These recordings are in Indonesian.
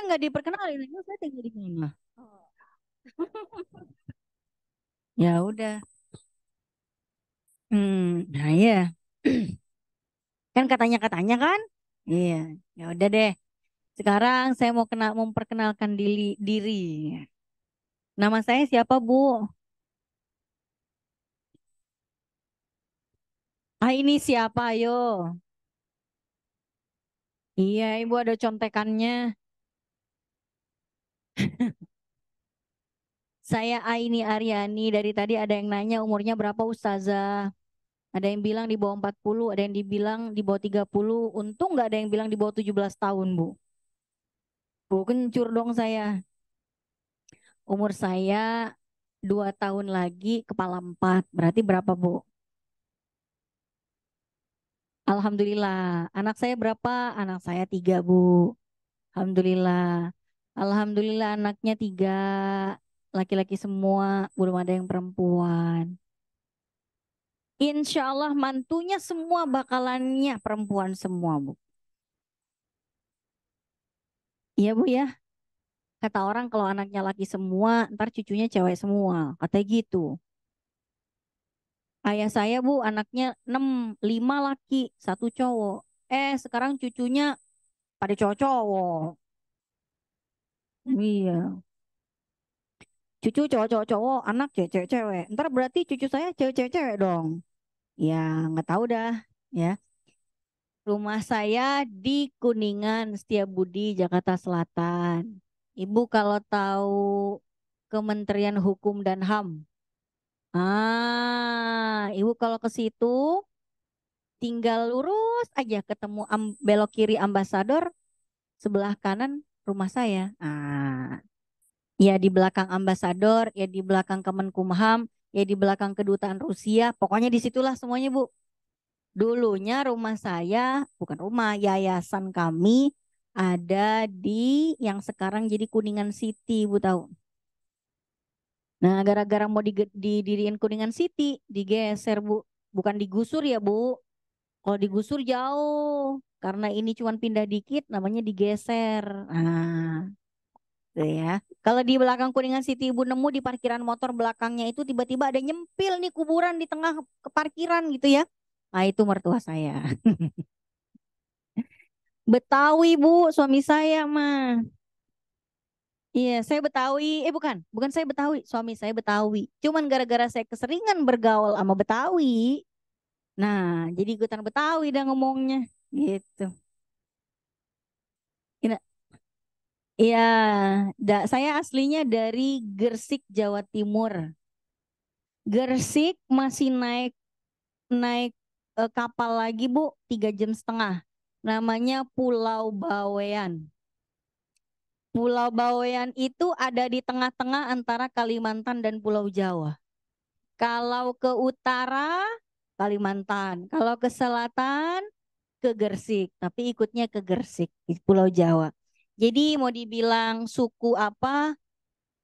nggak diperkenalin, itu saya tinggal di mana. Ya udah. Nah iya. Kan katanya kan? Iya. Ya udah deh. Sekarang saya mau memperkenalkan diri. Nama saya siapa, Bu? Ah, ini siapa, ayo? Iya, Ibu ada contekannya. Saya Aini Aryani. Dari tadi ada yang nanya umurnya berapa, Ustazah. Ada yang bilang di bawah 40, ada yang dibilang di bawah 30. Untung nggak ada yang bilang di bawah 17 tahun, Bu. Bu, kencur dong saya. Umur saya 2 tahun lagi kepala 4. Berarti berapa, Bu? Alhamdulillah. Anak saya berapa? Anak saya 3, Bu. Alhamdulillah. Alhamdulillah anaknya 3. Laki-laki semua. Belum ada yang perempuan. Insya Allah mantunya semua bakalannya perempuan semua, Bu. Iya, Bu ya. Kata orang kalau anaknya laki semua, ntar cucunya cewek semua. Katanya gitu. Ayah saya, Bu, anaknya 6, 5 laki, 1 cowok. Sekarang cucunya pada cowok-cowok. Iya. Cucu cowok-cowok, anak cewek-cewek. Ntar berarti cucu saya cewek-cewek dong. Ya, nggak tahu dah. Ya, rumah saya di Kuningan, Setiabudi, Jakarta Selatan. Ibu kalau tahu Kementerian Hukum dan HAM, ibu kalau ke situ tinggal lurus aja ketemu belok kiri Ambasador, sebelah kanan rumah saya. Ya di belakang Ambasador, ya di belakang Kemenkumham, ya di belakang Kedutaan Rusia. Pokoknya disitulah semuanya, Bu. Dulunya rumah saya, bukan rumah, yayasan kami ada di yang sekarang jadi Kuningan City, Bu tahu. Nah, gara-gara mau didiriin Kuningan City, digeser, Bu. Bukan digusur ya, Bu. Kalau digusur jauh. Karena ini cuma pindah dikit, namanya digeser. Nah, tuh ya. Kalau di belakang Kuningan City Ibu nemu di parkiran motor belakangnya itu tiba-tiba ada nyempil nih kuburan di tengah ke parkiran gitu ya. Nah, itu mertua saya. Betawi, Bu, suami saya mah. Iya, saya Betawi. Bukan, bukan saya Betawi, suami saya Betawi. Cuman gara-gara saya keseringan bergaul sama Betawi. Nah, jadi ikutan Betawi dah ngomongnya. Gitu. Iya, iya, saya aslinya dari Gresik, Jawa Timur. Gresik masih naik naik kapal lagi, Bu, 3 jam setengah. Namanya Pulau Bawean. Pulau Bawean itu ada di tengah-tengah antara Kalimantan dan Pulau Jawa. Kalau ke utara, Kalimantan. Kalau ke selatan, ke Gresik. Tapi ikutnya ke Gresik, di Pulau Jawa. Jadi mau dibilang suku apa,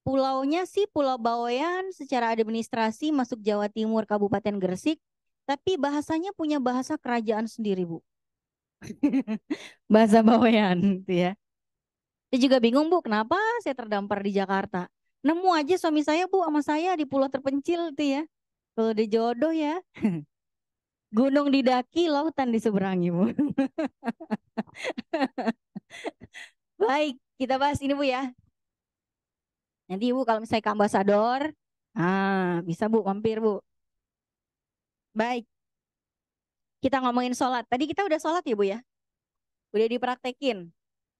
pulaunya sih Pulau Bawean secara administrasi masuk Jawa Timur, Kabupaten Gresik. Tapi bahasanya punya bahasa kerajaan sendiri, Bu. Bahasa Bawean, gitu ya. Saya juga bingung, Bu, kenapa saya terdampar di Jakarta. Nemu aja suami saya, Bu, sama saya di pulau terpencil itu ya. Kalau udah jodoh ya, gunung didaki, lautan diseberangi, Bu. Baik, kita bahas ini, Bu ya. Nanti Ibu kalau misalnya ke ambasador, bisa, Bu, mampir, Bu. Baik, kita ngomongin sholat. Tadi kita udah sholat ya, Bu ya? Udah dipraktekin.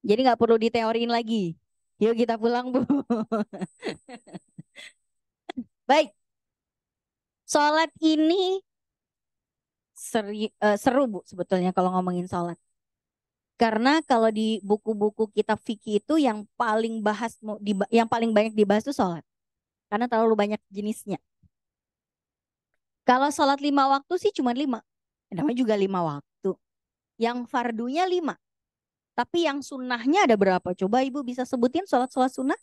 Jadi nggak perlu diteoriin lagi. Yuk kita pulang, Bu. Baik, sholat ini seru, Bu, sebetulnya kalau ngomongin sholat. Karena kalau di buku-buku kitab fikih itu yang paling banyak dibahas itu sholat. Karena terlalu banyak jenisnya. Kalau sholat 5 waktu sih cuma 5. Namanya juga 5 waktu. Yang fardunya 5. Tapi yang sunnahnya ada berapa? Coba Ibu bisa sebutin sholat-sholat sunnah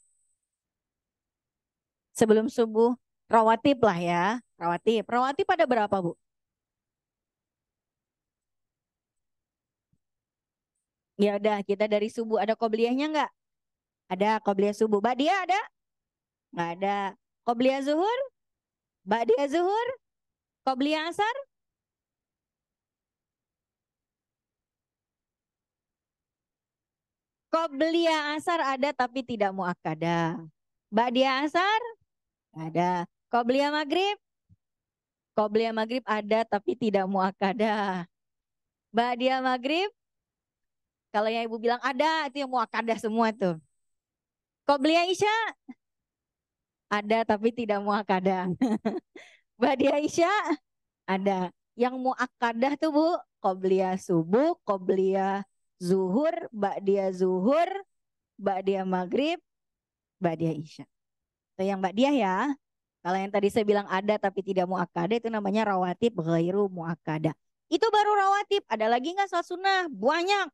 sebelum subuh. Rawatib lah ya. Rawatib. Rawatib ada berapa, Bu? Ya udah, kita dari subuh ada qobliyahnya nggak? Ada qobliyah subuh. Ba'diyah ada? Nggak ada. Qobliyah zuhur? Ba'diyah zuhur? Qobliyah asar? Qobliyah asar ada tapi tidak muakkadah. Ba'diyah asar? Ada. Qobliyah maghrib? Qobliyah maghrib ada tapi tidak muakkadah. Ba'diyah maghrib? Kalau yang ibu bilang ada, itu yang muakkadah semua tuh. Qobliyah isya? Ada tapi tidak muakkadah. Ba'diyah isya? Ada. Yang muakkadah tuh Bu, qobliyah subuh, qobliyah zuhur, ba'diyah zuhur, ba'diyah maghrib, ba'diyah isya. Itu yang ba'diyah ya. Kalau yang tadi saya bilang ada tapi tidak muakkadah itu namanya rawatib ghairu muakkadah. Itu baru rawatib. Ada lagi nggak sholat sunnah? Banyak.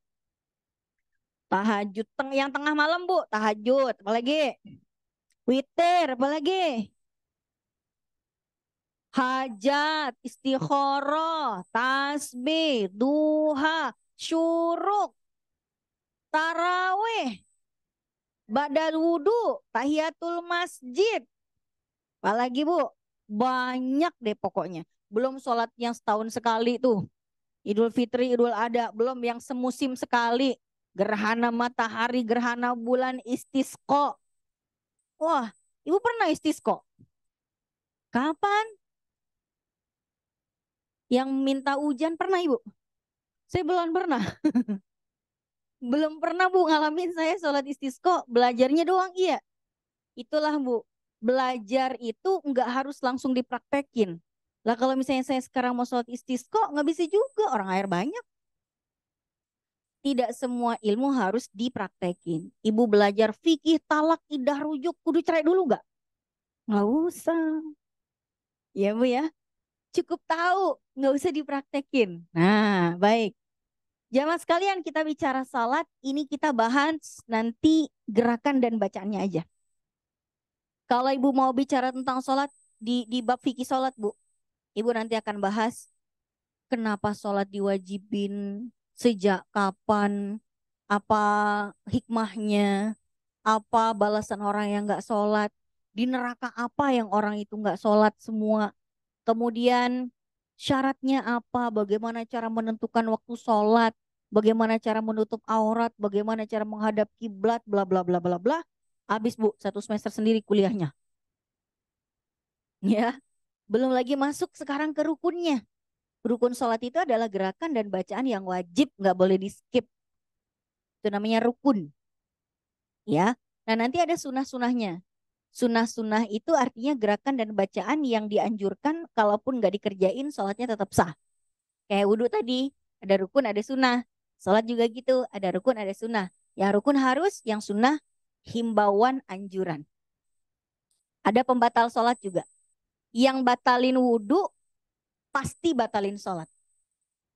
Tahajud yang tengah malam Bu, tahajud. Apalagi? Witir, apalagi? Hajat, istikharah, tasbih, duha, syuruk, taraweh, badal wudu, tahiyatul masjid. Apalagi Bu? Banyak deh pokoknya. Belum sholat yang setahun sekali tuh. Idul Fitri, Idul Adha. Belum yang semusim sekali. Gerhana matahari, gerhana bulan, istisqa. Wah, Ibu pernah istisqa? Kapan? Yang minta hujan pernah Ibu? Saya belum pernah. Belum pernah Bu ngalamin saya sholat istisqa. Belajarnya doang iya. Itulah Bu. Belajar itu nggak harus langsung dipraktekin. Lah kalau misalnya saya sekarang mau sholat istisqa nggak bisa juga. Orang air banyak. Tidak semua ilmu harus dipraktekin. Ibu belajar fikih, talak, idah, rujuk. Kudu cerai dulu nggak? Nggak usah. Ya Bu ya. Cukup tahu. Nggak usah dipraktekin. Nah baik. Jamaah sekalian kita bicara salat, ini kita bahas nanti gerakan dan bacaannya aja. Kalau ibu mau bicara tentang salat di bab fikih salat Bu, ibu nanti akan bahas kenapa salat diwajibin, sejak kapan, apa hikmahnya, apa balasan orang yang nggak sholat, di neraka apa yang orang itu nggak sholat semua. Kemudian syaratnya apa, bagaimana cara menentukan waktu sholat, bagaimana cara menutup aurat, bagaimana cara menghadap kiblat, bla bla bla bla bla. Habis Bu, satu semester sendiri kuliahnya. Ya, belum lagi masuk sekarang ke rukunnya. Rukun sholat itu adalah gerakan dan bacaan yang wajib, nggak boleh di skip. Itu namanya rukun. Ya, nah nanti ada sunah-sunahnya. Sunah-sunah itu artinya gerakan dan bacaan yang dianjurkan kalaupun nggak dikerjain sholatnya tetap sah. Kayak wudhu tadi, ada rukun, ada sunnah. Sholat juga gitu, ada rukun, ada sunnah. Yang rukun harus, yang sunnah himbauan anjuran. Ada pembatal sholat juga. Yang batalin wudhu pasti batalin sholat.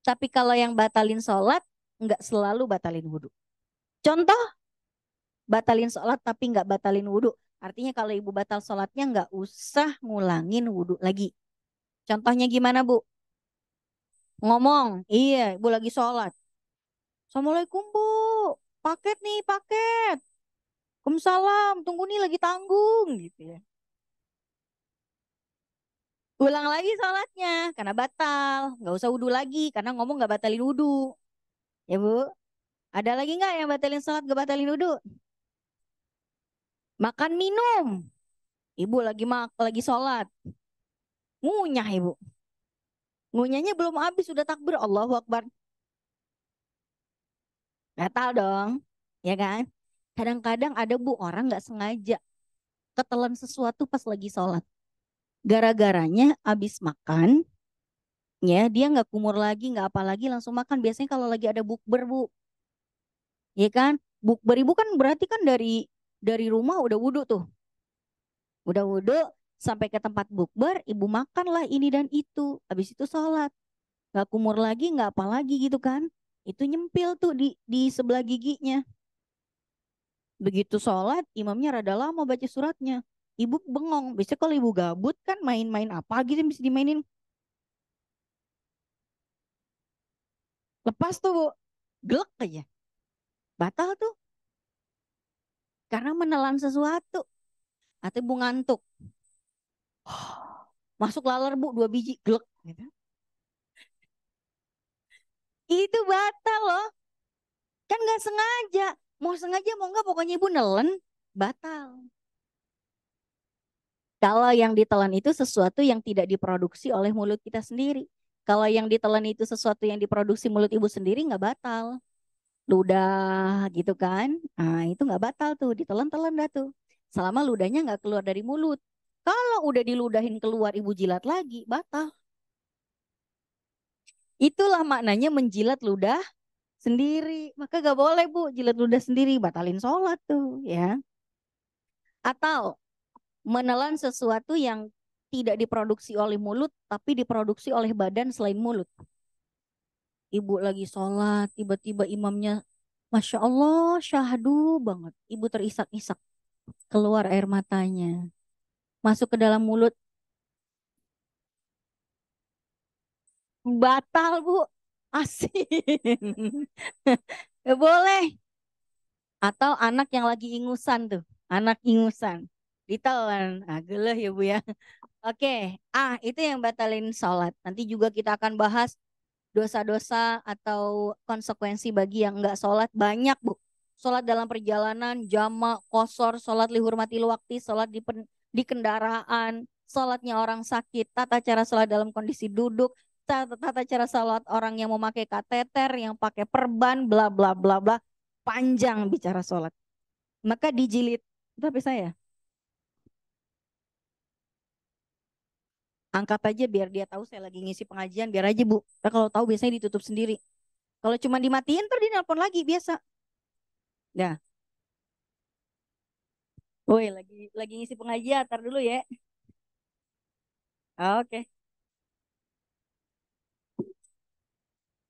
Tapi kalau yang batalin sholat, nggak selalu batalin wudhu. Contoh, batalin sholat tapi nggak batalin wudhu. Artinya kalau ibu batal sholatnya nggak usah ngulangin wudhu lagi. Contohnya gimana Bu? Ngomong, iya ibu lagi sholat. Assalamualaikum Bu, paket nih paket. Waalaikumsalam, tunggu nih lagi tanggung gitu ya. Ulang lagi sholatnya karena batal. Nggak usah wudhu lagi karena ngomong nggak batalin wudhu. Ya Bu, ada lagi nggak yang batalin sholat nggak batalin wudhu? Makan minum. Ibu lagi sholat. Ngunyah ibu. Ngunyahnya belum habis sudah takbir Allahu Akbar. Batal dong. Ya kan? Kadang-kadang ada Bu orang nggak sengaja ketelan sesuatu pas lagi sholat. Gara-garanya habis makan, ya dia nggak kumur lagi, nggak apa lagi langsung makan. Biasanya kalau lagi ada bukber Bu, ya kan? Bukber ibu kan berarti kan dari rumah udah wudhu tuh. Udah wudhu sampai ke tempat bukber, ibu makanlah ini dan itu. Habis itu sholat. Nggak kumur lagi, nggak apa lagi gitu kan. Itu nyempil tuh di sebelah giginya. Begitu sholat, imamnya rada lama baca suratnya. Ibu bengong. Biasanya kalau ibu gabut kan main-main apa gitu yang bisa dimainin. Lepas tuh, Bu. Gelek aja. Batal tuh. Karena menelan sesuatu. Atau ibu ngantuk. Masuk laler bu 2 biji. Glek. Gitu. Itu batal loh. Kan nggak sengaja. Mau sengaja mau nggak pokoknya ibu nelen. Batal. Kalau yang ditelan itu sesuatu yang tidak diproduksi oleh mulut kita sendiri. Kalau yang ditelan itu sesuatu yang diproduksi mulut ibu sendiri nggak batal. Ludah gitu kan. Nah itu nggak batal tuh. Ditelan-telan dah tuh. Selama ludahnya nggak keluar dari mulut. Kalau udah diludahin keluar ibu jilat lagi, batal. Itulah maknanya menjilat ludah sendiri. Maka gak boleh bu jilat ludah sendiri. Batalin sholat tuh ya. Atau menelan sesuatu yang tidak diproduksi oleh mulut tapi diproduksi oleh badan selain mulut. Ibu lagi sholat, tiba-tiba imamnya Masya Allah syahdu banget. Ibu terisak-isak, keluar air matanya. Masuk ke dalam mulut, batal bu. Asin. Gak boleh. Atau anak yang lagi ingusan tuh. Anak ingusan. Ditelan. Ah, geleh ya bu ya. Oke. Itu yang batalin sholat. Nanti juga kita akan bahas dosa-dosa atau konsekuensi bagi yang nggak sholat banyak bu. Sholat dalam perjalanan, jamak, qosor, sholat lihurmatil waktu, sholat di kendaraan, sholatnya orang sakit, tata cara sholat dalam kondisi duduk, tata cara sholat orang yang memakai kateter, yang pakai perban, bla bla bla bla. Panjang bicara sholat. Maka dijilid. Tapi saya angkat aja biar dia tahu saya lagi ngisi pengajian, biar aja bu. Nah, kalau tahu biasanya ditutup sendiri. Kalau cuma dimatiin ntar dia nelpon lagi biasa. Dah. Woi, lagi ngisi pengajian, tar dulu ya. Oke.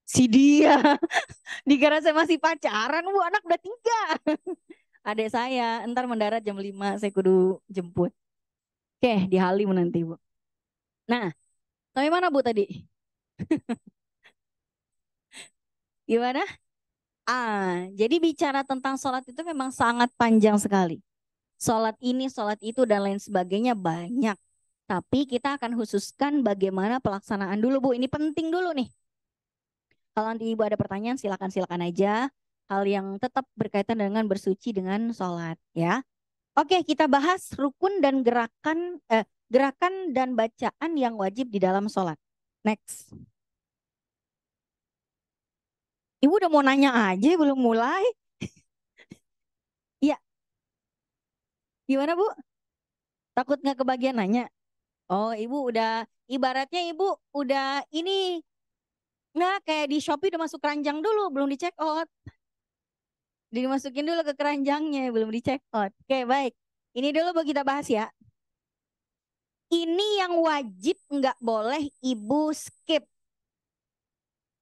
Si dia, dikira saya masih pacaran, bu anak udah 3. Adik saya, ntar mendarat jam 5, saya kudu jemput. Oke, di Halim nanti bu. Nah, sampai mana bu tadi? Gimana? Jadi bicara tentang sholat itu memang sangat panjang sekali. Sholat ini, sholat itu, dan lain sebagainya banyak. Tapi kita akan khususkan bagaimana pelaksanaan dulu bu. Ini penting dulu nih. Kalau nanti ibu ada pertanyaan silakan aja. Hal yang tetap berkaitan dengan bersuci dengan sholat ya. Oke, kita bahas rukun dan gerakan dan bacaan yang wajib di dalam sholat. Next. Ibu udah mau nanya aja belum mulai. Iya, gimana Bu? Takut nggak kebagian nanya? Oh, ibu udah, ibaratnya ibu udah ini nggak kayak di Shopee udah masuk keranjang dulu, belum di check out. Dimasukin dulu ke keranjangnya, belum di check out. Oke, baik. Ini dulu Bu kita bahas ya. Ini yang wajib nggak boleh ibu skip.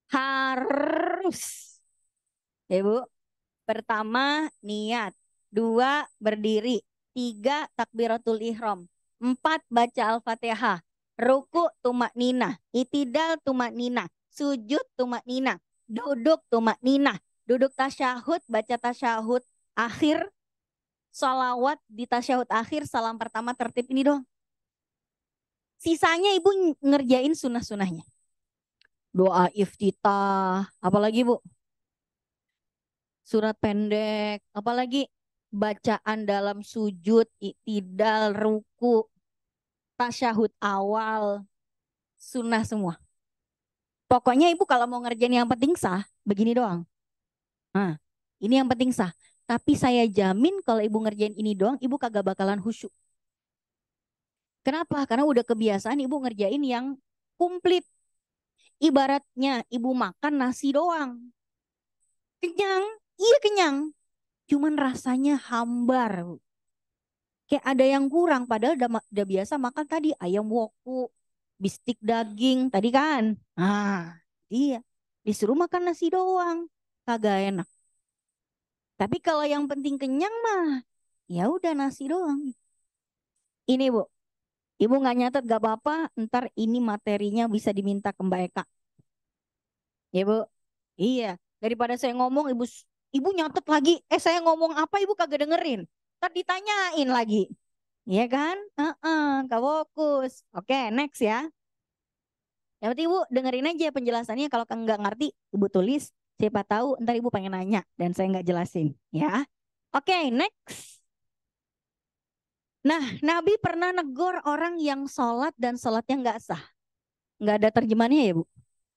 Harus. Ya Bu. Pertama, niat. 2, berdiri. 3, takbiratul ihram. 4, baca Al-Fatihah. Ruku, tumak nina. Itidal, tumak nina. Sujud, tumak nina. Duduk, tumak nina. Duduk tasyahud, baca tasyahud akhir. Salawat di tasyahud akhir, salam pertama tertib ini dong. Sisanya ibu ngerjain sunnah-sunnahnya. Doa iftitah, apalagi bu? Surat pendek, apalagi bacaan dalam sujud, iktidal, ruku, tasyahud awal, sunnah semua. Pokoknya ibu kalau mau ngerjain yang penting sah, begini doang. Nah, ini yang penting sah. Tapi saya jamin kalau ibu ngerjain ini doang, ibu kagak bakalan khusyuk. Kenapa? Karena udah kebiasaan ibu ngerjain yang komplit. Ibaratnya ibu makan nasi doang. Kenyang, iya kenyang. Cuman rasanya hambar. Kayak ada yang kurang padahal udah biasa makan tadi ayam woku, bistik daging tadi kan. Iya. Disuruh makan nasi doang. Kagak enak. Tapi kalau yang penting kenyang mah ya udah nasi doang. Ini Bu, Ibu nggak nyatet gak apa-apa, ntar ini materinya bisa diminta ke Mbak Eka. Ya Bu. Iya, daripada saya ngomong ibu nyatet lagi. Saya ngomong apa ibu kagak dengerin. Ntar ditanyain lagi. Iya kan? Gak fokus. Oke, next ya. Yang penting Ibu dengerin aja penjelasannya. Kalau nggak ngerti, Ibu tulis. Siapa tahu ntar Ibu pengen nanya dan saya nggak jelasin. Ya. Oke, next. Nah, Nabi pernah negor orang yang sholat dan sholatnya nggak sah. Nggak ada terjemahannya ya Bu?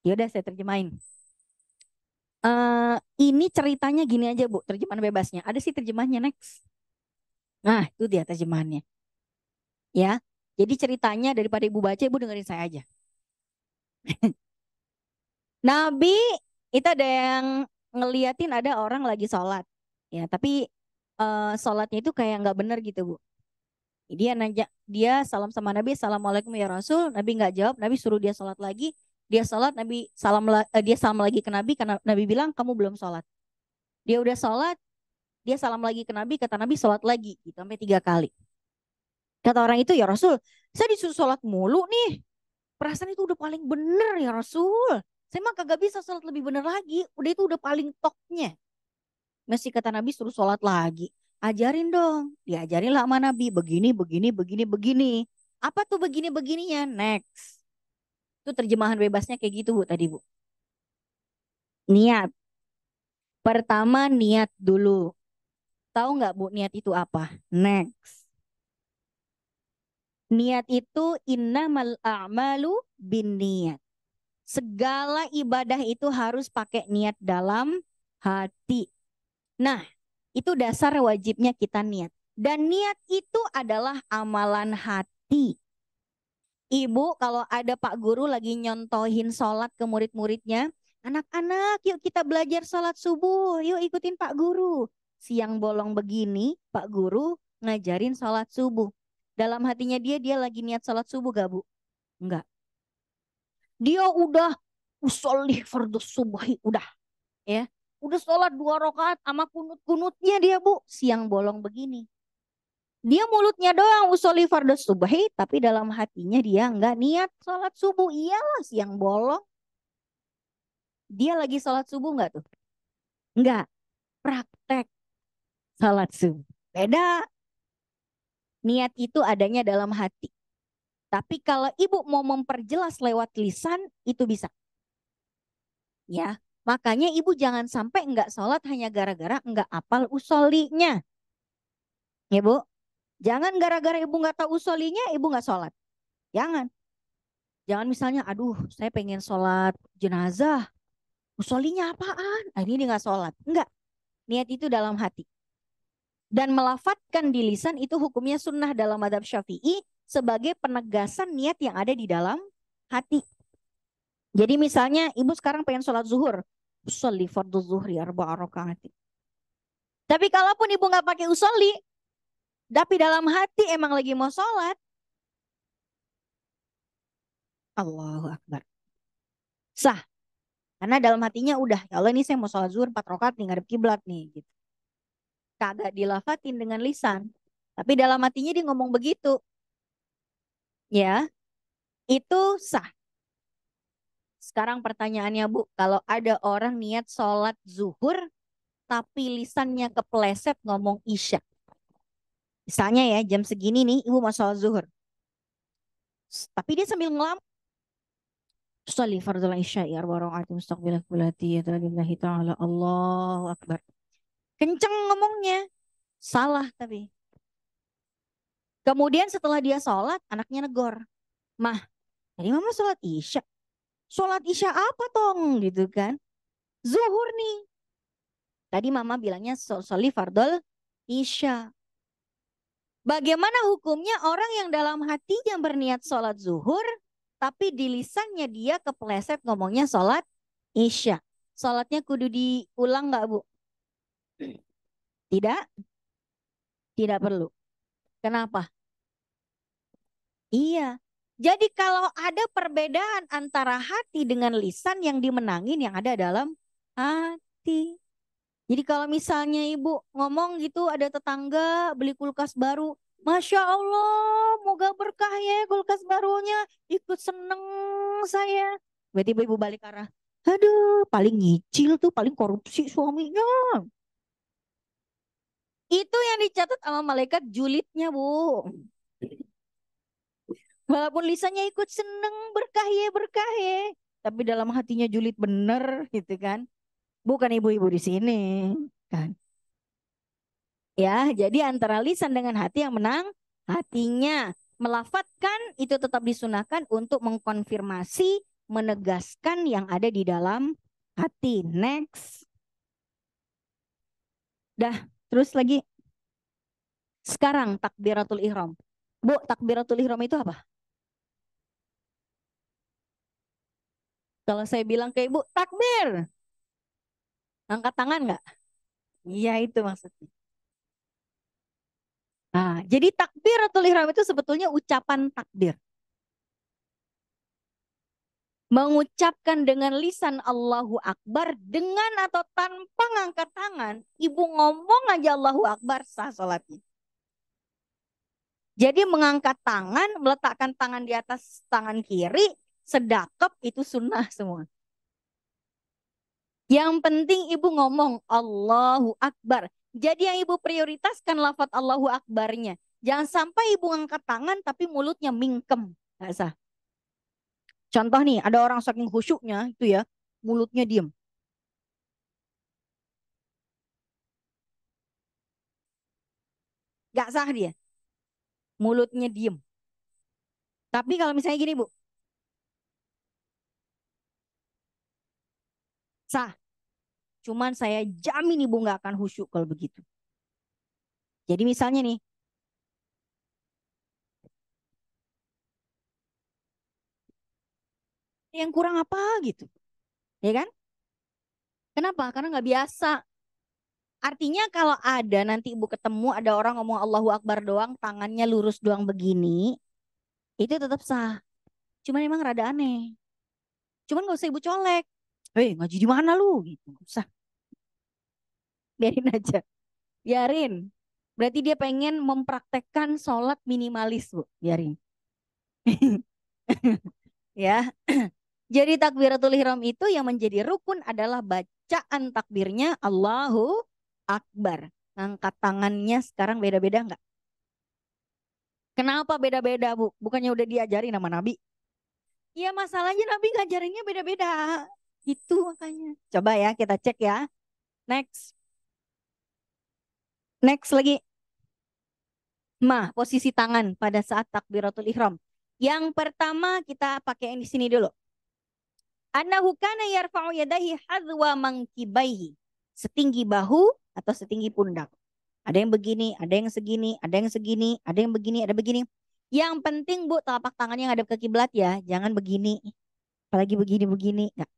Ya udah saya terjemahin. Ini ceritanya gini aja Bu, terjemahan bebasnya. Ada sih terjemahannya next. Nah, itu dia terjemahannya. Ya. Jadi ceritanya daripada Ibu baca, Ibu dengerin saya aja. Nabi itu ada yang ngeliatin ada orang lagi sholat. Ya, tapi sholatnya itu kayak nggak bener gitu Bu. Dia nanya, dia salam sama Nabi, Assalamualaikum ya Rasul. Nabi nggak jawab, Nabi suruh dia sholat lagi. Dia sholat, Nabi dia salam lagi ke Nabi karena Nabi bilang kamu belum sholat. Dia udah sholat, dia salam lagi ke Nabi, kata Nabi sholat lagi, gitu, sampai 3 kali. Kata orang itu, ya Rasul, saya disuruh sholat mulu nih. Perasaan itu udah paling bener ya Rasul. Saya mah kagak bisa sholat lebih bener lagi. Udah itu udah paling topnya. Masih kata Nabi suruh sholat lagi. Ajarin dong. Diajarin lah sama Nabi. Begini, begini, begini, begini. Apa tuh begini-begininya? Next. Itu terjemahan bebasnya kayak gitu Bu tadi Bu. Niat. Pertama niat dulu. Tahu nggak Bu niat itu apa? Next. Niat itu innamal a'malu bin niat. Segala ibadah itu harus pakai niat dalam hati. Nah, itu dasar wajibnya kita niat. Dan niat itu adalah amalan hati. Ibu, kalau ada Pak Guru lagi nyontohin sholat ke murid-muridnya, anak-anak yuk kita belajar sholat subuh, yuk ikutin Pak Guru. Siang bolong begini, Pak Guru ngajarin sholat subuh. Dalam hatinya dia lagi niat sholat subuh gak Bu? Enggak. Dia udah usolli fardhu subuhi, udah ya. Udah sholat 2 rakaat sama kunut-kunutnya dia Bu, siang bolong begini. Dia mulutnya doang usolli fardhu subuhi, tapi dalam hatinya dia nggak niat sholat subuh. Iyalah siang bolong. Dia lagi sholat subuh nggak tuh? Nggak. Praktek sholat subuh. Beda. Niat itu adanya dalam hati. Tapi kalau ibu mau memperjelas lewat lisan, itu bisa. Ya, makanya ibu jangan sampai nggak sholat hanya gara-gara nggak apal usolinya. Ya Bu, jangan gara-gara ibu nggak tahu usolinya, ibu nggak sholat. Jangan. Jangan misalnya, aduh saya pengen sholat jenazah. Usolinya apaan? Ah, ini dia nggak sholat. Enggak. Niat itu dalam hati. Dan melafatkan di lisan itu hukumnya sunnah dalam madhab syafi'i sebagai penegasan niat yang ada di dalam hati. Jadi misalnya ibu sekarang pengen sholat zuhur. Usolli fardhu zuhri arba'a rakaat. Tapi kalaupun ibu nggak pakai usolli, tapi dalam hati emang lagi mau sholat, Allahu Akbar. Sah. Karena dalam hatinya udah, ya Allah ini saya mau sholat zuhur 4 rakaat nih, ngadep kiblat nih. Gitu. Kagak dilafatin dengan lisan. Tapi dalam hatinya dia ngomong begitu. Ya, itu sah. Sekarang pertanyaannya Bu, kalau ada orang niat sholat zuhur, tapi lisannya kepleset ngomong isya. Misalnya ya, jam segini nih, ibu mau sholat zuhur. Tapi dia sambil ngelamun. Sholli fardhu isya'i arba rakaat mustaqbilah qiblati ya lillahi ta'ala Allahu Akbar. Kenceng ngomongnya. Salah tapi. Kemudian setelah dia sholat, anaknya negor. Mah, tadi mama sholat isya. Sholat isya apa tong? Gitu kan. Zuhur nih. Tadi mama bilangnya sholli fardhu isya. Bagaimana hukumnya orang yang dalam hatinya berniat sholat zuhur, tapi di lisannya dia kepleset ngomongnya sholat isya. Sholatnya kudu diulang nggak Bu? Tidak, tidak perlu. Kenapa? Iya. Jadi kalau ada perbedaan antara hati dengan lisan yang dimenangin yang ada dalam hati. Jadi kalau misalnya ibu ngomong gitu ada tetangga beli kulkas baru. Masya Allah, moga berkah ya kulkas barunya. Ikut seneng saya. Berarti ibu balik arah. Aduh, paling nyicil tuh, paling korupsi suaminya. Itu yang dicatat sama malaikat julidnya, Bu. Walaupun lisannya ikut seneng berkah ya berkah ya. Tapi dalam hatinya julid bener gitu kan. Bukan ibu-ibu di sini kan. Ya, jadi antara lisan dengan hati yang menang hatinya. Melafatkan itu tetap disunahkan untuk mengkonfirmasi, menegaskan yang ada di dalam hati. Next. Dah, terus lagi. Sekarang takbiratul ihram. Bu, takbiratul ihram itu apa? Kalau saya bilang ke ibu, takbir. Angkat tangan nggak? Iya itu maksudnya. Nah, jadi takbiratul ihram itu sebetulnya ucapan takbir. Mengucapkan dengan lisan Allahu Akbar dengan atau tanpa ngangkat tangan. Ibu ngomong aja Allahu Akbar sah sholatnya. Jadi mengangkat tangan, meletakkan tangan di atas tangan kiri, sedekap itu sunnah semua. Yang penting ibu ngomong Allahu Akbar. Jadi yang ibu prioritaskan lafadz Allahu Akbarnya. Jangan sampai ibu ngangkat tangan tapi mulutnya mingkem. Gak sah. Contoh nih, ada orang saking khusyuknya itu ya, mulutnya diem. Gak sah dia. Mulutnya diem. Tapi kalau misalnya gini Bu, sah. Cuman saya jamin ibu gak akan khusyuk kalau begitu. Jadi misalnya nih, yang kurang apa gitu. Ya kan? Kenapa? Karena nggak biasa. Artinya kalau ada nanti ibu ketemu ada orang ngomong Allahu Akbar doang, tangannya lurus doang begini, itu tetap sah. Cuman emang rada aneh. Cuman gak usah ibu colek. Hei ngaji di mana lu? Gitu. Gak usah. Biarin aja. Biarin. Berarti dia pengen mempraktekkan sholat minimalis Bu. Biarin. Ya. Jadi takbiratul ihram itu yang menjadi rukun adalah bacaan takbirnya Allahu Akbar. Angkat tangannya sekarang beda-beda nggak? Kenapa beda-beda Bu? Bukannya udah diajarin sama Nabi? Iya masalahnya Nabi ngajarinnya beda-beda. Itu makanya. Coba ya kita cek ya. Next. Next lagi. Posisi tangan pada saat takbiratul ihram. Yang pertama kita pakai yang di sini dulu. Annahu kana yarfa'u yadahi hadwa mankibaihi. Setinggi bahu atau setinggi pundak. Ada yang begini, ada yang segini, ada yang segini, ada yang begini, ada begini. Yang penting Bu, telapak tangannya ngadep ke kiblat ya, jangan begini. Apalagi begini-begini. Nggak.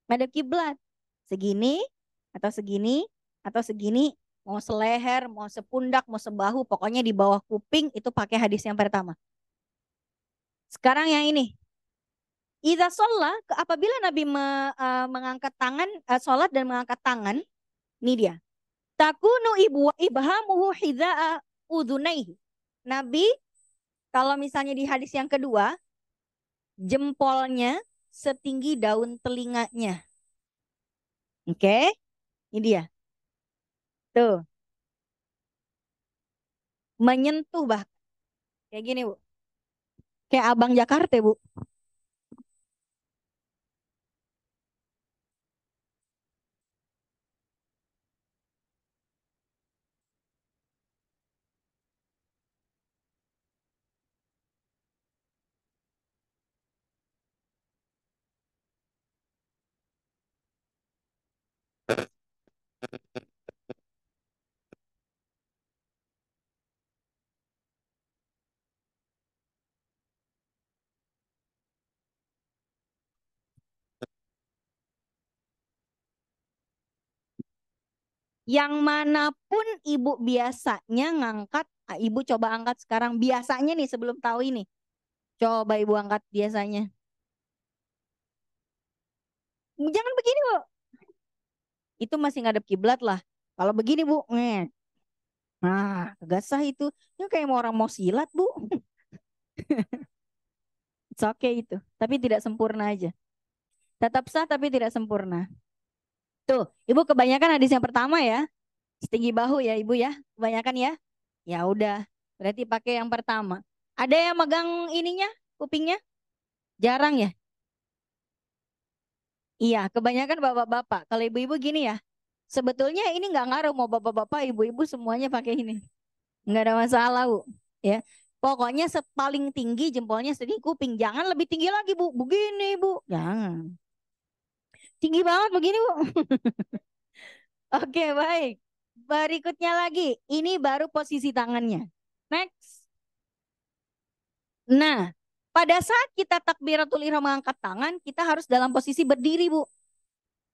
Ngadep kiblat. Segini atau segini atau segini, mau seleher, mau sepundak, mau sebahu, pokoknya di bawah kuping itu pakai hadis yang pertama. Sekarang yang ini. Idza sholla, apabila Nabi mengangkat tangan, sholat dan mengangkat tangan, ini dia. Takunu ibhamuhu hidza'a udhunaihi. Nabi kalau misalnya di hadis yang kedua, jempolnya setinggi daun telinganya. Oke, ini dia. Tuh, menyentuh bahkan. Kayak gini, Bu. Kayak abang Jakarta, Bu. Yang manapun ibu biasanya ngangkat, ibu coba angkat sekarang. Biasanya nih sebelum tahu ini. Coba ibu angkat biasanya. Jangan begini, Bu. Itu masih ngadep kiblat lah. Kalau begini, Bu. Nah, gak sah itu. Itu kayak mau orang mau silat, Bu. It's okay itu. Tapi tidak sempurna aja. Tetap sah tapi tidak sempurna. Tuh, Ibu kebanyakan hadis yang pertama ya. Setinggi bahu ya Ibu ya. Kebanyakan ya. Ya udah, berarti pakai yang pertama. Ada yang megang ininya, kupingnya? Jarang ya? Iya, kebanyakan bapak-bapak. Kalau ibu-ibu gini ya. Sebetulnya ini nggak ngaruh mau bapak-bapak, ibu-ibu semuanya pakai ini. Nggak ada masalah, Bu. Ya. Pokoknya paling tinggi jempolnya sedih kuping. Jangan lebih tinggi lagi, Bu. Begini, Bu. Jangan. Tinggi banget begini, Bu. Oke, baik. Berikutnya lagi. Ini baru posisi tangannya. Next. Nah, pada saat kita takbiratul ihram mengangkat tangan, kita harus dalam posisi berdiri, Bu.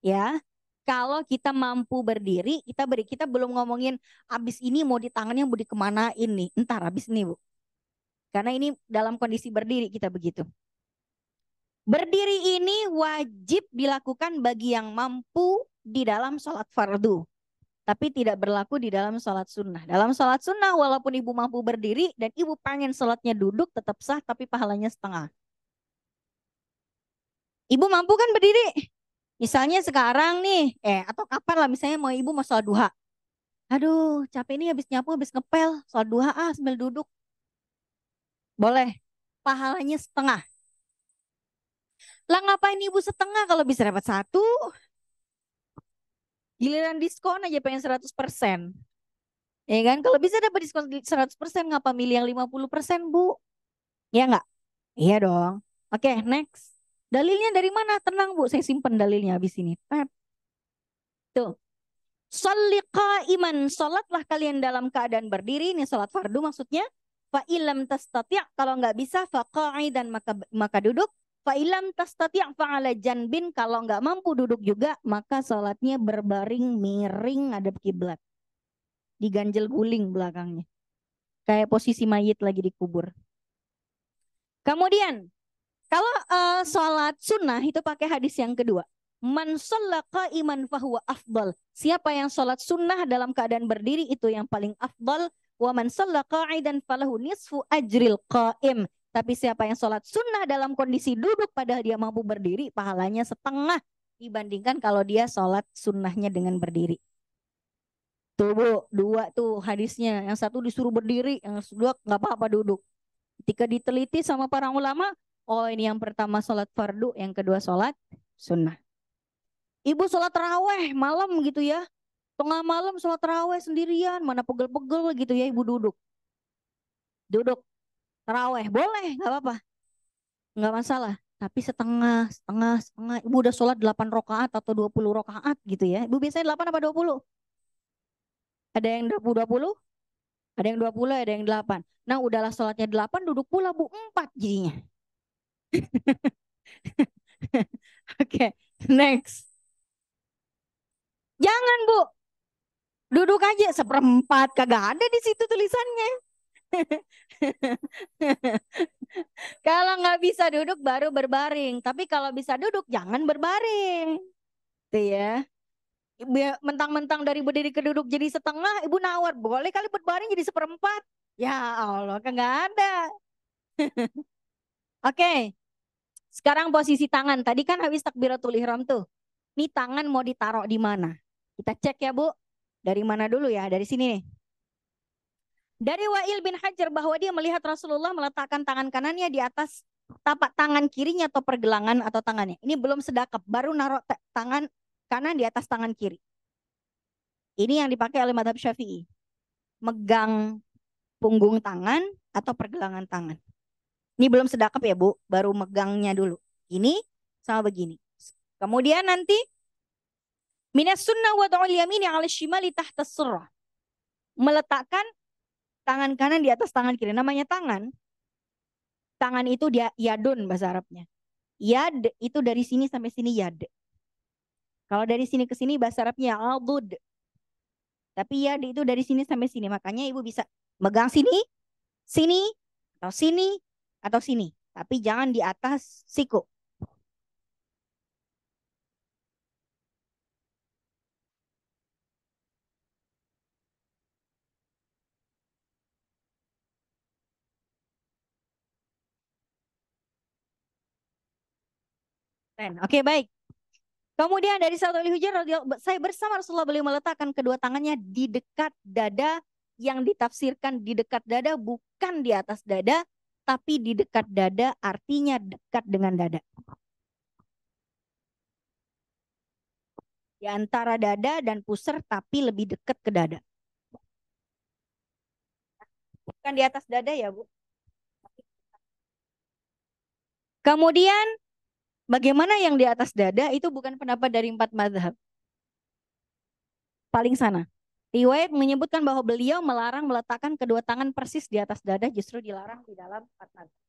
Ya. Kalau kita mampu berdiri, kita belum ngomongin abis ini mau di tangannya mau dikemanain nih. Entar abis ini, Bu. Karena ini dalam kondisi berdiri kita begitu. Berdiri ini wajib dilakukan bagi yang mampu di dalam sholat fardu. Tapi tidak berlaku di dalam sholat sunnah. Dalam sholat sunnah walaupun ibu mampu berdiri dan ibu pengen sholatnya duduk tetap sah tapi pahalanya setengah. Ibu mampu kan berdiri? Misalnya sekarang nih, atau kapan lah misalnya mau ibu mau sholat duha. Aduh capek nih habis nyapu habis ngepel. Sholat duha sambil duduk. Boleh. Pahalanya setengah. Lah ngapain ibu setengah kalau bisa dapat satu? Giliran diskon aja pengen 100%. Ya kan? Kalau bisa dapat diskon 100%, ngapa milih yang 50%, Bu? Ya nggak? Iya dong. Oke, next. Dalilnya dari mana? Tenang, Bu. Saya simpen dalilnya habis ini. Tuh. Sholli qa'iman. Sholatlah kalian dalam keadaan berdiri. Ini sholat fardu maksudnya. Fa ilam tastati'. Kalau nggak bisa, fa qa'idan maka duduk. Fa ilam tastati' fa'ala janbin. Kalau nggak mampu duduk juga, maka sholatnya berbaring miring ngadep kiblat. Diganjel guling belakangnya. Kayak posisi mayit lagi dikubur. Kemudian, kalau sholat sunnah itu pakai hadis yang kedua. Man shallaka iman fahuwa afdal. Siapa yang sholat sunnah dalam keadaan berdiri itu yang paling afdal. Wa man shallaka qa'idan falahu nisfu ajril qa'im. Tapi siapa yang sholat sunnah dalam kondisi duduk padahal dia mampu berdiri, pahalanya setengah dibandingkan kalau dia sholat sunnahnya dengan berdiri. Tuh Bu, dua tuh hadisnya. Yang satu disuruh berdiri, yang kedua nggak apa-apa duduk. Ketika diteliti sama para ulama, oh ini yang pertama sholat fardu, yang kedua sholat sunnah. Ibu sholat raweh malam gitu ya. Tengah malam sholat raweh sendirian, mana pegel-pegel gitu ya ibu duduk. Duduk raweh, boleh, nggak apa-apa. Nggak masalah. Tapi setengah. Ibu udah sholat 8 rakaat atau 20 rakaat gitu ya. Ibu biasanya 8 apa 20? Ada yang 20, ada yang 20, ada yang 8. Nah udahlah sholatnya 8, duduk pula Bu 4 jadinya. Oke, next. Jangan Bu, duduk aja seperempat. Kagak ada di situ tulisannya. Kalau nggak bisa duduk baru berbaring. Tapi kalau bisa duduk jangan berbaring. Tuh ya. Mentang-mentang dari berdiri ke duduk jadi setengah, ibu nawar. Boleh kali berbaring jadi seperempat. Ya Allah, kagak ada. Oke, sekarang posisi tangan. Tadi kan habis takbiratul ihram tuh. Nih tangan mau ditaruh di mana? Kita cek ya Bu. Dari mana dulu ya? Dari sini nih. Dari Wa'il bin Hajar bahwa dia melihat Rasulullah meletakkan tangan kanannya di atas tapak tangan kirinya atau pergelangan atau tangannya. Ini belum sedekap, baru naruh tangan kanan di atas tangan kiri. Ini yang dipakai oleh madhab Syafi'i. Megang punggung tangan atau pergelangan tangan. Ini belum sedekap ya Bu, baru megangnya dulu. Ini sama begini. Kemudian nanti minas sunnah wad'ul yamini 'ala shimali tahta surrah. Meletakkan tangan kanan di atas tangan kiri. Namanya tangan. Tangan itu dia yadun bahasa Arabnya. Yad itu dari sini sampai sini yad. Kalau dari sini ke sini bahasa Arabnya adud. Tapi yad itu dari sini sampai sini. Makanya ibu bisa megang sini, sini, atau sini, atau sini. Tapi jangan di atas siku. Oke, baik. Kemudian dari Sa'd al-Hujair, saya bersama Rasulullah, beliau meletakkan kedua tangannya di dekat dada, yang ditafsirkan di dekat dada bukan di atas dada, tapi di dekat dada artinya dekat dengan dada. Di antara dada dan pusar tapi lebih dekat ke dada. Bukan di atas dada ya, Bu. Kemudian bagaimana yang di atas dada itu bukan pendapat dari 4 mazhab. Paling sana. Riwayat menyebutkan bahwa beliau melarang meletakkan kedua tangan persis di atas dada, justru dilarang di dalam 4 mazhab.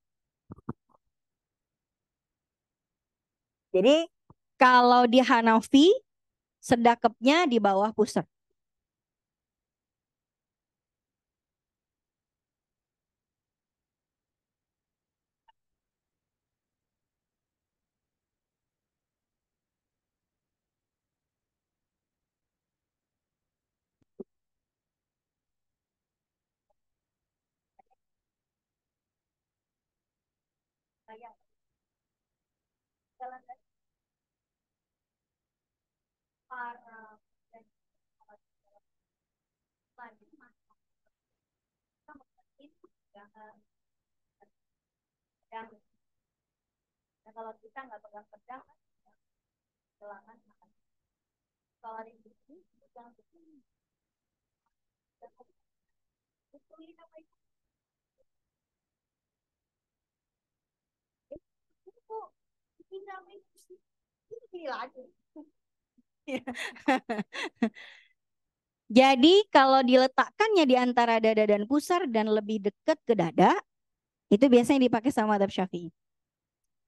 Jadi kalau di Hanafi sedekapnya di bawah pusar. Nah, kalau kita nggak pegang pedang, gelangan makan. Kalau di sini pegang begini. Jadi kalau diletakkannya di antara dada dan pusar dan lebih dekat ke dada, itu biasanya dipakai sama madhab Syafi'i.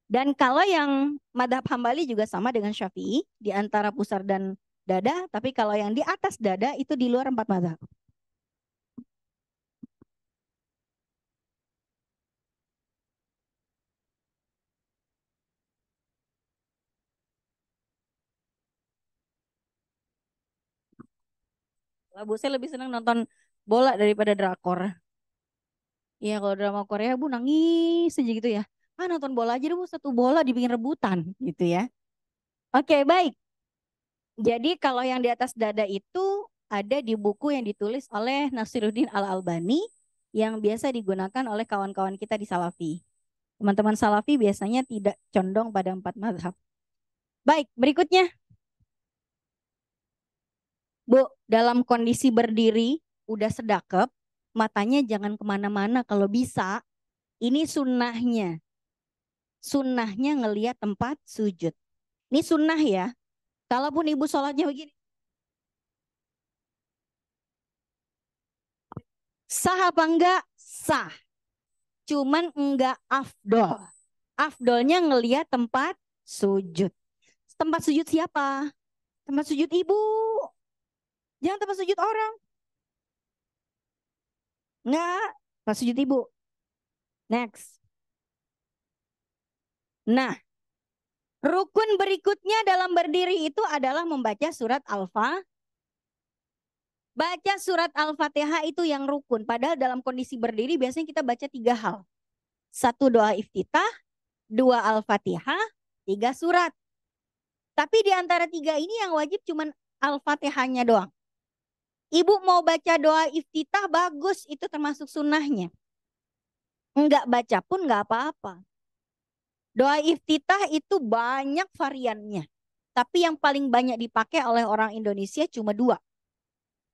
Dan kalau yang madhab Hambali juga sama dengan Syafi'i, di antara pusar dan dada, tapi kalau yang di atas dada itu di luar 4 madhab. Bu, saya lebih senang nonton bola daripada drakor. Iya, kalau drama Korea, Bu, nangis aja gitu ya. Ah, nonton bola aja deh, Bu, satu bola dibikin rebutan gitu ya. Oke, baik. Jadi kalau yang di atas dada itu ada di buku yang ditulis oleh Nasiruddin Al-Albani yang biasa digunakan oleh kawan-kawan kita di Salafi. Teman-teman Salafi biasanya tidak condong pada 4 mazhab. Baik, berikutnya. Bu, dalam kondisi berdiri, udah sedekap, matanya jangan kemana-mana kalau bisa. Ini sunnahnya. Sunnahnya ngelihat tempat sujud. Ini sunnah ya. Kalaupun ibu sholatnya begini. Sah apa enggak? Sah. Cuman enggak afdol. Afdolnya ngelihat tempat sujud. Tempat sujud siapa? Tempat sujud ibu. Jangan tempat sujud orang. Enggak. Tempat sujud ibu. Next. Nah, rukun berikutnya dalam berdiri itu adalah membaca surat Al-Fatihah. Baca surat Al-Fatihah itu yang rukun. Padahal dalam kondisi berdiri biasanya kita baca 3 hal. 1 doa iftitah, 2 Al-Fatihah, 3 surat. Tapi di antara 3 ini yang wajib cuma Al-Fatihahnya doang. Ibu mau baca doa iftitah bagus, itu termasuk sunnahnya. Enggak baca pun enggak apa-apa. Doa iftitah itu banyak variannya. Tapi yang paling banyak dipakai oleh orang Indonesia cuma 2.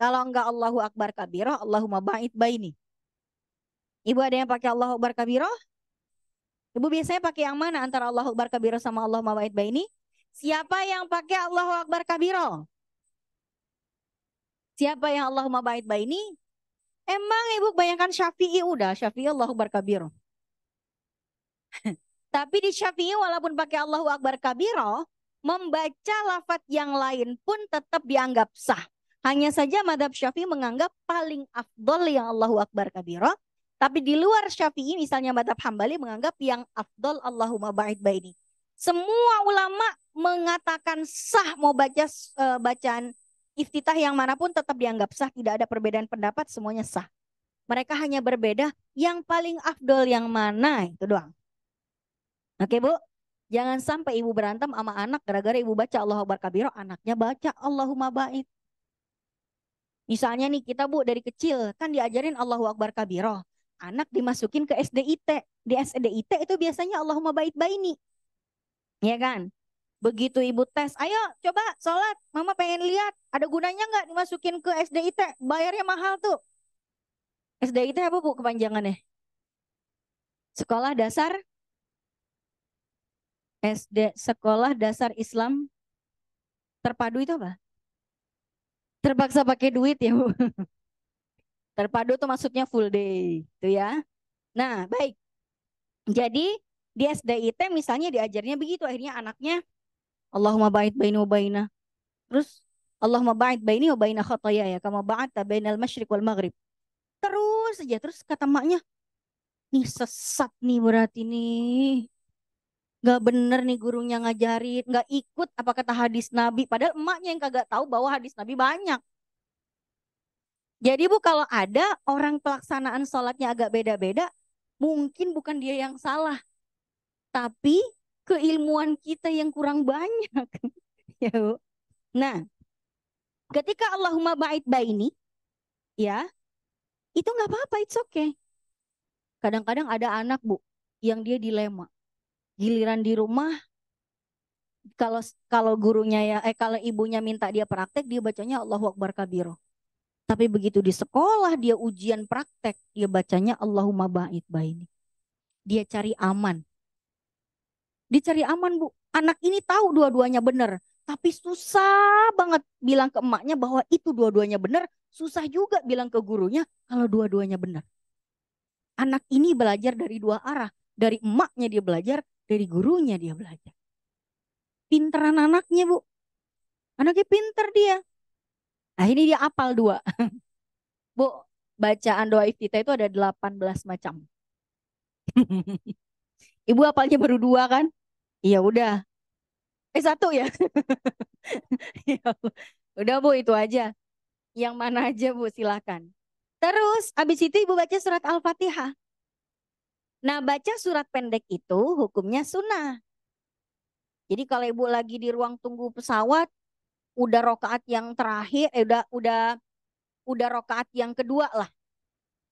Kalau enggak Allahu Akbar kabirah, Allahumma ba'id baini. Ibu ada yang pakai Allahu Akbar kabirah? Ibu biasanya pakai yang mana antara Allahu Akbar kabirah sama Allahumma ba'id baini? Siapa yang pakai Allahu Akbar kabirah? Siapa yang Allahumma ba'id baini? Emang ibu kebanyakan Syafi'i, udah Syafi'i Allahu Akbar kabirah. Tapi di Syafi'i walaupun pakai Allahu Akbar kabirah, membaca lafaz yang lain pun tetap dianggap sah. Hanya saja madhab Syafi'i menganggap paling afdol yang Allahu Akbar kabirah. Tapi di luar Syafi'i misalnya madhab Hambali menganggap yang afdol Allahumma ba'id baini. Semua ulama mengatakan sah mau baca bacaan iftitah yang manapun tetap dianggap sah. Tidak ada perbedaan pendapat, semuanya sah. Mereka hanya berbeda yang paling afdol yang mana, itu doang. Oke Bu. Jangan sampai ibu berantem sama anak gara-gara ibu baca Allahu Akbar kabiro, anaknya baca Allahumma ba'id. Misalnya nih kita Bu dari kecil kan diajarin Allahu Akbar kabiro. Anak dimasukin ke SDIT. Di SDIT itu biasanya Allahumma ba'id baini. Ya kan? Begitu ibu tes, ayo coba sholat. Mama pengen lihat ada gunanya nggak dimasukin ke SDIT. Bayarnya mahal tuh. SDIT apa Bu kepanjangannya? Sekolah Dasar Sekolah Dasar Islam Terpadu itu apa? Terpaksa pakai duit ya Bu. Terpadu tuh maksudnya full day. Tuh ya. Nah baik. Jadi di SDIT misalnya diajarnya begitu. Akhirnya anaknya Allahumma ba'id baini wa baina. Terus Allahumma ba'id baini wa baina khotoyaya. Kama ba'adta bainal masyriq wal maghrib. Terus aja. Terus kata maknya, nih sesat nih berarti nih. Gak bener nih gurunya ngajarin. Gak ikut apa kata hadis Nabi. Padahal emaknya yang kagak tahu bahwa hadis Nabi banyak. Jadi Bu kalau ada orang pelaksanaan sholatnya agak beda-beda. Mungkin bukan dia yang salah. Tapi keilmuan kita yang kurang banyak. Ya Bu. Nah ketika Allahumma ba'id baini. Ya itu nggak apa-apa, it's okay. Kadang-kadang ada anak Bu yang dia dilema. Giliran di rumah kalau kalau gurunya ya kalau ibunya minta dia praktek dia bacanya Allahu Akbar kabiro. Tapi begitu di sekolah dia ujian praktek dia bacanya Allahumma ba'id baini. Dia cari aman. Dia cari aman Bu. Anak ini tahu dua-duanya benar, tapi susah banget bilang ke emaknya bahwa itu dua-duanya benar. Susah juga bilang ke gurunya kalau dua-duanya benar. Anak ini belajar dari dua arah. Dari emaknya dia belajar, dari gurunya dia belajar. Pinteran anaknya Bu. Anaknya pinter dia. Nah ini dia apal dua. Bu, bacaan doa iftitah itu ada 18 macam. Ibu apalnya baru dua kan? Iya udah. Satu ya. Ya udah Bu itu aja. Yang mana aja Bu silakan. Terus abis itu ibu baca surat Al-Fatihah. Nah baca surat pendek itu hukumnya sunnah. Jadi kalau ibu lagi di ruang tunggu pesawat, udah rokaat yang terakhir, udah rokaat yang kedua lah,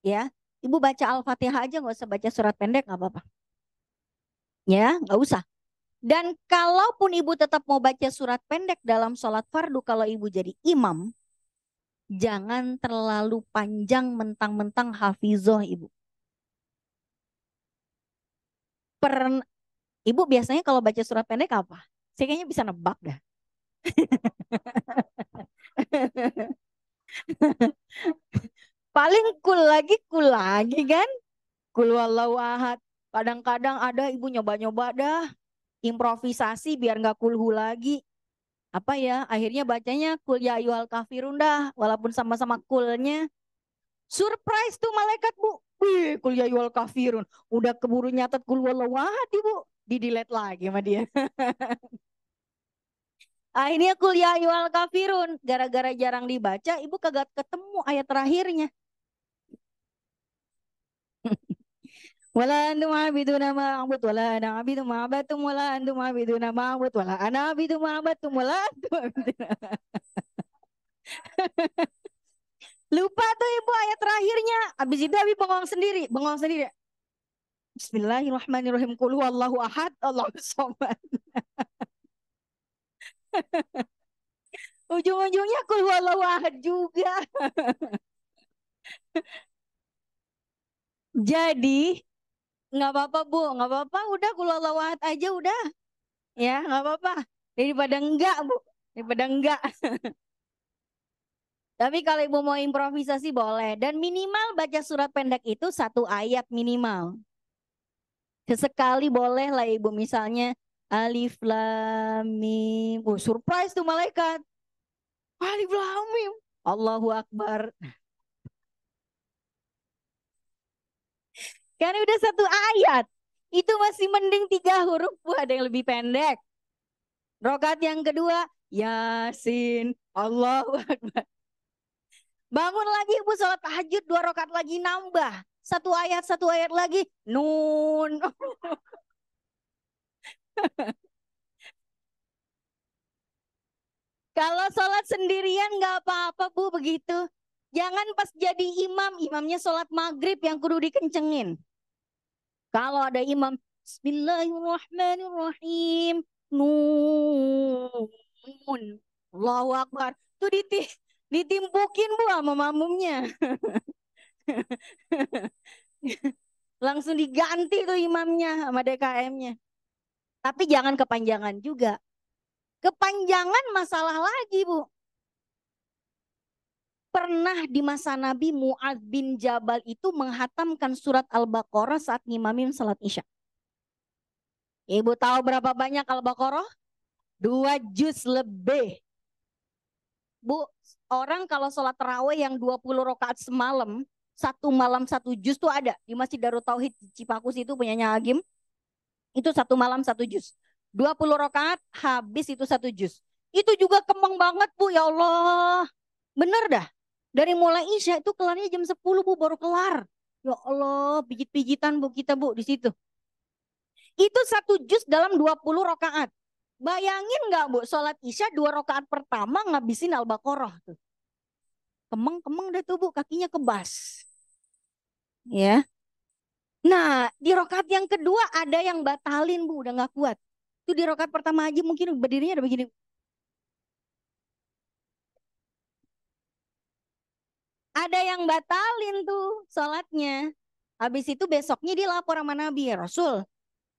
ya. Ibu baca Al-Fatihah aja, nggak usah baca surat pendek, nggak apa-apa. Ya, nggak usah. Dan kalaupun ibu tetap mau baca surat pendek dalam sholat fardu, kalau ibu jadi imam, jangan terlalu panjang mentang-mentang hafizoh ibu. Ibu biasanya kalau baca surat pendek apa? Saya kayaknya bisa nebak dah. Paling cool lagi kan? Kul wallahu ahad. Kadang-kadang ada ibu nyoba-nyoba dah. Improvisasi biar nggak kulhu lagi. Apa ya? Akhirnya bacanya kul ya ayyuhal kafirun dah. Walaupun sama-sama kulnya. Surprise tuh malaikat Bu. Wih, kul ya ayyuhal kafirun. Udah keburu nyatet kul wallahu ahad ibu. Di-delete lagi sama dia. Akhirnya kul ya ayyuhal kafirun. Gara-gara jarang dibaca, ibu kagak ketemu ayat terakhirnya. Wala antum abiduna ma'bud wala ana abidu ma'batum wala antum abiduna ma'bud wala ana abidu ma'batum wala antum abiduna. Lupa tuh ibu ayat terakhirnya. Habis itu habis bengong sendiri, bengong sendiri. Bismillahirrahmanirrahim. Qul huwallahu ahad, Allahu somad. Ujung-ujungnya qul huwallahu ahad juga. Jadi nggak apa-apa Bu, nggak apa-apa. Udah qul huwallahu ahad aja udah. Ya nggak apa-apa. Daripada enggak Bu, daripada enggak. Tapi kalau ibu mau improvisasi boleh. Dan minimal baca surat pendek itu satu ayat minimal. Sesekali boleh lah ibu misalnya Alif Lam Mim. Oh, surprise tuh malaikat. Alif Lam Mim. Allahu Akbar. Kan udah satu ayat. Itu masih mending 3 huruf. Wah, ada yang lebih pendek. Rokat yang kedua, Yasin. Allahu Akbar. Bangun lagi ibu sholat tahajud 2 rakaat lagi nambah. Satu ayat lagi. Nun. Kalau sholat sendirian nggak apa-apa Bu begitu. Jangan pas jadi imam, imamnya sholat maghrib yang kudu dikencengin. Kalau ada imam, Bismillahirrahmanirrahim, Nun, Allahu Akbar. Tuh ditimpukin Bu sama makmumnya. Langsung diganti tuh imamnya sama DKM-nya. Tapi jangan kepanjangan juga. Kepanjangan masalah lagi Bu. Pernah di masa Nabi Mu'adz bin Jabal itu menghatamkan surat Al-Baqarah saat ngimamin salat Isya. Ibu tahu berapa banyak Al-Baqarah? 2 juz lebih. Bu, orang kalau sholat tarawih yang 20 rakaat semalam, satu malam 1 juz tuh ada. Di Masjid Darut Tauhid Cipakus itu punyanya Agim. Itu satu malam 1 juz. 20 rakaat habis itu 1 juz. Itu juga kemeng banget Bu, ya Allah. Bener dah. Dari mulai Isya itu kelarnya jam 10 Bu, baru kelar. Ya Allah, pijit-pijitan Bu kita Bu di situ. Itu 1 juz dalam 20 rakaat. Bayangin nggak Bu, sholat Isya 2 rakaat pertama ngabisin Al-Baqarah tuh. Kemeng-kemeng deh tuh Bu, kakinya kebas. Ya. Nah, di rakaat yang kedua ada yang batalin Bu, udah nggak kuat. Itu di rakaat pertama aja mungkin berdirinya udah begini. Ada yang batalin tuh sholatnya. Habis itu besoknya dia lapor sama Nabi, ya Rasul.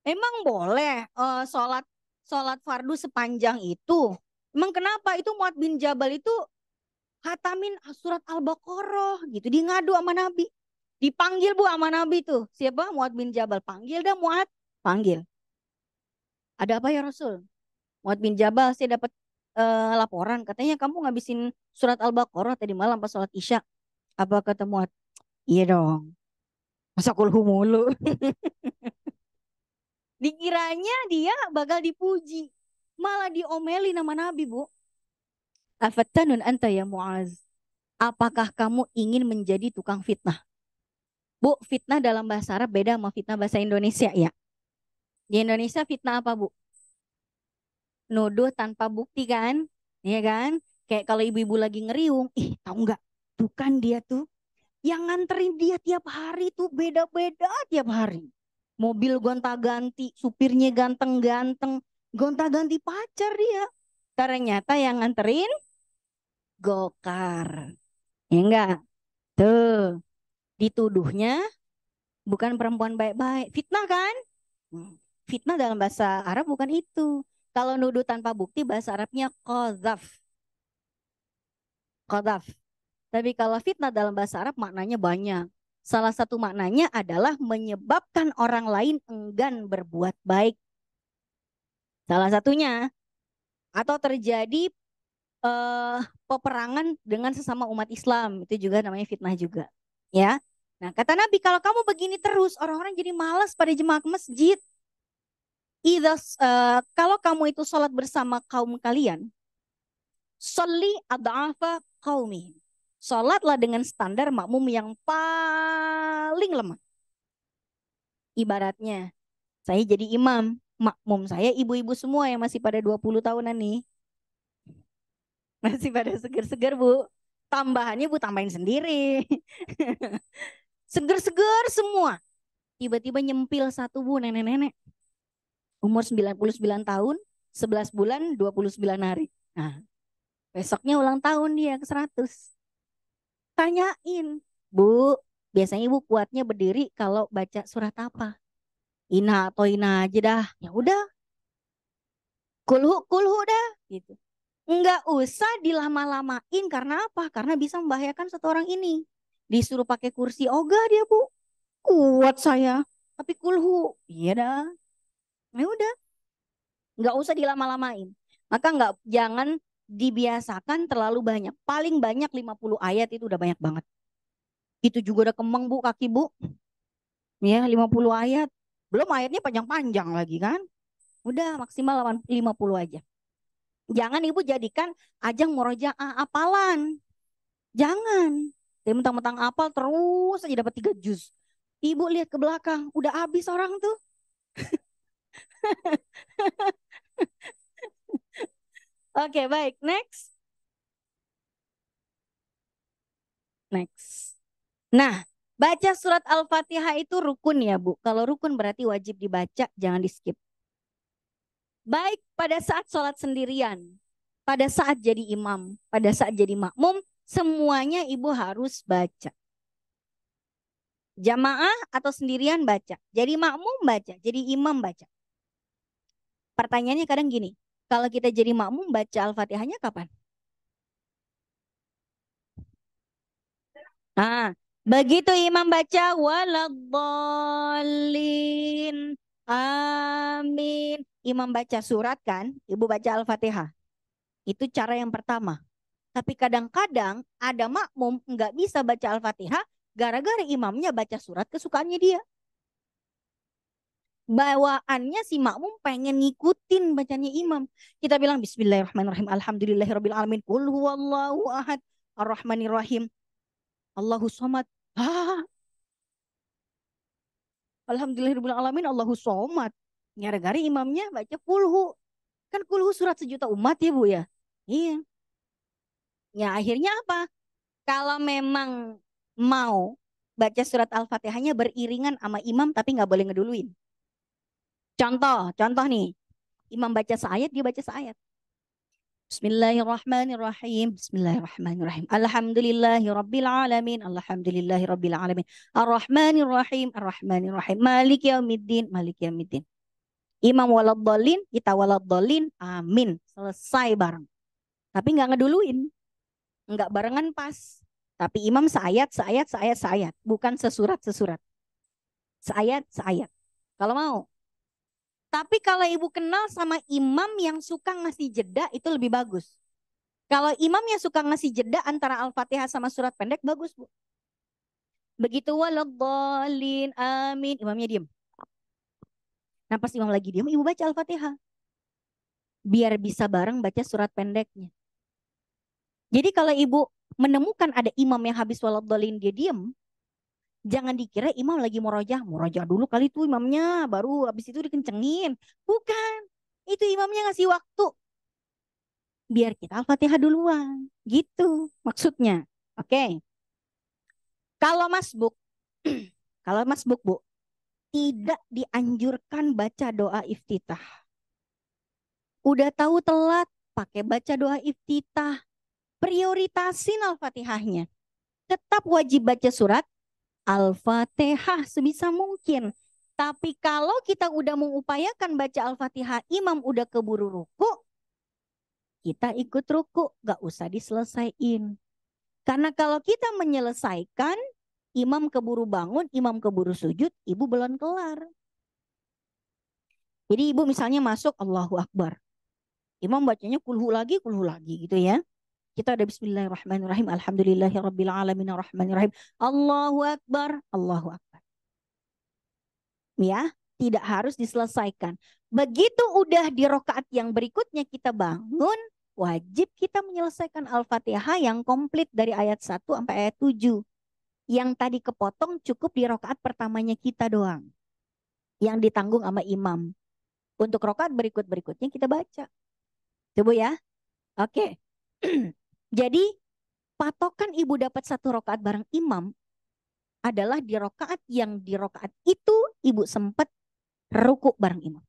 Emang boleh sholat sholat fardu sepanjang itu? Emang kenapa? Itu Muad bin Jabal itu hatamin surat Al-Baqarah gitu. Dia ngadu sama Nabi. Dipanggil Bu sama Nabi tuh. Siapa? Muad bin Jabal. Panggil dah Muad. Panggil. Ada apa ya Rasul? Muad bin Jabal saya dapat laporan. Katanya kamu ngabisin surat Al-Baqarah tadi malam pas sholat Isya. Apa kata Muad? Iya dong. Masa kulhu mulu. Dikiranya dia bakal dipuji. Malah diomeli nama Nabi Bu. Afattanun anta ya Muaz. Apakah kamu ingin menjadi tukang fitnah? Bu, fitnah dalam bahasa Arab beda sama fitnah bahasa Indonesia ya. Di Indonesia fitnah apa Bu? Nuduh tanpa bukti kan? Iya kan? Kayak kalau ibu-ibu lagi ngeriung, ih tahu nggak? Tuh kan dia tuh yang nganterin dia tiap hari tuh beda-beda tiap hari. Mobil gonta-ganti, supirnya ganteng-ganteng, gonta-ganti pacar dia. Ternyata yang nganterin gokar. Ya enggak? Tuh, dituduhnya bukan perempuan baik-baik. Fitnah kan? Fitnah dalam bahasa Arab bukan itu. Kalau nuduh tanpa bukti bahasa Arabnya qadzaf. Qadzaf. Tapi kalau fitnah dalam bahasa Arab maknanya banyak. Salah satu maknanya adalah menyebabkan orang lain enggan berbuat baik. Salah satunya atau terjadi peperangan dengan sesama umat Islam. Itu juga namanya fitnah juga. Ya. Nah, kata Nabi kalau kamu begini terus orang-orang jadi malas pada jemaah ke masjid. Kalau kamu itu sholat bersama kaum kalian, sholli ad'afa qaumi. Sholatlah dengan standar makmum yang paling lemah. Ibaratnya, saya jadi imam, makmum saya ibu-ibu semua yang masih pada 20 tahunan nih. Masih pada seger-seger Bu. Tambahannya Bu tambahin sendiri. Seger-seger semua. Tiba-tiba nyempil satu Bu nenek-nenek. Umur 99 tahun, 11 bulan, 29 hari. Nah, besoknya ulang tahun dia ke 100. Tanyain, Bu, biasanya Ibu kuatnya berdiri kalau baca surat apa? Ina atau ina aja dah. Ya udah, kulhu kulhu dah gitu. Enggak usah dilama-lamain karena apa? Karena bisa membahayakan satu orang ini. Disuruh pakai kursi ogah dia, Bu. Kuat saya. Tapi kulhu. Iya dah. Ya udah, enggak usah dilama-lamain. Maka enggak jangan dibiasakan terlalu banyak. Paling banyak 50 ayat itu udah banyak banget. Itu juga udah kemeng Bu kaki Bu. Ya, 50 ayat. Belum ayatnya panjang-panjang lagi kan. Udah maksimal 50 aja. Jangan Ibu jadikan ajang murojaah apalan. Jangan. Dia mentang-mentang apal terus aja dapat 3 juz. Ibu lihat ke belakang, udah habis orang tuh. Oke, baik. Next. Next. Nah, baca surat Al-Fatihah itu rukun ya, Bu. Kalau rukun berarti wajib dibaca, jangan di-skip. Baik pada saat sholat sendirian, pada saat jadi imam, pada saat jadi makmum, semuanya ibu harus baca. Jamaah atau sendirian baca. Jadi makmum baca, jadi imam baca. Pertanyaannya kadang gini, kalau kita jadi makmum baca Al-Fatihahnya kapan? Nah, begitu imam baca waladhdallin. Amin. Imam baca surat kan, ibu baca Al-Fatihah. Itu cara yang pertama. Tapi kadang-kadang ada makmum nggak bisa baca Al-Fatihah gara-gara imamnya baca surat kesukaannya dia. Bawaannya si makmum pengen ngikutin bacanya imam. Kita bilang Bismillahirrahmanirrahim. Alhamdulillahirabbil alamin. Qul huwallahu ahad. Ar-Rahmanirrahim. Allahu somad. Ah, Alhamdulillahirabbil alamin. Allahu somad. Gara-gara imamnya baca kulhu. Kan kulhu surat sejuta umat ya Bu ya. Iya. Ya akhirnya apa? Kalau memang mau baca surat Al-Fatihahnya beriringan sama imam tapi nggak boleh ngeduluin. Contoh nih. Imam baca seayat, dia baca seayat. Bismillahirrahmanirrahim. Bismillahirrahmanirrahim. Alhamdulillahi rabbil alamin. Alhamdulillahi rabbil alamin. Ar-Rahmanirrahim. Ar-Rahmanirrahim. Malik yaumiddin. Malik yaumiddin. Imam waladhdallin, kita waladhdallin. Amin. Selesai bareng. Tapi nggak ngeduluin. Nggak barengan pas. Tapi imam seayat, seayat, seayat, seayat. Bukan sesurat, sesurat. Seayat, seayat. Kalau mau. Tapi kalau ibu kenal sama imam yang suka ngasih jeda itu lebih bagus. Kalau imam yang suka ngasih jeda antara Al-Fatihah sama surat pendek bagus, Bu. Begitu waladhdallin amin, imamnya diam. Nah, pas imam lagi diam, ibu baca Al-Fatihah. Biar bisa bareng baca surat pendeknya. Jadi kalau ibu menemukan ada imam yang habis waladhdallin dia diam, jangan dikira imam lagi murojaah dulu kali itu imamnya, baru habis itu dikencengin. Bukan, itu imamnya ngasih waktu biar kita Al-Fatihah duluan. Gitu maksudnya. Oke. Kalau masbuk, kalau masbuk Bu, tidak dianjurkan baca doa iftitah. Udah tahu telat, pakai baca doa iftitah. Prioritasin Al-Fatihahnya. Tetap wajib baca surat Al-Fatihah sebisa mungkin. Tapi kalau kita udah mengupayakan baca Al-Fatihah, imam udah keburu ruku, kita ikut ruku, gak usah diselesaikan. Karena kalau kita menyelesaikan, imam keburu bangun, imam keburu sujud, ibu belum kelar. Jadi ibu misalnya masuk Allahu Akbar. Imam bacanya kulhu lagi gitu ya. Kita ada Bismillahirrahmanirrahim. Alhamdulillahirabbil alamin arrahmanirrahim. Allahu Akbar, Allahu Akbar. Ya, tidak harus diselesaikan. Begitu udah di rokaat yang berikutnya kita bangun, wajib kita menyelesaikan Al-Fatihah yang komplit dari ayat 1 sampai ayat 7. Yang tadi kepotong cukup di rokaat pertamanya kita doang. Yang ditanggung sama imam. Untuk rokaat berikutnya kita baca. Coba ya. Oke. Jadi patokan ibu dapat satu rokaat bareng imam adalah di rokaat yang di rokaat itu ibu sempat ruku bareng imam.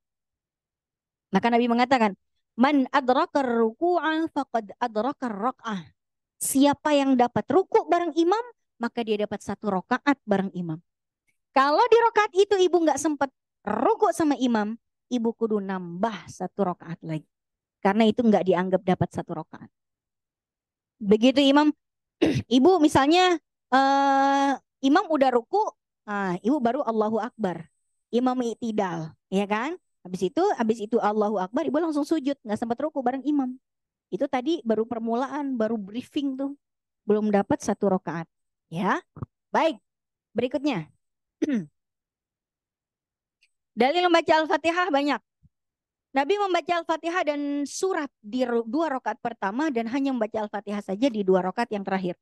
Maka Nabi mengatakan, man adrakar ruku'ah faqad adrakar rok'ah. Siapa yang dapat ruku bareng imam, maka dia dapat satu rokaat bareng imam. Kalau di rokaat itu ibu nggak sempat ruku sama imam, ibu kudu nambah satu rokaat lagi. Karena itu nggak dianggap dapat satu rokaat. Begitu imam, ibu misalnya imam udah ruku, ibu baru Allahu Akbar. Imam i'tidal, ya kan? Habis itu Allahu Akbar, ibu langsung sujud, nggak sempat ruku bareng imam. Itu tadi baru permulaan, baru briefing tuh. Belum dapat satu rokaat. Ya, baik. Berikutnya. Dalil membaca Al-Fatihah banyak. Nabi membaca Al-Fatihah dan surat di dua rokaat pertama dan hanya membaca Al-Fatihah saja di dua rokaat yang terakhir.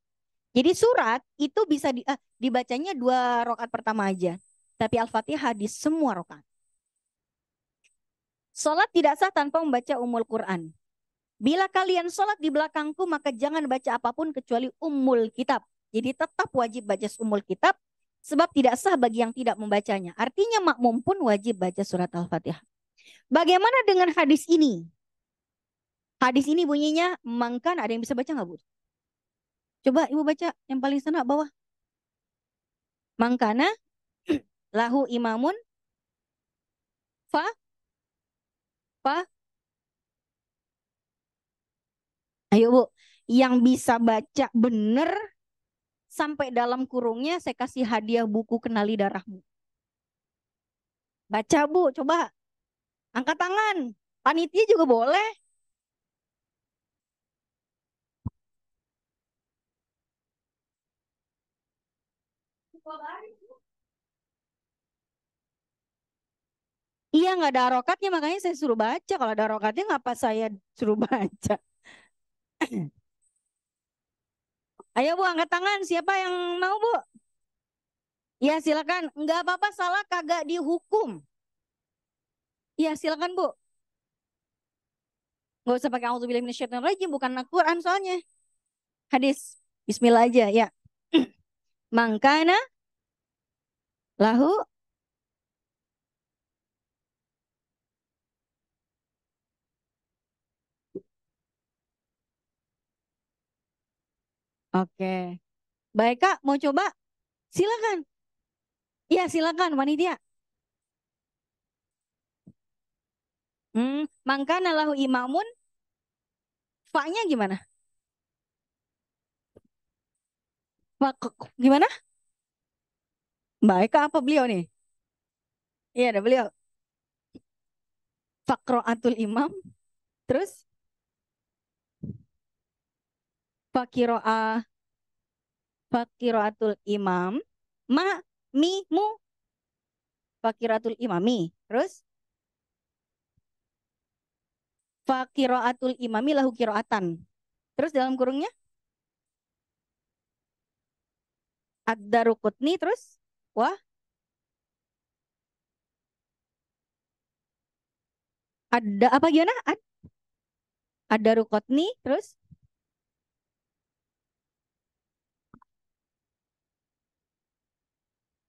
Jadi surat itu bisa dibacanya dua rokaat pertama aja. Tapi Al-Fatihah di semua rokaat. Sholat tidak sah tanpa membaca Ummul Quran. Bila kalian sholat di belakangku, maka jangan baca apapun kecuali Ummul Kitab. Jadi tetap wajib baca Ummul Kitab, sebab tidak sah bagi yang tidak membacanya. Artinya makmum pun wajib baca surat Al-Fatihah. Bagaimana dengan hadis ini? Hadis ini bunyinya, mangkan, ada yang bisa baca nggak Bu? Coba Ibu baca yang paling sana bawah. Mangkana lahu imamun fa fa. Ayo Bu, yang bisa baca bener sampai dalam kurungnya saya kasih hadiah buku Kenali Darahmu. Baca Bu, coba angkat tangan. Panitia juga boleh. Iya nggak ada harokatnya makanya saya suruh baca. Kalau ada harokatnya ngapa saya suruh baca? Ayo Bu angkat tangan. Siapa yang mau Bu? Ya silakan. Nggak apa-apa salah kagak dihukum. Ya silakan Bu. Nggak usah pakai auzubillahi minasyaitonirrajim. Bukan Al-Quran soalnya. Hadis. Bismillah aja ya. Mangkana lahu. Oke. Baik Kak, mau coba? Silakan. Ya silakan panitia. Mangkana lahu imamun. Fa-nya gimana? Gimana? Baik Kak, apa beliau nih? Iya ada beliau. Fakroatul imam. Terus fakiroah. Fakiroatul imam. Ma. Mi. Mu. Fakiratul imami. Terus fakiroatul imami lahu kiroatan. Terus dalam kurungnya ad-darukutni. Terus wah ada apa gimana? Ad-darukutni. Terus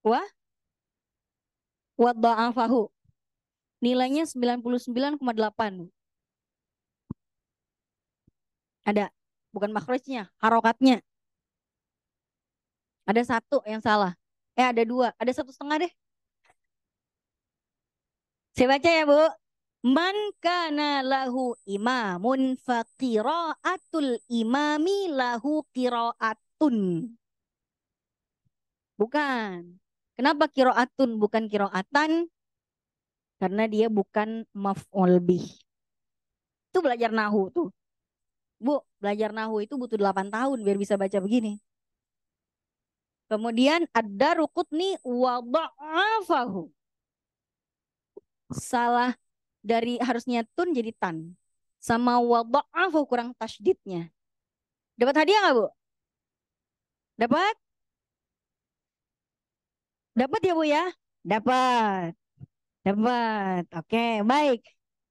wah wada'afahu. Nilainya 99,8. Ada. Bukan makrojnya, harokatnya. Ada satu yang salah. Ada dua. Ada 1,5 deh. Saya baca ya Bu. Man kana lahu imamun faqiraatul imami lahu qiraatun. Bukan. Kenapa qiraatun bukan qiraatan? Karena dia bukan maf'ul bih. Itu belajar nahu tuh. Bu, belajar nahu itu butuh 8 tahun biar bisa baca begini. Kemudian ada rukutni wa dha'afahu. Salah dari harusnya tun jadi tan. Sama wa dha'afahu kurang tasydidnya. Dapat hadiah nggak Bu? Dapat? Dapat ya Bu ya? Dapat. Dapat. Oke, baik.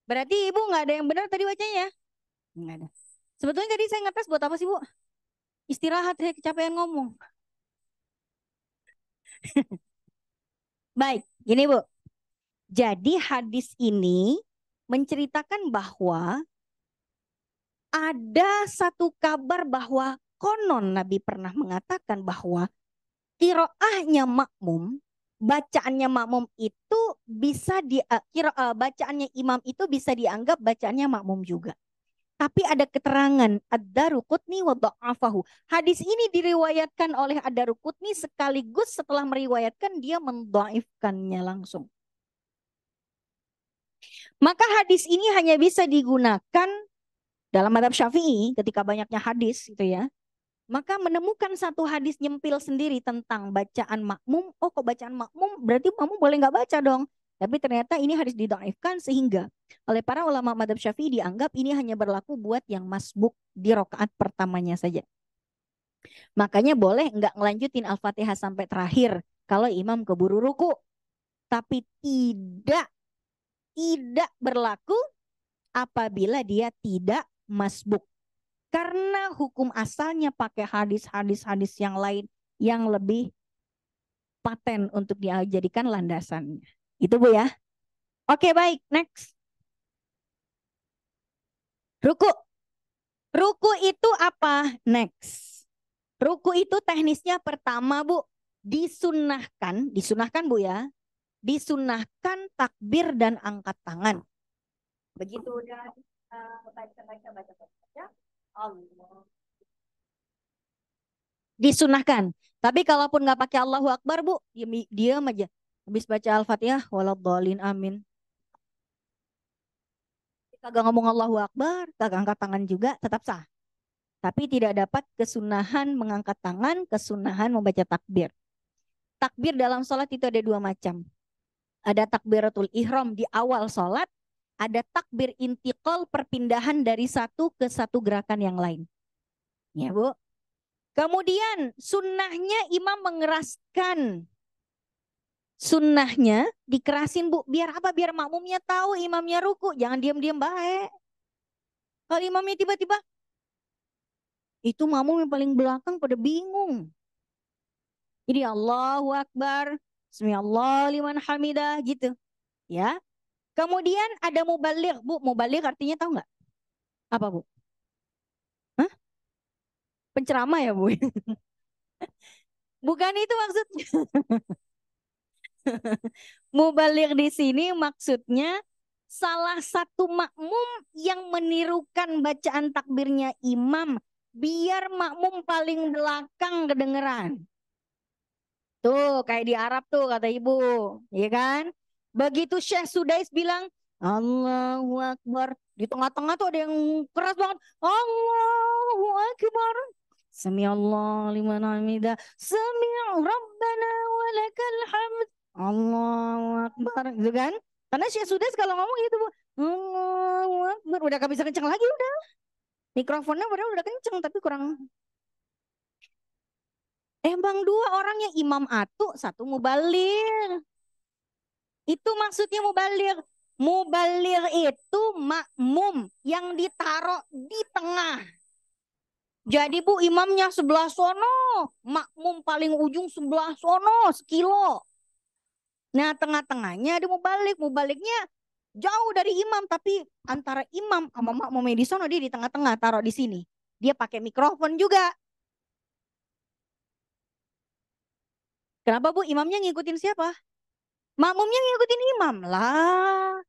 Berarti Ibu nggak ada yang benar tadi bacanya? Nggak ada. Sebetulnya tadi saya ngetes buat apa sih Bu? Istirahat, saya kecapean ngomong. Baik, gini Bu. Jadi hadis ini menceritakan bahwa ada satu kabar bahwa konon Nabi pernah mengatakan bahwa kiroahnya makmum, bacaannya makmum itu bisa bacaannya imam itu bisa dianggap bacaannya makmum juga. Tapi ada keterangan Ad-Daruqutni wa dha'afahu. Hadis ini diriwayatkan oleh Ad-Daruqutni sekaligus setelah meriwayatkan dia mendhaifkannya langsung. Maka hadis ini hanya bisa digunakan dalam mazhab Syafi'i ketika banyaknya hadis itu ya. Maka menemukan satu hadis nyempil sendiri tentang bacaan makmum. Oh kok bacaan makmum berarti makmum boleh nggak baca dong. Tapi ternyata ini hadis didhaifkan sehingga oleh para ulama mazhab Syafi'i dianggap ini hanya berlaku buat yang masbuk di rakaat pertamanya saja. Makanya boleh nggak ngelanjutin Al-Fatihah sampai terakhir kalau imam keburu ruku. Tapi tidak tidak berlaku apabila dia tidak masbuk. Karena hukum asalnya pakai hadis yang lain yang lebih paten untuk dijadikan landasannya. Itu Bu ya. Oke baik, next. Ruku. Ruku itu apa? Next. Ruku itu teknisnya pertama Bu, disunahkan Bu ya. Disunahkan takbir dan angkat tangan. Begitu udah baca. Allah. Disunahkan. Tapi kalaupun nggak pakai Allahu Akbar Bu, diam aja. Habis baca Al-Fatihah, waladhdallin amin. Kagak ngomong Allahu Akbar, kagak angkat tangan juga, tetap sah. Tapi tidak dapat kesunahan mengangkat tangan, kesunahan membaca takbir. Takbir dalam sholat itu ada dua macam. Ada takbiratul ihram di awal sholat, ada takbir intiqal perpindahan dari satu ke satu gerakan yang lain. Ya Bu. Kemudian sunnahnya imam mengeraskan. Sunnahnya dikerasin Bu. Biar apa? Biar makmumnya tahu imamnya ruku. Jangan diam-diam baik. Kalau imamnya tiba-tiba, itu makmum yang paling belakang pada bingung. Jadi Allahu Akbar, Bismillah liman hamidah gitu. Ya. Kemudian ada mubaligh Bu. Mubaligh artinya tahu nggak? Apa Bu? Hah? Penceramah ya Bu? Bukan itu maksudnya. Mubaligh di sini maksudnya salah satu makmum yang menirukan bacaan takbirnya imam biar makmum paling belakang kedengeran. Tuh kayak di Arab tuh kata ibu, ya kan? Begitu Syekh Sudais bilang Allahu Akbar, di tengah-tengah tuh ada yang keras banget. Allahu Akbar. Sami Allah liman hamidah. Sami Rabbana walakal hamd. Allahu Akbar, gitu kan? Karena Syekh Sudais kalau ngomong gitu, Bu. Allahu Akbar, udah gak bisa kencang lagi udah. Mikrofonnya padahal udah kencang tapi kurang. Emang dua orangnya imam atu, satu mubaligh. Itu maksudnya mubaligh. Mubaligh itu makmum yang ditaruh di tengah. Jadi Bu imamnya sebelah sono, makmum paling ujung sebelah sono, sekilo. Nah tengah-tengahnya ada mubaligh. Mubalighnya jauh dari imam, tapi antara imam sama makmumnya di sono dia di tengah-tengah, taruh di sini. Dia pakai mikrofon juga. Kenapa Bu? Imamnya ngikutin siapa? Makmumnya ngikutin imam lah.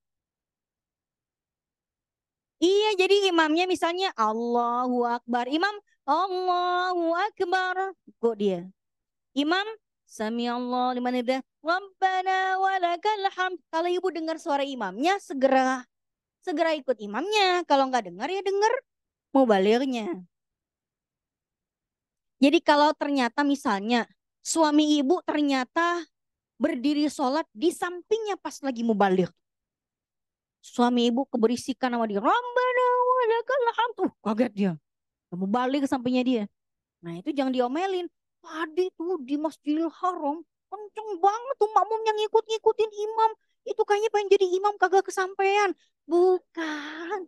Iya, jadi imamnya misalnya Allahu Akbar. Imam Allahu Akbar. Kok dia? Imam Sami Allah liman hamidah. Rabbana walakal hamd. Kalau ibu dengar suara imamnya, segera ikut imamnya. Kalau nggak dengar ya dengar mubalighnya. Jadi kalau ternyata misalnya suami ibu ternyata berdiri sholat di sampingnya pas lagi mubaligh. Suami ibu keberisikan sama dia. Rabbana walakal hamd. Kaget dia. Mubaligh ke sampingnya dia. Nah itu jangan diomelin. Tadi tuh di Masjidil Haram kenceng banget tuh makmum yang ngikut-ngikutin imam. Itu kayaknya pengen jadi imam kagak kesampaian. Bukan.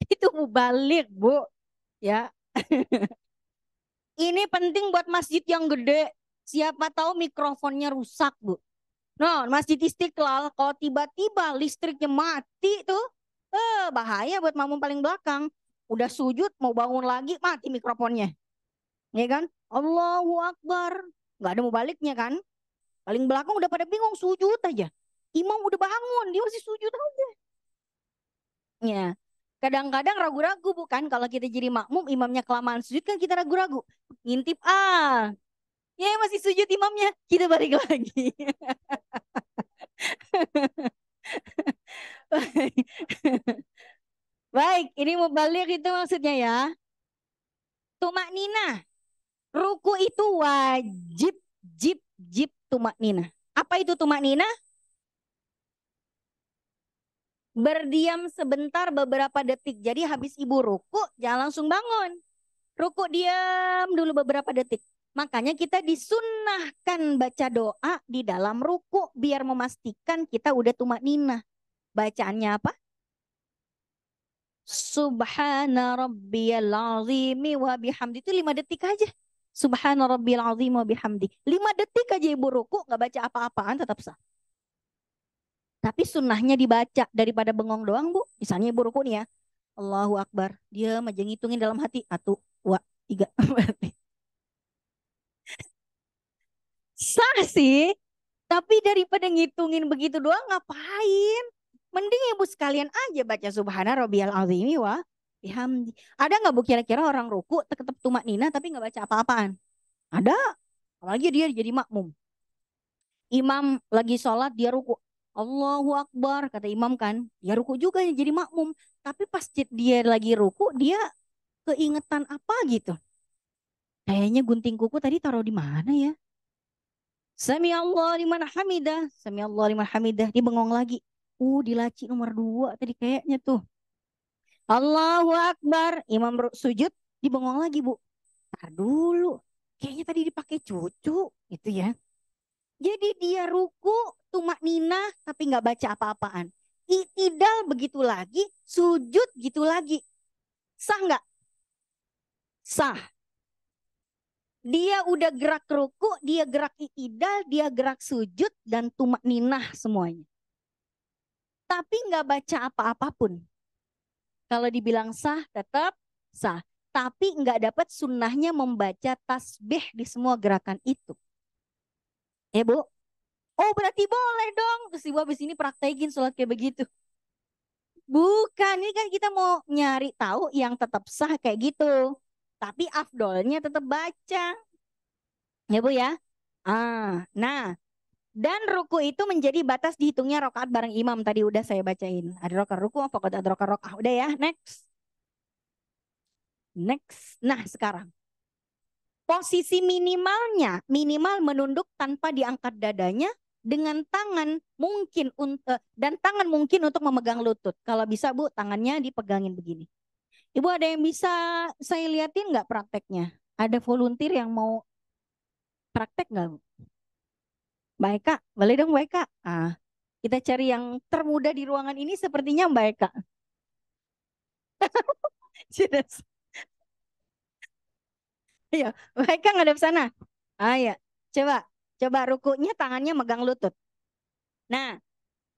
Itu mubaligh Bu. Ya. Ini penting buat masjid yang gede. Siapa tahu mikrofonnya rusak Bu. Nah, Masjid Istiqlal kalau tiba-tiba listriknya mati tuh, bahaya buat makmum paling belakang. Udah sujud mau bangun lagi mati mikrofonnya. Ya kan? Allahu Akbar. Nggak ada mau baliknya kan? Paling belakang udah pada bingung sujud aja. Imam udah bangun, dia masih sujud aja. Ya. Kadang-kadang ragu-ragu bukan kalau kita jadi makmum imamnya kelamaan sujud kan kita ragu-ragu. Ngintip ya masih sujud imamnya, kita balik lagi. Baik, ini mau balik itu maksudnya ya. Tumak nina. Ruku itu wajib, jib tumak nina. Apa itu tumak nina? Berdiam sebentar beberapa detik. Jadi habis ibu ruku, jangan langsung bangun. Ruku diam dulu beberapa detik. Makanya kita disunnahkan baca doa di dalam ruku biar memastikan kita udah tumakninah. Bacaannya apa? Subhana rabbiyal azimi wa bihamdi. Itu 5 detik aja. Subhana rabbiyal azimi wa bihamdi. 5 detik aja ibu ruku nggak baca apa-apaan tetap sah. Tapi sunnahnya dibaca daripada bengong doang bu. Misalnya ibu ruku nih ya. Allahu Akbar. Dia aja ngitungin dalam hati. 1, 2, 3. Sah sih. Tapi daripada ngitungin begitu doang ngapain? Mending ibu sekalian aja baca Subhana Rabbiyal Azimi wa bihamdi. Ada nggak bu kira-kira orang ruku tetap tumak nina tapi nggak baca apa-apaan? Ada. Apalagi dia jadi makmum. Imam lagi sholat dia ruku. Allahu Akbar kata imam kan. Dia ruku juga jadi makmum. Tapi pas dia lagi ruku dia keingetan apa gitu. Kayaknya gunting kuku tadi taruh di mana ya? Sami Allah liman hamidah. Sami Allah liman hamidah. Dia bengong lagi. Di laci nomor 2 tadi kayaknya tuh. Allahu Akbar. Imam sujud. Dia bengong lagi bu. Tar dulu. Kayaknya tadi dipakai cucu. Gitu ya. Jadi dia ruku, tumak nina, tapi nggak baca apa-apaan. I'tidal begitu lagi, sujud gitu lagi. Sah nggak? Sah. Dia udah gerak ruku, dia gerak i'tidal, dia gerak sujud, dan tumak ninah semuanya. Tapi nggak baca apa-apapun. Kalau dibilang sah, tetap sah. Tapi nggak dapat sunnahnya membaca tasbih di semua gerakan itu. Ya bu? Oh berarti boleh dong. Terus ibu habis ini praktekin sholat kayak begitu. Bukan, ini kan kita mau nyari tahu yang tetap sah kayak gitu. Tapi afdolnya tetap baca. Ya Bu ya. Nah, dan ruku itu menjadi batas dihitungnya rokaat bareng imam. Tadi udah saya bacain. Ada rokaat ruku, pokoknya ada rokaat rokah. Udah ya, next. Next. Nah, sekarang. Posisi minimalnya, minimal menunduk tanpa diangkat dadanya dengan tangan mungkin dan tangan mungkin untuk memegang lutut. Kalau bisa Bu, tangannya dipegangin begini. Ibu ada yang bisa saya liatin nggak prakteknya? Ada volunteer yang mau praktek nggak Bu? Baik Kak, boleh dong Baik Kak. Kita cari yang termuda di ruangan ini sepertinya Mbak Eka. Iya, Mbak Eka ngadep sana. Ya, coba, coba rukunya tangannya megang lutut. Nah,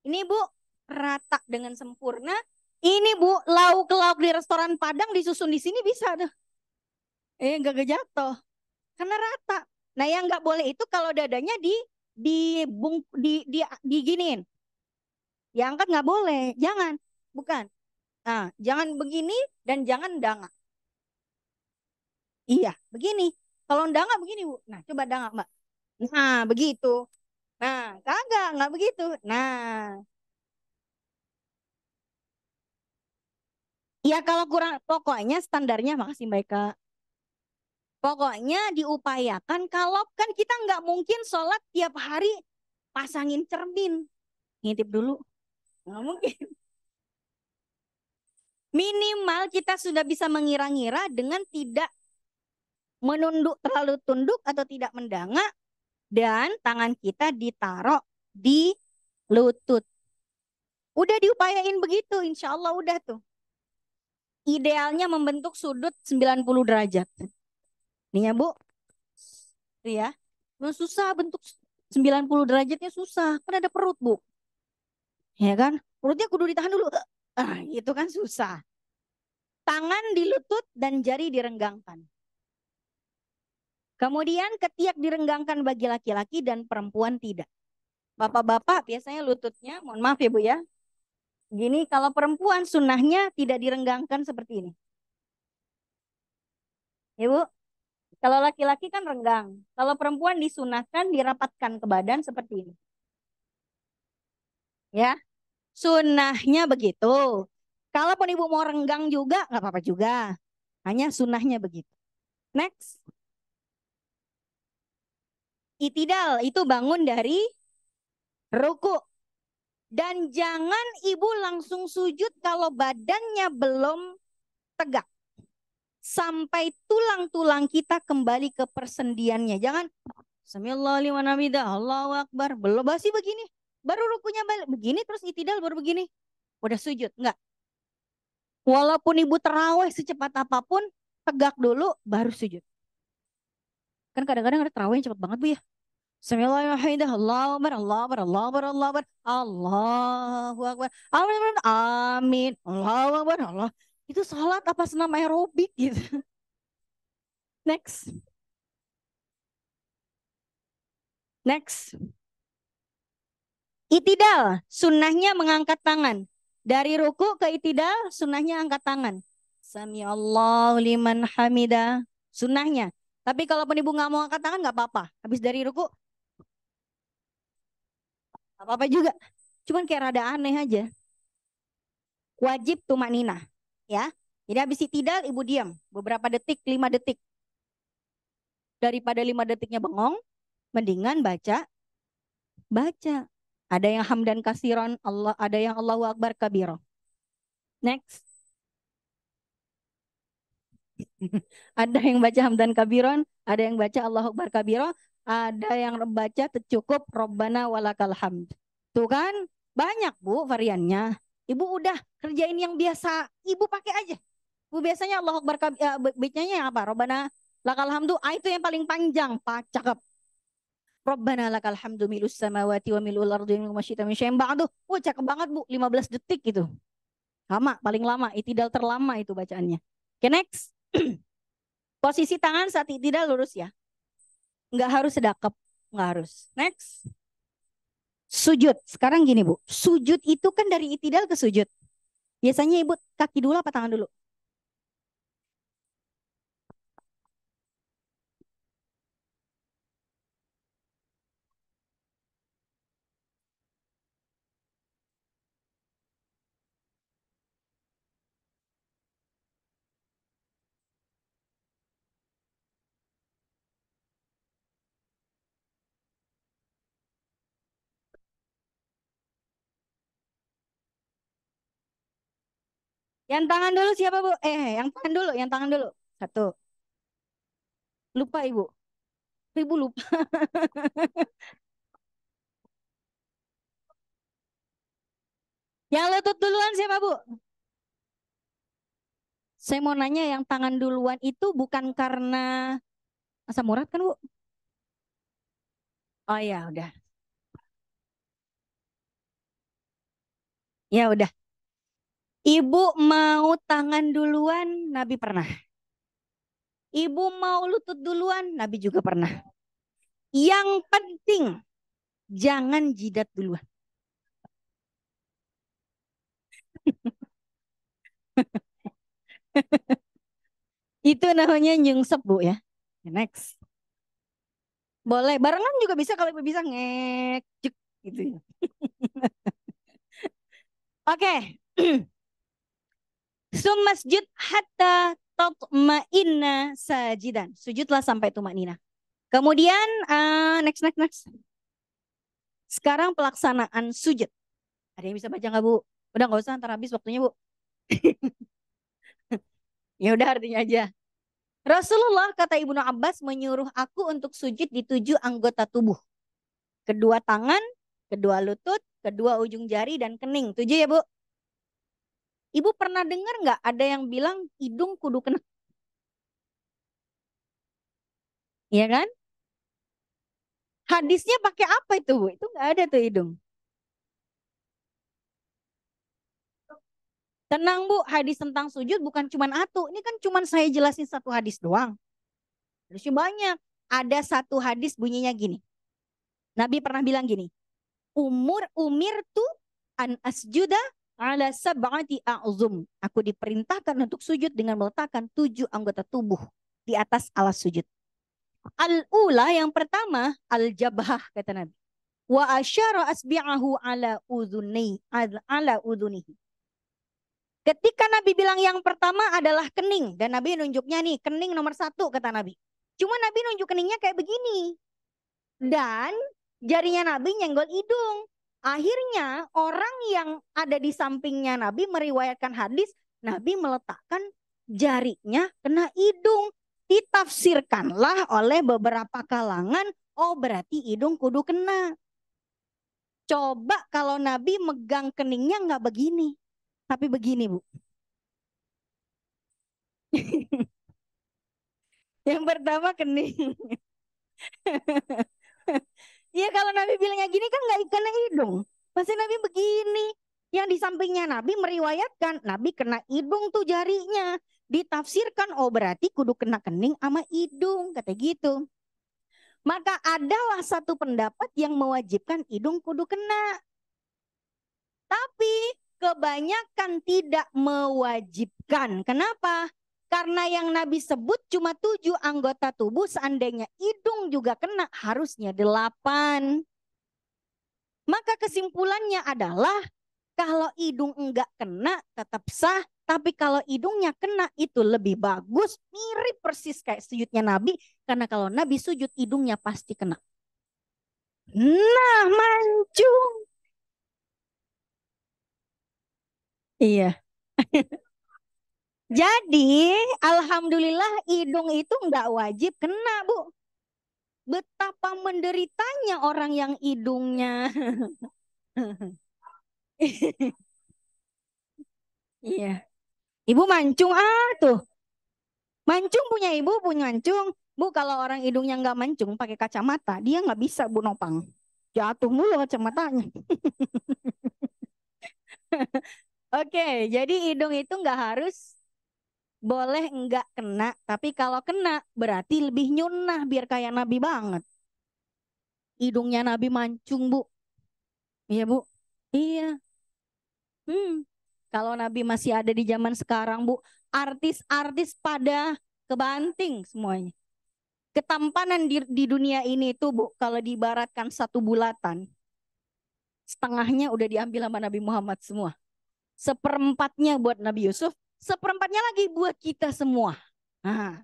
ini Bu rata dengan sempurna. Ini Bu lauk-lauk di restoran Padang disusun di sini bisa tuh. Nggak jatuh karena rata. Nah, yang nggak boleh itu kalau dadanya di giniin. Diangkat nggak boleh, jangan. Bukan. Nah, jangan begini dan jangan dangak. Iya, begini. Kalau dangak begini, Bu. Nah, coba dangak, Mbak. Nah, begitu. Nah, kagak, nggak begitu. Nah, ya kalau kurang, pokoknya standarnya, makasih Mbak Eka. Pokoknya diupayakan kalau kan kita nggak mungkin sholat tiap hari pasangin cermin. Ngintip dulu. Nggak mungkin. Minimal kita sudah bisa mengira-ngira dengan tidak menunduk terlalu tunduk atau tidak mendangak dan tangan kita ditaruh di lutut. Udah diupayain begitu, insya Allah udah tuh. Idealnya membentuk sudut 90 derajat. Nih ya Bu, tuh ya. Susah bentuk 90 derajatnya susah, kan ada perut Bu. Ya kan? Perutnya kudu ditahan dulu. Itu kan susah. Tangan di lutut dan jari direnggangkan. Kemudian ketiak direnggangkan bagi laki-laki dan perempuan tidak. Bapak-bapak biasanya lututnya, mohon maaf ya Bu ya. Gini, kalau perempuan sunnahnya tidak direnggangkan seperti ini. Ya Bu, kalau laki-laki kan renggang. Kalau perempuan disunahkan dirapatkan ke badan seperti ini. Ya, sunnahnya begitu. Kalaupun Ibu mau renggang juga, nggak apa-apa juga. Hanya sunnahnya begitu. Next. Itidal itu bangun dari ruku. Dan jangan ibu langsung sujud kalau badannya belum tegak. sampai tulang-tulang kita kembali ke persendiannya. Jangan Samiallahu liman hamidah, Allahu Akbar, belum basi begini. Baru rukunya balik begini terus itidal baru begini. Udah sujud, enggak. Walaupun ibu terawih secepat apapun, tegak dulu baru sujud. Kan kadang-kadang ada terawih yang cepat banget Bu ya. Bismillahirrahmanirrahim. Allahu Akbar, Allahu Akbar, Allahu Akbar, Allahu Akbar, Allahu Akbar, amin, Allahu Akbar, Allah. Itu sholat apa senam aerobik gitu. Next. Next. Itidal, sunnahnya mengangkat tangan. Dari ruku ke itidal, sunnahnya angkat tangan. Sami Allahu liman hamidah. Sunnahnya. Tapi kalaupun ibu nggak mau angkat tangan nggak apa-apa. Habis dari ruku, apa-apa juga. Cuman kayak rada aneh aja. Wajib tumak ninah. Ya. Jadi habis itidal ibu diam. Beberapa detik, 5 detik. Daripada 5 detiknya bengong, mendingan baca. Ada yang hamdan kasiron, Allah, ada yang Allahu Akbar kabiro. Next. Ada yang baca hamdan kabiron, ada yang baca Allahu Akbar kabiro, ada yang baca cukup Robbana walakal hamd. Tuh kan, banyak Bu variannya. Ibu udah kerjain yang biasa, ibu pakai aja. Bu biasanya Allahu Akbar bacanya apa? Robbana lakal hamdu, itu yang paling panjang, Pak, cakep. Rabbana lakal hamdu milus samawati wa milul ardi wa masyita min syai'in ba'du. Wah, cakep banget Bu, 15 detik gitu. Lama, paling lama, itidal terlama itu bacaannya. Oke, next. Posisi tangan saat itidal lurus ya. Nggak harus sedekap, nggak harus. Next. Sujud. Sekarang gini Bu, sujud itu kan dari itidal ke sujud. Biasanya Ibu kaki dulu apa tangan dulu? Yang tangan dulu siapa Bu? Yang tangan dulu. Satu. Lupa Ibu. Ibu lupa. Yang lutut duluan siapa Bu? Saya mau nanya yang tangan duluan itu bukan karena asam urat kan Bu? Oh ya udah. Ya udah. Ibu mau tangan duluan, Nabi pernah. Ibu mau lutut duluan, Nabi juga pernah. Yang penting jangan jidat duluan. Itu namanya nyungsep Bu ya. Next. Boleh, barengan juga bisa kalau Ibu bisa ngek cek gitu ya. Oke. Masjid hatta tatma'inna sajidan. Sujudlah sampai tumanina. Kemudian next. Sekarang pelaksanaan sujud. Ada yang bisa baca nggak Bu? Udah nggak usah, ntar habis waktunya Bu. Ya udah artinya aja. Rasulullah kata Ibnu Abbas menyuruh aku untuk sujud di 7 anggota tubuh. Kedua tangan, kedua lutut, kedua ujung jari dan kening. 7 ya Bu. Ibu pernah dengar nggak ada yang bilang hidung kudu kena? Iya kan? Hadisnya pakai apa itu Bu? Itu nggak ada tuh hidung. Tenang Bu, hadis tentang sujud bukan cuman atu. Ini kan cuman saya jelasin satu hadis doang. Hadisnya banyak. Ada satu hadis bunyinya gini. Nabi pernah bilang gini. Umir tu an asjuda ala sab'ati a'zum. Aku diperintahkan untuk sujud dengan meletakkan 7 anggota tubuh di atas alas sujud. Al-ula yang pertama al-jabhah kata Nabi. Wa asyara asbi'ahu ala udhunihi. Ketika Nabi bilang yang pertama adalah kening. Dan Nabi nunjuknya nih, kening nomor 1 kata Nabi. Cuma Nabi nunjuk keningnya kayak begini. Dan jarinya Nabi nyenggol hidung. Akhirnya orang yang ada di sampingnya Nabi meriwayatkan hadis. Nabi meletakkan jarinya kena hidung. Ditafsirkanlah oleh beberapa kalangan, oh berarti hidung kudu kena. Coba kalau Nabi megang keningnya nggak begini, tapi begini Bu. Yang pertama kening. Ya kalau Nabi bilangnya gini kan nggak kena hidung. Pasti Nabi begini. Yang di sampingnya Nabi meriwayatkan Nabi kena hidung tuh jarinya. Ditafsirkan oh berarti kudu kena kening sama hidung kata gitu. Maka adalah satu pendapat yang mewajibkan hidung kudu kena. Tapi kebanyakan tidak mewajibkan. Kenapa? Karena yang Nabi sebut cuma 7 anggota tubuh, seandainya hidung juga kena harusnya 8. Maka kesimpulannya adalah kalau hidung enggak kena tetap sah, tapi kalau hidungnya kena itu lebih bagus, mirip persis kayak sujudnya Nabi, karena kalau Nabi sujud hidungnya pasti kena. Nah, mancung. Iya. Jadi, alhamdulillah hidung itu nggak wajib kena, Bu. Betapa menderitanya orang yang hidungnya. Iya. Ibu mancung tuh. Mancung punya ibu punya mancung. Bu kalau orang hidungnya nggak mancung pakai kacamata, dia nggak bisa Bu nopang. Jatuh mulu kacamatanya. Oke, jadi hidung itu nggak harus boleh nggak kena, tapi kalau kena berarti lebih nyunah biar kayak Nabi banget. Hidungnya Nabi mancung, Bu. Iya, Bu. Iya. Kalau Nabi masih ada di zaman sekarang, Bu, artis-artis pada kebanting semuanya. Ketampanan di dunia ini tuh, Bu, kalau diibaratkan satu bulatan, setengahnya udah diambil sama Nabi Muhammad semua. Seperempatnya buat Nabi Yusuf, seperempatnya lagi buat kita semua. Nah,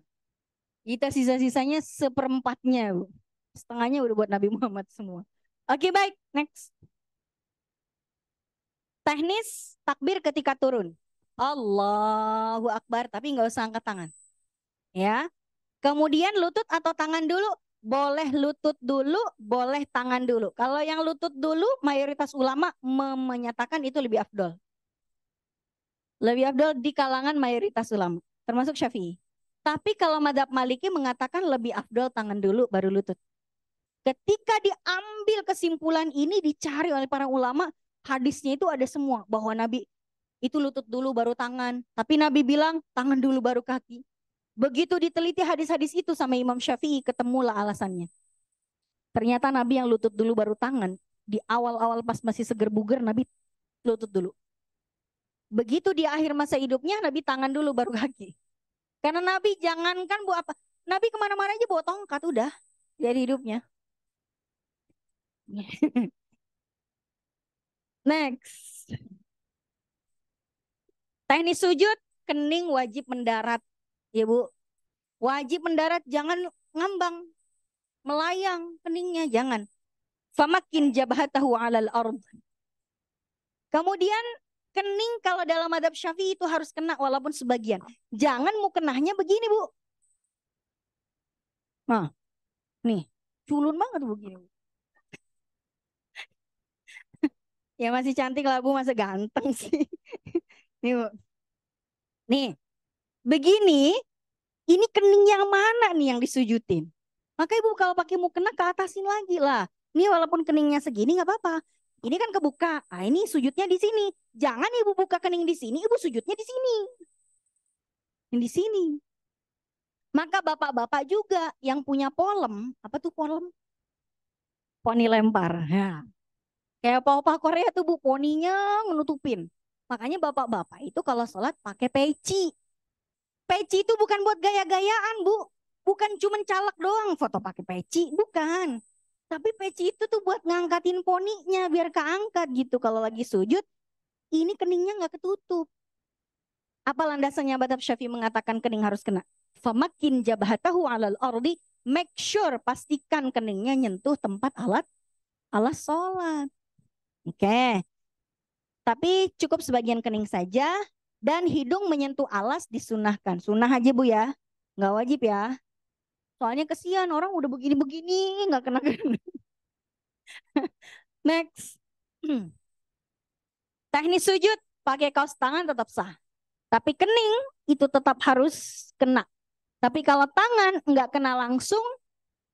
kita sisa-sisanya seperempatnya, Bu. Setengahnya udah buat Nabi Muhammad semua. Oke, baik, next. Teknis takbir ketika turun. Allahu Akbar, tapi nggak usah angkat tangan. Ya. Kemudian lutut atau tangan dulu? Boleh lutut dulu, boleh tangan dulu. Kalau yang lutut dulu, mayoritas ulama menyatakan itu lebih afdol. Lebih afdol di kalangan mayoritas ulama, termasuk Syafi'i. Tapi kalau madhab Maliki mengatakan lebih afdol tangan dulu, baru lutut. Ketika diambil kesimpulan ini dicari oleh para ulama, hadisnya itu ada semua. Bahwa Nabi itu lutut dulu baru tangan. Tapi Nabi bilang tangan dulu baru kaki. Begitu diteliti hadis-hadis itu sama Imam Syafi'i, ketemulah alasannya. Ternyata Nabi yang lutut dulu baru tangan. Di awal-awal pas masih seger buger, Nabi lutut dulu. Begitu di akhir masa hidupnya, Nabi tangan dulu baru kaki. Karena Nabi jangankan buat apa. Nabi kemana-mana aja bawa tongkat, udah. Jadi hidupnya. Next. Teknis sujud, kening wajib mendarat. Ya Bu, wajib mendarat, jangan ngambang. Melayang keningnya, jangan. Famakin jabhatahu alal ard. Kemudian kening kalau dalam madhab Syafi'i itu harus kena walaupun sebagian. Jangan mau kenahnya begini Bu. Nah, nih, culun banget begini. Ya masih cantik lah Bu, masa ganteng sih. Nih Bu. Nih, begini, ini kening yang mana nih yang disujudin? Maka Ibu kalau pakai mukena ke atasin lagi lah. Ini walaupun keningnya segini nggak apa-apa. Ini kan kebuka. Ah, ini sujudnya di sini. Jangan Ibu buka kening di sini, Ibu sujudnya di sini. Yang di sini. Maka bapak-bapak juga yang punya polem, apa tuh polem? Poni lempar. Ya. Kayak papa Korea tuh Bu, poninya menutupin. Makanya bapak-bapak itu kalau sholat pakai peci. Peci itu bukan buat gaya-gayaan, Bu. Bukan cuma calak doang foto pakai peci, bukan. Tapi peci itu tuh buat ngangkatin poninya biar keangkat gitu. Kalau lagi sujud, ini keningnya nggak ketutup. Apa landasannya Madhab Syafi'i mengatakan kening harus kena? Famakin jabhatahu alal ardi, make sure pastikan keningnya nyentuh tempat alat sholat. Oke. Tapi cukup sebagian kening saja. Dan hidung menyentuh alas disunahkan. Sunnah aja Bu ya. Nggak wajib ya. Soalnya kesian orang udah begini-begini nggak kena-kena. Next. Teknis sujud pakai kaos tangan tetap sah. Tapi kening itu tetap harus kena. Tapi kalau tangan nggak kena langsung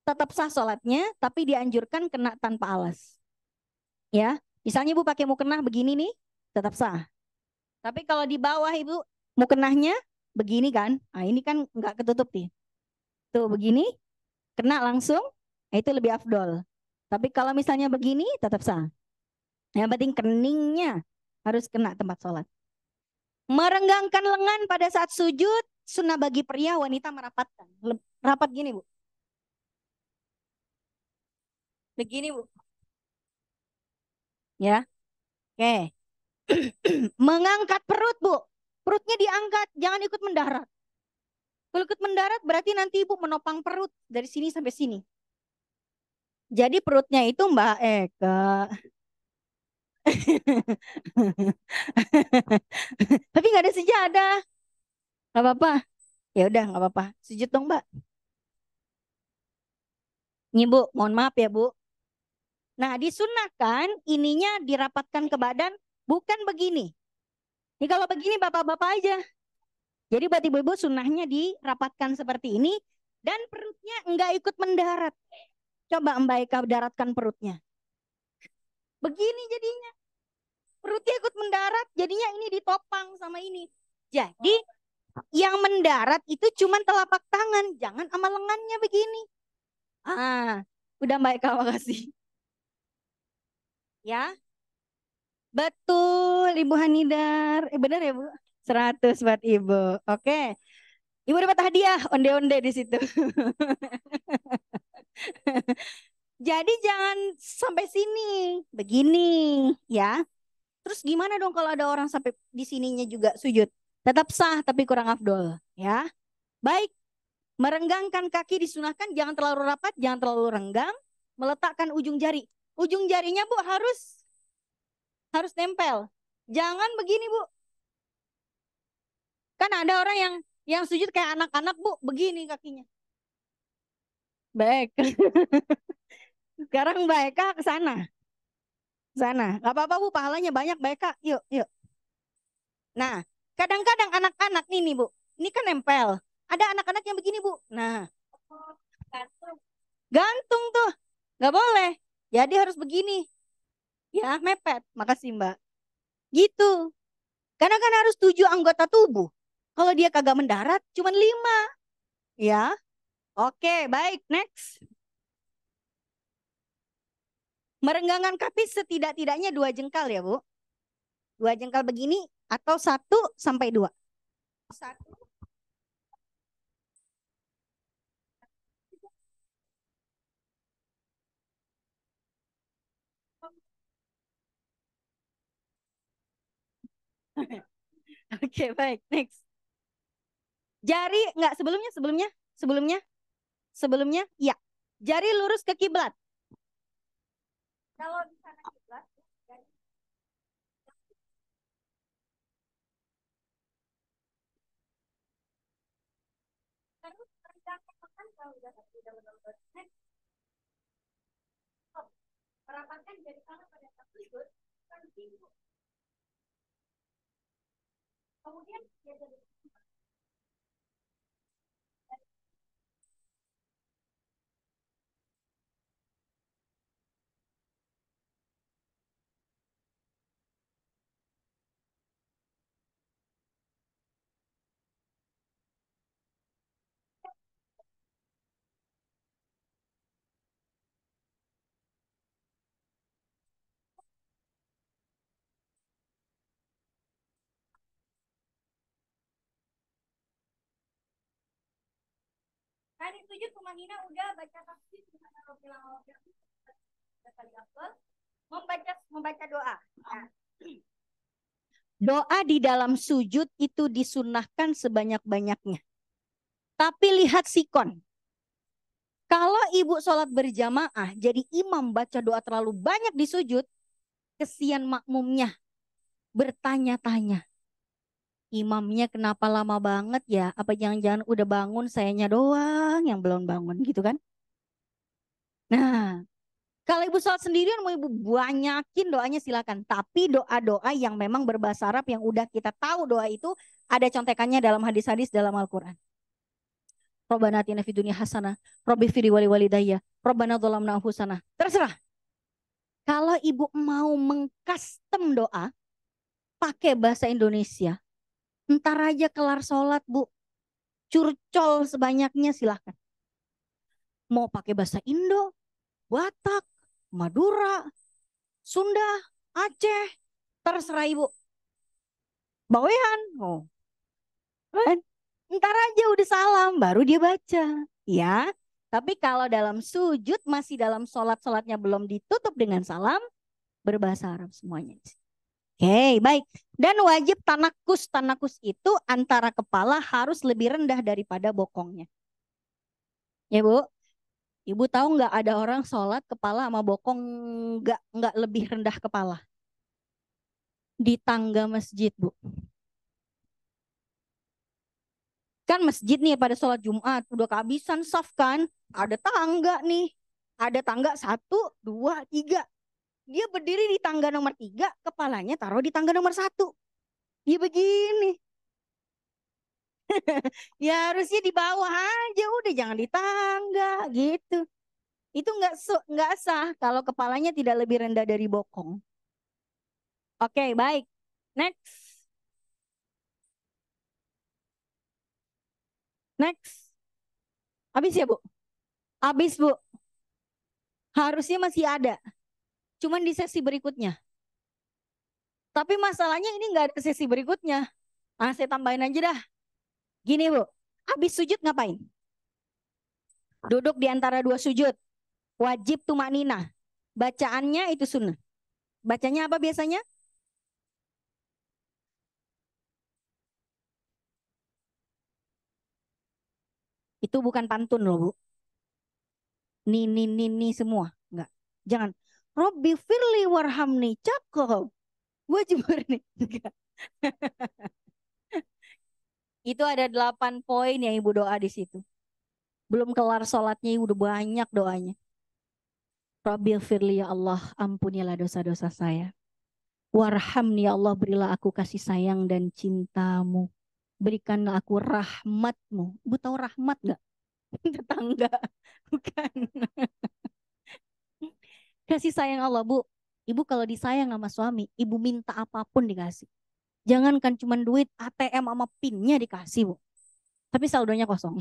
tetap sah sholatnya. Tapi dianjurkan kena tanpa alas. Ya, misalnya Ibu pakai mukena begini nih tetap sah. Tapi kalau di bawah Ibu mukenahnya begini kan. Nah ini kan nggak ketutup nih. Tuh begini kena langsung. Nah, itu lebih afdol. Tapi kalau misalnya begini tetap sah. Yang penting keningnya harus kena tempat sholat. Merenggangkan lengan pada saat sujud, sunnah bagi pria, wanita merapatkan. Rapat gini Bu. Begini Bu. Ya, oke. Mengangkat perut Bu. Perutnya diangkat, jangan ikut mendarat. Kalau ikut mendarat berarti nanti Ibu menopang perut dari sini sampai sini. Jadi perutnya itu Mbak Eka. Tapi nggak ada sejadah. Nggak apa-apa. Ya udah nggak apa-apa. Sujud dong Mbak. Nih Bu, mohon maaf ya Bu. Nah disunahkan ininya dirapatkan ke badan bukan begini. Ini kalau begini bapak-bapak aja. Jadi buat ibu-ibu sunnahnya dirapatkan seperti ini dan perutnya enggak ikut mendarat. Coba Mbak Eka daratkan perutnya. Begini jadinya. Perutnya ikut mendarat, jadinya ini ditopang sama ini. Jadi yang mendarat itu cuma telapak tangan, jangan sama lengannya begini. Ah, udah Mbak Eka makasih. Ya, betul Ibu Hanidar. Benar ya Bu? 100 buat Ibu. Oke. Ibu dapat hadiah onde-onde di situ. Jadi jangan sampai sini, begini ya. Terus gimana dong kalau ada orang sampai di sininya juga sujud? Tetap sah tapi kurang afdol ya. Baik, merenggangkan kaki disunahkan jangan terlalu rapat, jangan terlalu renggang. Meletakkan ujung jari. Ujung jarinya Bu harus nempel. Jangan begini Bu. Kan ada orang yang sujud kayak anak-anak Bu, begini kakinya. Baik. Sekarang Mbak Eka ke sana. Sana. Gak apa-apa Bu, pahalanya banyak Mbak Eka. Yuk, yuk. Nah, kadang-kadang anak-anak nih Bu. Ini kan nempel. Ada anak-anak yang begini Bu. Nah, gantung tuh. Gak boleh. Jadi harus begini. Ya, mepet. Makasih Mbak. Gitu. Karena kan harus 7 anggota tubuh. Kalau dia kagak mendarat, cuma 5. Ya. Oke, baik. Next. Merenggangan kaki setidak-tidaknya 2 jengkal ya Bu. 2 jengkal begini atau 1 sampai 2. 1. Oke, baik. Next. Jari enggak sebelumnya iya. Jari lurus ke kiblat. Kalau di sana kiblat, jari terus rendahkan makan kalau udah benar-benar. Next. Merapatkan jari tangan pada saat sujud kan pintu. Kemudian dia jadi tadi sujud tumanina udah baca tafsir gimana bilang kali afdal membaca doa. Nah, doa di dalam sujud itu disunahkan sebanyak-banyaknya. Tapi lihat sikon. Kalau ibu sholat berjamaah, jadi imam baca doa terlalu banyak di sujud, kesian makmumnya bertanya-tanya. imamnya kenapa lama banget ya? Apa jangan-jangan udah bangun, sayanya doang yang belum bangun gitu kan? Nah, kalau ibu sholat sendirian mau ibu banyakin doanya silakan. Tapi doa-doa yang memang berbahasa Arab yang udah kita tahu doa itu ada contekannya dalam hadis-hadis dalam Al-Quran. Robbana atina fid dunya hasanah, Robbi firi wali walidayya, Robbana dzalamna anfusana. Terserah. Kalau ibu mau mengcustom doa pakai bahasa Indonesia, ntar aja kelar sholat bu, curcol sebanyaknya silahkan. Mau pakai bahasa Indo, Batak, Madura, Sunda, Aceh, terserah ibu. Bawean, oh, kan? Ntar aja udah salam, baru dia baca, ya. Tapi kalau dalam sujud masih dalam sholatnya belum ditutup dengan salam, berbahasa Arab semuanya. Oke, baik. Dan wajib tanakus. Tanakus itu antara kepala harus lebih rendah daripada bokongnya. Ya Bu, Ibu tahu nggak ada orang sholat kepala sama bokong nggak lebih rendah kepala di tangga masjid Bu. Kan masjid nih pada sholat Jumat udah kehabisan saf kan, ada tangga nih, ada tangga 1, 2, 3. Dia berdiri di tangga nomor 3, kepalanya taruh di tangga nomor 1. Dia begini. Ya harusnya di bawah aja, udah jangan di tangga gitu. Itu nggak sah kalau kepalanya tidak lebih rendah dari bokong. Oke, baik. Next. Next. Habis ya, Bu? Habis, Bu. Harusnya masih ada. Cuman di sesi berikutnya. Tapi masalahnya ini nggak ada sesi berikutnya. Ah, saya tambahin aja dah. Gini, Bu. Habis sujud ngapain? Duduk di antara dua sujud. Wajib tumakninah. Bacaannya itu sunnah. Bacanya apa biasanya? Itu bukan pantun loh, Bu. Ni semua. Enggak. Jangan. Robbi firli warhamni. Cakep. Gue jemur nih. Enggak. Itu ada 8 poin yang ibu doa di situ. Belum kelar sholatnya udah banyak doanya. Rabbil firli ya Allah, ampunilah dosa-dosa saya. Warhamni ya Allah, berilah aku kasih sayang dan cintamu. Berikanlah aku rahmatmu. Ibu tahu rahmat nggak? Tetangga. Bukan. Kasih sayang Allah, Bu. Ibu kalau disayang sama suami, ibu minta apapun dikasih. Jangankan cuma duit, ATM sama PIN-nya dikasih, Bu. Tapi saldonya kosong.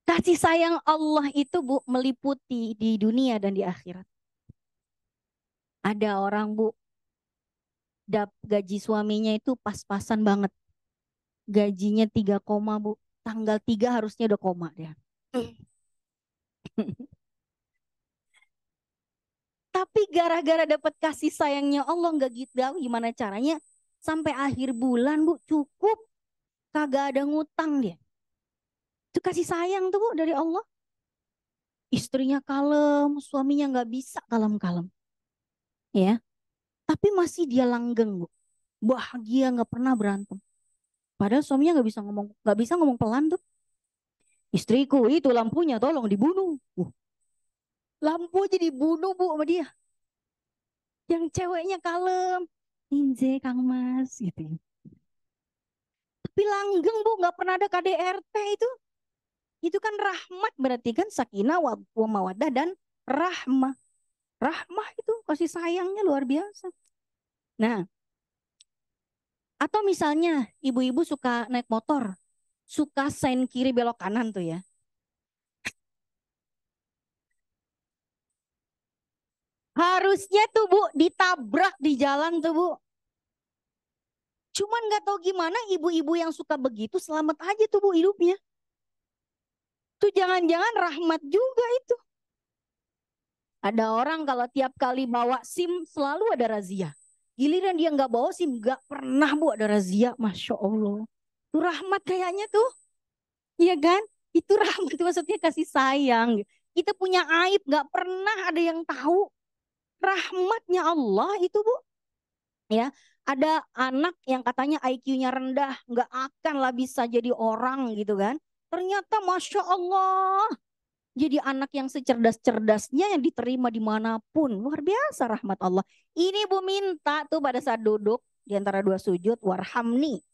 Kasih sayang Allah itu Bu meliputi di dunia dan di akhirat. Ada orang Bu, gaji suaminya itu pas-pasan banget. Gajinya 3 koma Bu. Tanggal 3 harusnya udah koma dia. Tapi gara-gara dapat kasih sayangnya Allah nggak gitu gimana caranya. Sampai akhir bulan Bu cukup. Kagak ada ngutang dia. Itu kasih sayang tuh Bu dari Allah. Istrinya kalem, suaminya nggak bisa kalem-kalem. Ya, tapi masih dia langgeng Bu. Bahagia nggak pernah berantem. Padahal suaminya nggak bisa ngomong pelan tuh. Istriku itu lampunya tolong dibunuh. Lampu aja dibunuh Bu sama dia. Yang ceweknya kalem. Inje Kang Mas gitu. Tapi langgeng Bu, nggak pernah ada KDRT itu. Itu kan rahmat berarti kan sakinah wa mawaddah dan rahmah. Rahmah itu kasih sayangnya luar biasa. Nah, atau misalnya ibu-ibu suka naik motor, suka sen kiri belok kanan tuh ya. Harusnya tuh Bu ditabrak di jalan tuh Bu. Cuman nggak tahu gimana ibu-ibu yang suka begitu selamat aja tuh Bu hidupnya. Tuh jangan-jangan rahmat juga itu. Ada orang kalau tiap kali bawa SIM selalu ada razia. Giliran dia nggak bawa SIM nggak pernah Bu ada razia. Masya Allah. Itu rahmat kayaknya tuh. Iya kan? Itu rahmat itu maksudnya kasih sayang. Kita punya aib nggak pernah ada yang tahu. Rahmatnya Allah itu Bu. Ya, ada anak yang katanya IQ-nya rendah, nggak akan lah bisa jadi orang gitu kan. Ternyata Masya Allah, jadi anak yang secerdas-cerdasnya yang diterima dimanapun. Luar biasa rahmat Allah. Ini Bu minta tuh pada saat duduk di antara dua sujud, warhamni.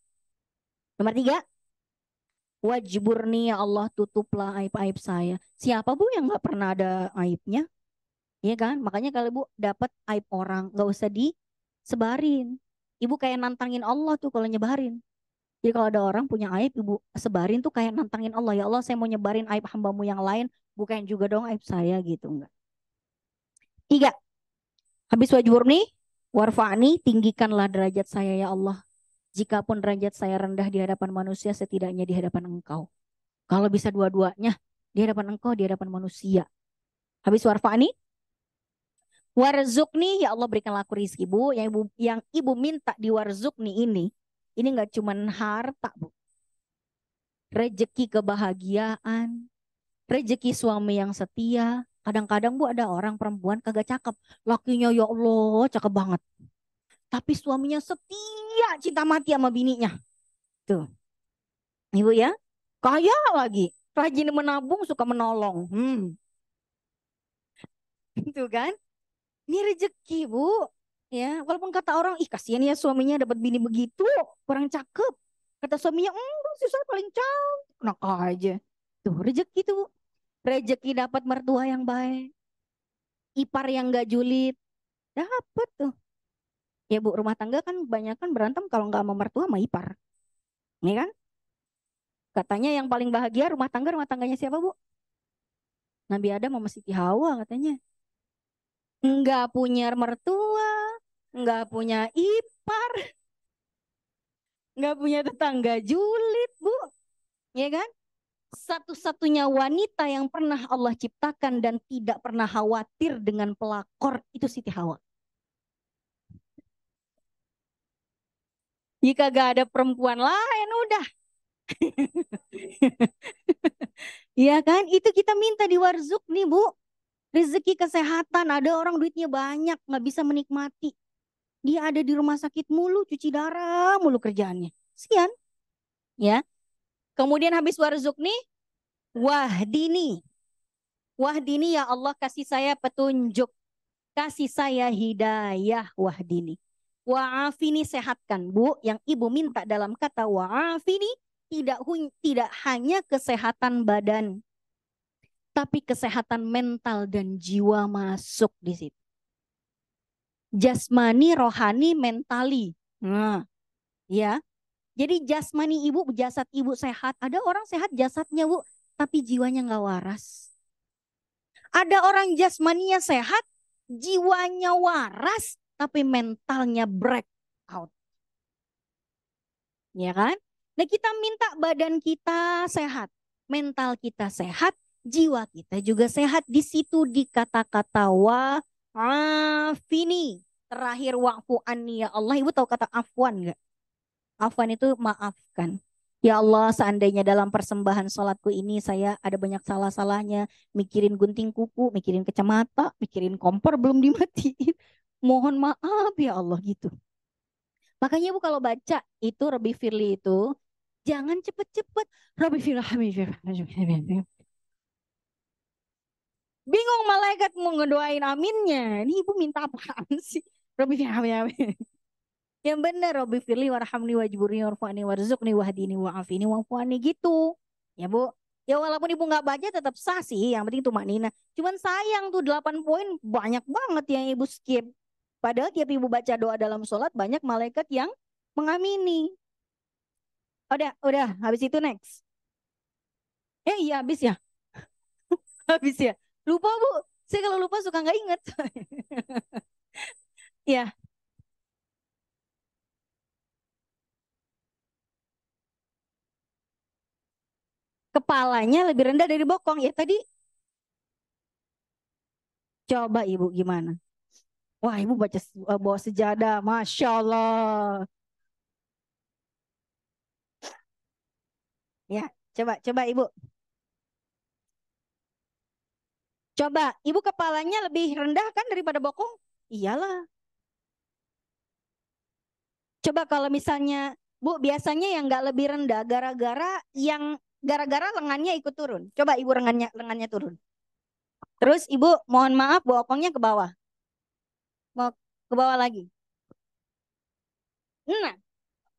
Nomor tiga, wajburni ya Allah, tutuplah aib-aib saya. Siapa Bu yang nggak pernah ada aibnya? Iya kan? Makanya kalau Ibu dapat aib orang, nggak usah disebarin. Ibu kayak nantangin Allah tuh kalau nyebarin. Jadi kalau ada orang punya aib, Ibu sebarin tuh kayak nantangin Allah. Ya Allah, saya mau nyebarin aib hambamu yang lain, bukan juga dong aib saya gitu. Enggak. Tiga, habis wajburni, warfa'ni, tinggikanlah derajat saya ya Allah. Jikapun derajat saya rendah di hadapan manusia, setidaknya di hadapan Engkau. Kalau bisa dua-duanya, di hadapan Engkau, di hadapan manusia. Habis warfa'ni, warzukni, ya Allah berikanlah aku rizki Bu. Yang ibu minta di warzukni ini nggak cuman harta Bu. Rezeki kebahagiaan, rezeki suami yang setia. Kadang-kadang Bu ada orang perempuan kagak cakep. Lakinya ya Allah cakep banget. Tapi suaminya setia cinta mati sama bininya. Tuh, Ibu ya. Kaya lagi. Rajin menabung suka menolong. Itu kan. Ini rezeki Bu. Ya, walaupun kata orang, ih kasihan ya suaminya dapat bini begitu, kurang cakep. Kata suaminya, enggak sih saya paling cantik. Enak aja. Tuh rezeki tuh. Rezeki dapat mertua yang baik. Ipar yang gak julid. Dapat tuh. Ya Bu, rumah tangga kan banyak kan berantem kalau nggak sama mertua sama ipar. Ini kan? Katanya yang paling bahagia rumah tangganya siapa Bu? Nabi Adam sama Siti Hawa katanya. Nggak punya mertua, nggak punya ipar, nggak punya tetangga julid, Bu. Ya kan? Satu-satunya wanita yang pernah Allah ciptakan dan tidak pernah khawatir dengan pelakor itu Siti Hawa. Jika gak ada perempuan lain, udah. Iya kan? Itu kita minta di warzuk nih, Bu. Rezeki kesehatan. Ada orang duitnya banyak, nggak bisa menikmati. Dia ada di rumah sakit mulu, cuci darah mulu kerjaannya. Sian, ya. Kemudian habis warzuk nih, wahdini. Wahdini ya Allah kasih saya petunjuk. Kasih saya hidayah wahdini. Wa'afini sehatkan Bu. Yang ibu minta dalam kata wa'afini tidak hanya kesehatan badan. Tapi kesehatan mental dan jiwa masuk di situ. Jasmani, rohani, mentali. Nah, ya. Jadi jasmani ibu, jasad ibu sehat. Ada orang sehat jasadnya Bu, tapi jiwanya nggak waras. Ada orang jasmaninya sehat, jiwanya waras, tapi mentalnya break out. Ya kan? Nah kita minta badan kita sehat, mental kita sehat, jiwa kita juga sehat. Di situ di kata-kata wa afini. Terakhir wa'fu anni ya Allah. Ibu tahu kata afwan nggak? Afwan itu maafkan. Ya Allah, seandainya dalam persembahan sholatku ini saya ada banyak salah-salahnya. Mikirin gunting kuku, mikirin kacamata, mikirin kompor belum dimatiin. Mohon maaf ya Allah gitu. Makanya Bu kalau baca itu Rabbi Firli itu jangan cepet-cepet. Rabbi Firli. Bingung malaikat mau ngedoain aminnya. Ini Ibu minta apaan sih? Rabbi Firli. Yang benar Rabbi Firli warhamni wajburni warfa'ni warzuqni wahdini wa'afini wa'fuani gitu. Ya Bu. Ya walaupun Ibu nggak baca tetap sah sih. Yang penting tuh maknina. Cuman sayang tuh 8 poin banyak banget yang Ibu skip. Padahal tiap Ibu baca doa dalam sholat banyak malaikat yang mengamini. Udah, habis itu next. Iya habis ya, habis ya. Lupa Bu, saya kalau lupa suka nggak inget. Ya, kepalanya lebih rendah dari bokong. Ya tadi coba Ibu gimana? Wah Ibu bawa sejadah, Masya Allah. Ya, coba Ibu. Coba, Ibu kepalanya lebih rendah kan daripada bokong? Iyalah. Coba kalau misalnya Bu, biasanya yang nggak lebih rendah gara-gara lengannya ikut turun. Coba Ibu lengannya turun. Terus Ibu mohon maaf bokongnya ke bawah. Mau ke bawah lagi. Nah,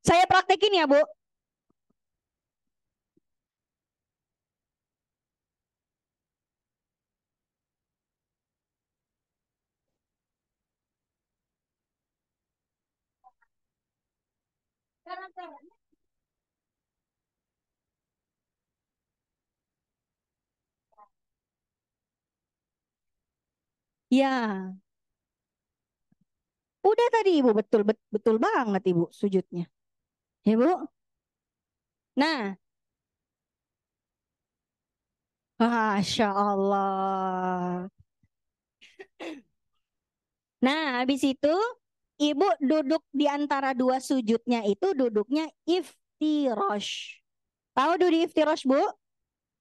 saya praktekin ya, Bu. Ya, udah tadi Ibu betul betul banget Ibu sujudnya. Ya, Bu. Nah, Masya Allah. Nah, habis itu Ibu duduk di antara dua sujudnya itu duduknya iftirosh. Tahu duduk iftirosh, Bu?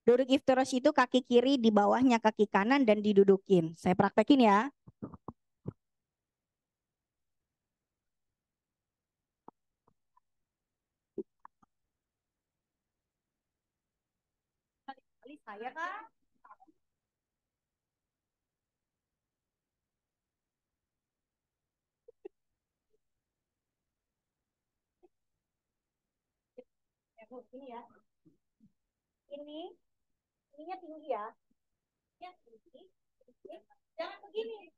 Duduk iftirosh itu kaki kiri di bawahnya kaki kanan dan didudukin. Saya praktekin ya. Kali saya kan. Ya, Bu, ini ya. Ini, ininya tinggi ya. Ya, tinggi. Jangan begini.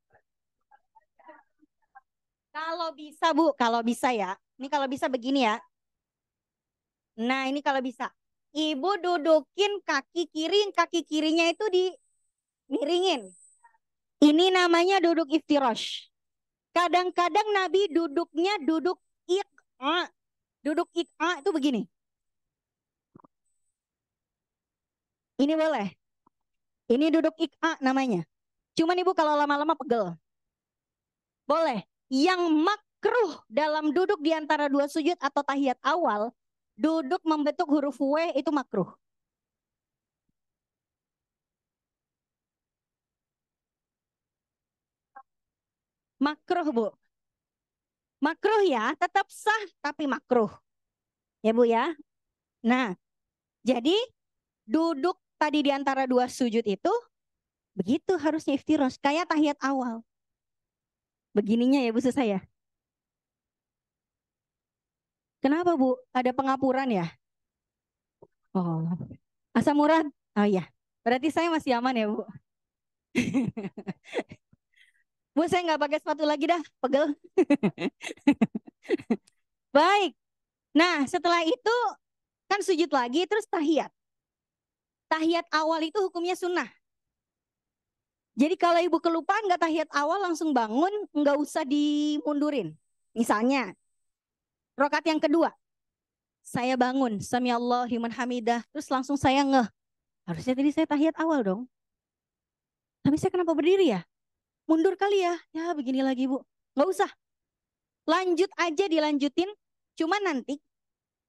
Kalau bisa, Bu, kalau bisa ya. Ini kalau bisa begini ya. Nah, ini kalau bisa. Ibu dudukin kaki kirinya itu di miringin. Ini namanya duduk iftirosh. Kadang-kadang Nabi duduknya duduk ik'a. Duduk ik'a itu begini. Ini boleh. Ini duduk ik'a namanya. Cuman ibu kalau lama-lama pegel. Boleh. Yang makruh dalam duduk di antara dua sujud atau tahiyat awal, duduk membentuk huruf W itu makruh. Makruh, Bu. Makruh ya, tetap sah tapi makruh. Ya, Bu ya. Nah, jadi duduk tadi di antara dua sujud itu begitu harusnya iftirosh kayak tahiyat awal. Begininya ya Bu saya. Kenapa Bu? Ada pengapuran ya? Oh, asam urat. Oh iya. Berarti saya masih aman ya Bu. Bu saya nggak pakai sepatu lagi dah, pegel. Baik. Nah setelah itu kan sujud lagi terus tahiyat. Tahiyat awal itu hukumnya sunnah. Jadi kalau ibu kelupaan nggak tahiyat awal langsung bangun, nggak usah dimundurin. Misalnya, rokat yang kedua, saya bangun, sami Allah liman hamidah, terus langsung saya ngeh. Harusnya tadi saya tahiyat awal dong. Tapi saya kenapa berdiri ya? Mundur kali ya. Ya begini lagi Bu. Nggak usah. Lanjut aja dilanjutin. Cuma nanti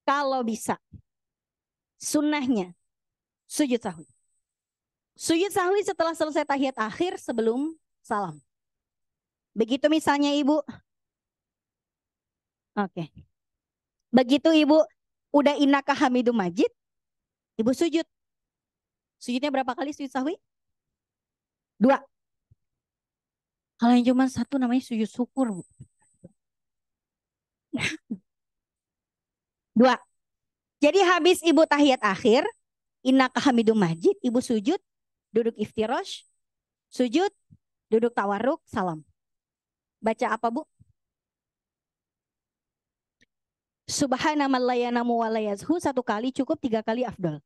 kalau bisa sunnahnya sujud sahwi. Sujud sahwi setelah selesai tahiyat akhir sebelum salam. Begitu misalnya Ibu. Oke. Begitu Ibu udah innaka hamidum majid, Ibu sujud. Sujudnya berapa kali sujud sahwi? Dua. Kalau yang cuma satu namanya sujud syukur, Bu. Dua. Jadi habis Ibu tahiyat akhir, innaka hamidum majid, Ibu sujud, duduk iftirosh, sujud, duduk tawarruk, salam. Baca apa Bu? Subhana man la yanamu wa la yazhu, satu kali cukup, tiga kali afdol.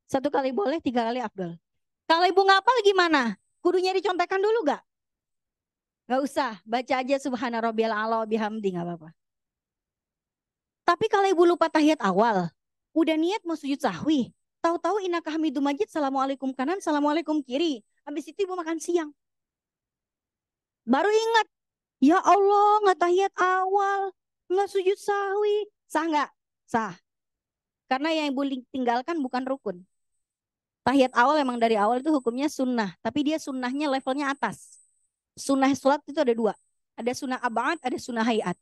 Satu kali boleh, tiga kali afdol. Kalau ibu ngapal gimana? Kudu nyari contekan dulu gak? Gak usah, baca aja subhana rabbiyal a'la wa bihamdi gak apa-apa. Tapi kalau ibu lupa tahiyat awal, udah niat mau sujud sahwi, tahu-tahu innaka hamidum majid, assalamualaikum kanan, assalamualaikum kiri. Habis itu ibu makan siang. Baru ingat, ya Allah nggak tahiyat awal, nggak sujud sahwi. Sah nggak? Sah. Karena yang ibu tinggalkan bukan rukun. Tahiyat awal emang dari awal itu hukumnya sunnah, tapi dia sunnahnya levelnya atas. Sunnah sholat itu ada dua. Ada sunnah abad, ada sunnah hayat.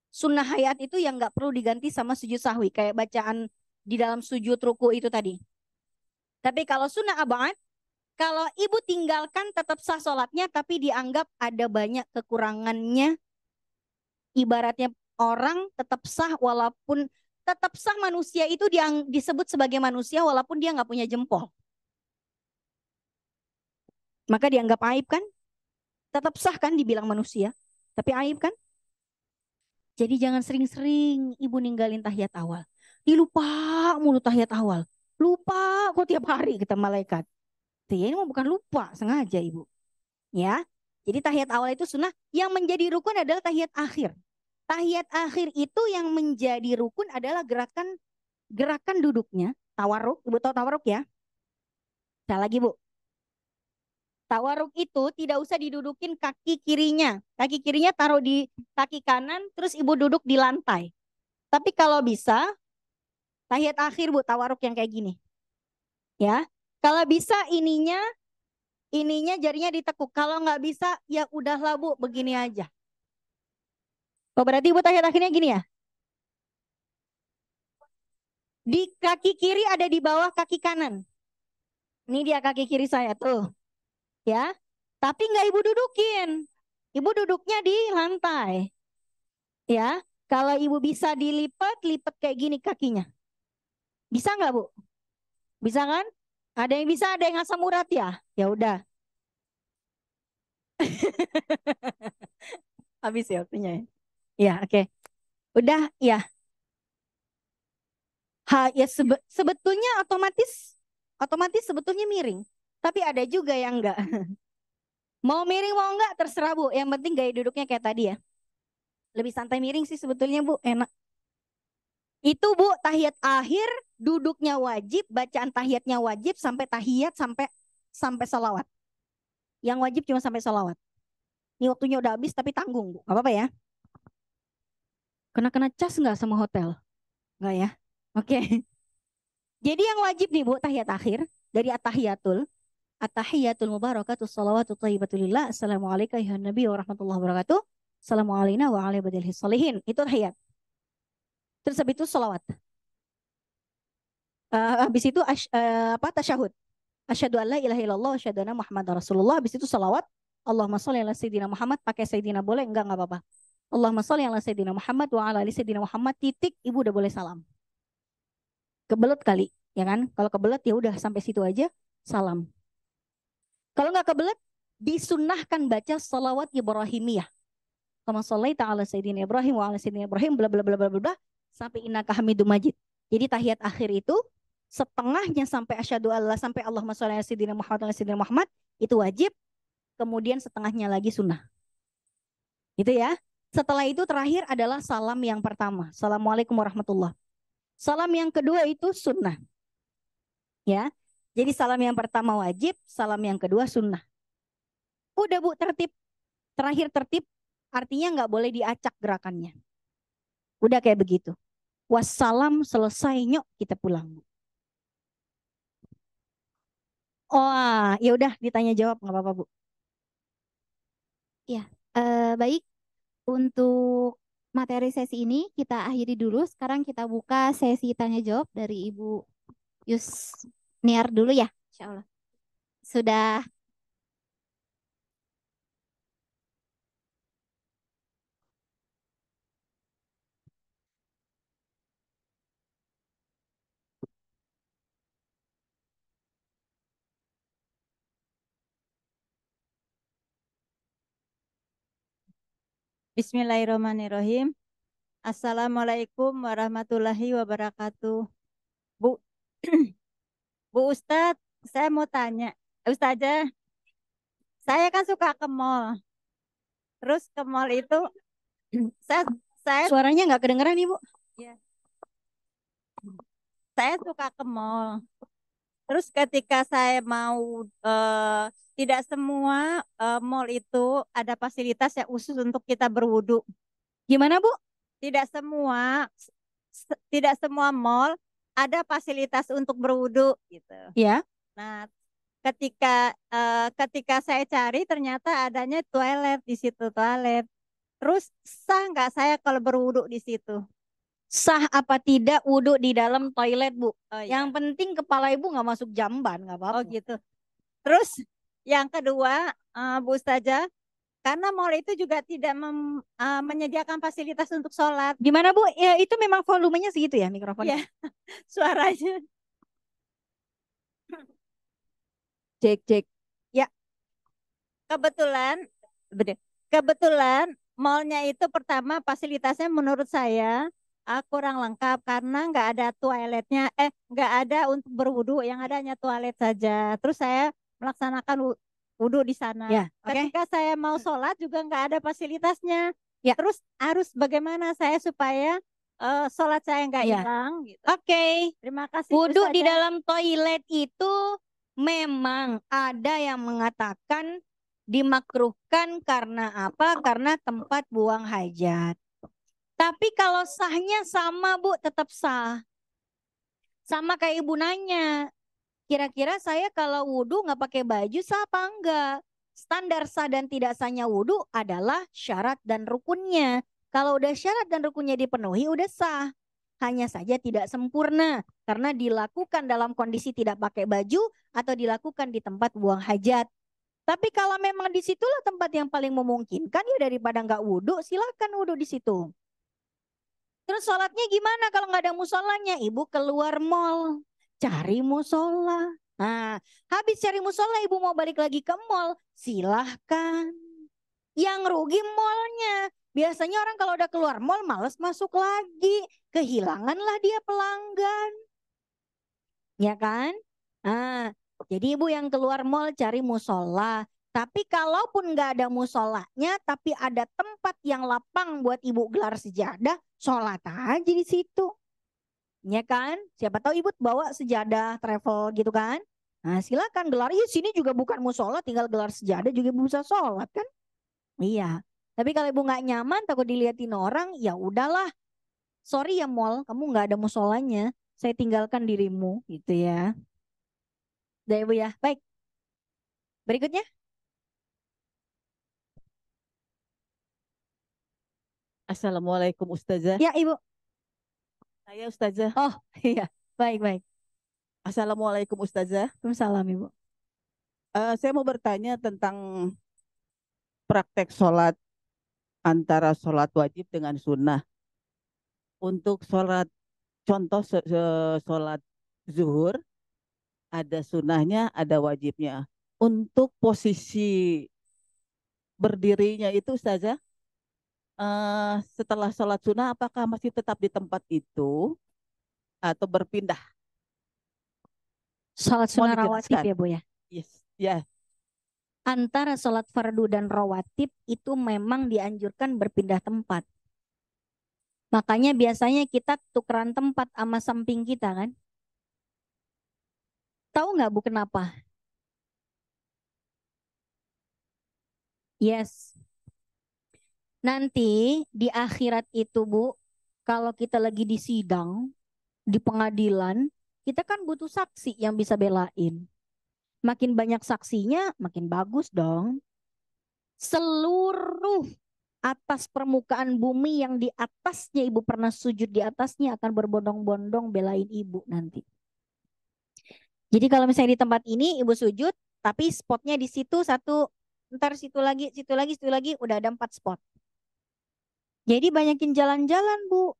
Sunnah hayat itu yang nggak perlu diganti sama sujud sahwi, kayak bacaan di dalam sujud ruku itu tadi. Tapi kalau sunnah abad, kalau ibu tinggalkan tetap sah sholatnya, tapi dianggap ada banyak kekurangannya. Ibaratnya orang tetap sah walaupun tetap sah manusia itu disebut sebagai manusia walaupun dia nggak punya jempol. Maka dianggap aib kan? Tetap sah kan dibilang manusia, tapi aib kan? Jadi jangan sering-sering ibu ninggalin tahiyat awal. Lupa mulu tahiyat awal. Lupa kok tiap hari kata malaikat. Ini mah bukan lupa, sengaja ibu. Ya. Jadi tahiyat awal itu sunnah. Yang menjadi rukun adalah tahiyat akhir. Tahiyat akhir itu yang menjadi rukun adalah gerakan duduknya. Tawarruk. Ibu tahu tawarruk ya? Sekali lagi bu. Tawarruk itu tidak usah didudukin kaki kirinya. Kaki kirinya taruh di kaki kanan, terus ibu duduk di lantai. Tapi kalau bisa, tahiyat akhir bu, tawarruk yang kayak gini. Ya, kalau bisa ininya jarinya ditekuk. Kalau nggak bisa, ya udahlah bu, begini aja. Oh berarti ibu tahiyat akhirnya gini ya? Di kaki kiri ada di bawah kaki kanan. Ini dia kaki kiri saya tuh, ya. Tapi nggak ibu dudukin. Ibu duduknya di lantai. Ya, kalau ibu bisa dilipat, lipat kayak gini kakinya. Bisa nggak Bu? Bisa kan? Ada yang bisa, ada yang asam urat ya. Ya udah, habis ya waktunya ya. Ya, oke. Udah, ya. Ya sebetulnya otomatis sebetulnya miring. Tapi ada juga yang enggak. Mau miring mau enggak terserah Bu. Yang penting gaya duduknya kayak tadi ya. Lebih santai miring sih sebetulnya Bu, enak. Itu Bu, tahiyat akhir duduknya wajib, bacaan tahiyatnya wajib sampai tahiyat sampai sampai salawat. Yang wajib cuma sampai salawat. Ini waktunya udah habis tapi tanggung Bu. Gak apa-apa ya. Kena cas nggak sama hotel? Nggak ya? Oke. Jadi yang wajib nih Bu, tahiyat akhir dari at-tahiyatul. At-tahiyatul mubarakatuh salawatu thayyibatulillah. Assalamualaikum ya Nabi wa rahmatullahi wabarakatuh. Assalamualaikum wa ala ibadillah salihin. Itu tahiyat. Terus habis itu salawat. Habis itu tasyahud. Asyhadu an la ilaha illallah wa asyhadu anna Muhammadar Rasulullah. Habis itu salawat. Allahumma sholli ala sayyidina Muhammad. Pakai sayyidina boleh? Enggak apa-apa. Allahumma sholli ala sayyidina Muhammad wa ala ali sayyidina Muhammad. Titik. Ibu udah boleh salam. Kebelet kali. Ya kan? Kalau kebelet ya udah sampai situ aja. Salam. Kalau nggak kebelet, disunnahkan baca salawat Ibrahimiyah. Kama shallaita ala sayyidina Ibrahim wa ala sayyidina Ibrahim bla bla bla bla bla sampai innaka Hamidum Majid. Jadi tahiyat akhir itu setengahnya sampai asyhadu alla sampai Allahumma sholli ala sayyidina Muhammad wa ala sayyidina Muhammad itu wajib, kemudian setengahnya lagi sunnah. Gitu ya. Setelah itu terakhir adalah salam yang pertama. Assalamualaikum warahmatullahi. Salam yang kedua itu sunnah. Ya. Jadi salam yang pertama wajib, salam yang kedua sunnah. Udah Bu, tertib. Terakhir tertib, artinya nggak boleh diacak gerakannya. Udah kayak begitu. Wassalam selesai, nyok kita pulang. Oh, ya udah ditanya jawab nggak apa-apa Bu. Ya, baik. Untuk materi sesi ini kita akhiri dulu. Sekarang kita buka sesi tanya jawab dari Ibu Yusniar dulu ya, Insya Allah. Sudah. Bismillahirrahmanirrahim. Assalamualaikum warahmatullahi wabarakatuh. Bu, Bu Ustadz, saya mau tanya. Ustazah, saya kan suka ke mall. Terus ke mall itu, saya, saya, Suaranya nggak kedengeran nih Bu. ya, saya suka ke mall. Terus ketika saya mau, tidak semua mall itu ada fasilitas yang khusus untuk kita berwudu. Gimana Bu? Tidak semua, tidak semua mall ada fasilitas untuk berwudu gitu. Ya. Nah, ketika saya cari ternyata adanya toilet di situ toilet. Terus sah nggak saya kalau berwudu di situ? Sah apa tidak wudhu di dalam toilet, Bu? Oh Yang iya. penting kepala Ibu nggak masuk jamban, nggak Oh apa-apa. gitu. Terus yang kedua, Bu Ustazah, karena mall itu juga tidak menyediakan fasilitas untuk sholat. Gimana, Bu? Ya, itu memang volumenya segitu ya mikrofonnya. Iya, suaranya. Cek, cek. Ya, kebetulan, kebetulan mallnya itu pertama fasilitasnya menurut saya kurang lengkap karena nggak ada toiletnya, nggak ada untuk berwudu, yang ada hanya toilet saja. Terus saya melaksanakan wudu di sana. Ya, oke. Ketika saya mau sholat juga nggak ada fasilitasnya. Ya. Terus harus bagaimana saya supaya sholat saya nggak Ya. hilang gitu. Oke. Terima kasih Bu Wudhu di Ustazah. dalam toilet itu memang ada yang mengatakan dimakruhkan karena apa? Karena tempat buang hajat. Tapi kalau sahnya sama, Bu, tetap sah. Sama kayak Ibu nanya, kira-kira saya kalau wudhu nggak pakai baju sah apa enggak? Standar sah dan tidak sahnya wudhu adalah syarat dan rukunnya. Kalau udah syarat dan rukunnya dipenuhi, udah sah. Hanya saja tidak sempurna karena dilakukan dalam kondisi tidak pakai baju atau dilakukan di tempat buang hajat. Tapi kalau memang disitulah tempat yang paling memungkinkan, ya daripada nggak wudhu, silakan wudhu di situ. Terus sholatnya gimana kalau nggak ada musolanya? Ibu keluar mall, cari musola. Nah, habis cari musola, ibu mau balik lagi ke mall, silahkan. Yang rugi mallnya. Biasanya orang kalau udah keluar mall, males masuk lagi. Kehilanganlah dia pelanggan. Ya kan? Nah, jadi ibu yang keluar mall cari musola. Tapi kalaupun nggak ada musolanya, tapi ada tempat yang lapang buat ibu gelar sejadah, sholat aja di situ. Ya kan? Siapa tahu ibu bawa sejadah travel gitu kan? Nah, silakan gelar. Iya, sini juga bukan musola, tinggal gelar sejadah juga ibu bisa sholat kan? Iya. Tapi kalau ibu nggak nyaman, takut diliatin orang, ya udahlah. Sorry ya mall, kamu nggak ada musolanya. Saya tinggalkan dirimu, gitu ya. Udah ibu ya. Baik. Berikutnya. Assalamualaikum Ustazah. Ya ibu. Saya Ustazah. Oh iya. Baik, baik. Assalamualaikum Ustazah. Waalaikumsalam ibu. Saya mau bertanya tentang praktek sholat antara sholat wajib dengan sunnah. Untuk sholat, contoh sholat zuhur, ada sunnahnya, ada wajibnya. Untuk posisi berdirinya itu Ustazah, setelah sholat sunnah, apakah masih tetap di tempat itu atau berpindah? Sholat Mohon sunnah rawatib dijelaskan. ya bu ya. Yes, ya. Antara sholat fardu dan rawatib itu memang dianjurkan berpindah tempat. Makanya biasanya kita tukeran tempat sama samping kita kan. Tahu nggak bu kenapa? Yes. Nanti di akhirat itu bu, kalau kita lagi di sidang, di pengadilan, kita kan butuh saksi yang bisa belain. Makin banyak saksinya, makin bagus dong. Seluruh atas permukaan bumi yang di atasnya ibu pernah sujud di atasnya akan berbondong-bondong belain ibu nanti. Jadi kalau misalnya di tempat ini ibu sujud, tapi spotnya di situ satu, ntar situ lagi, situ lagi, situ lagi, udah ada 4 spot. Jadi banyakin jalan-jalan bu.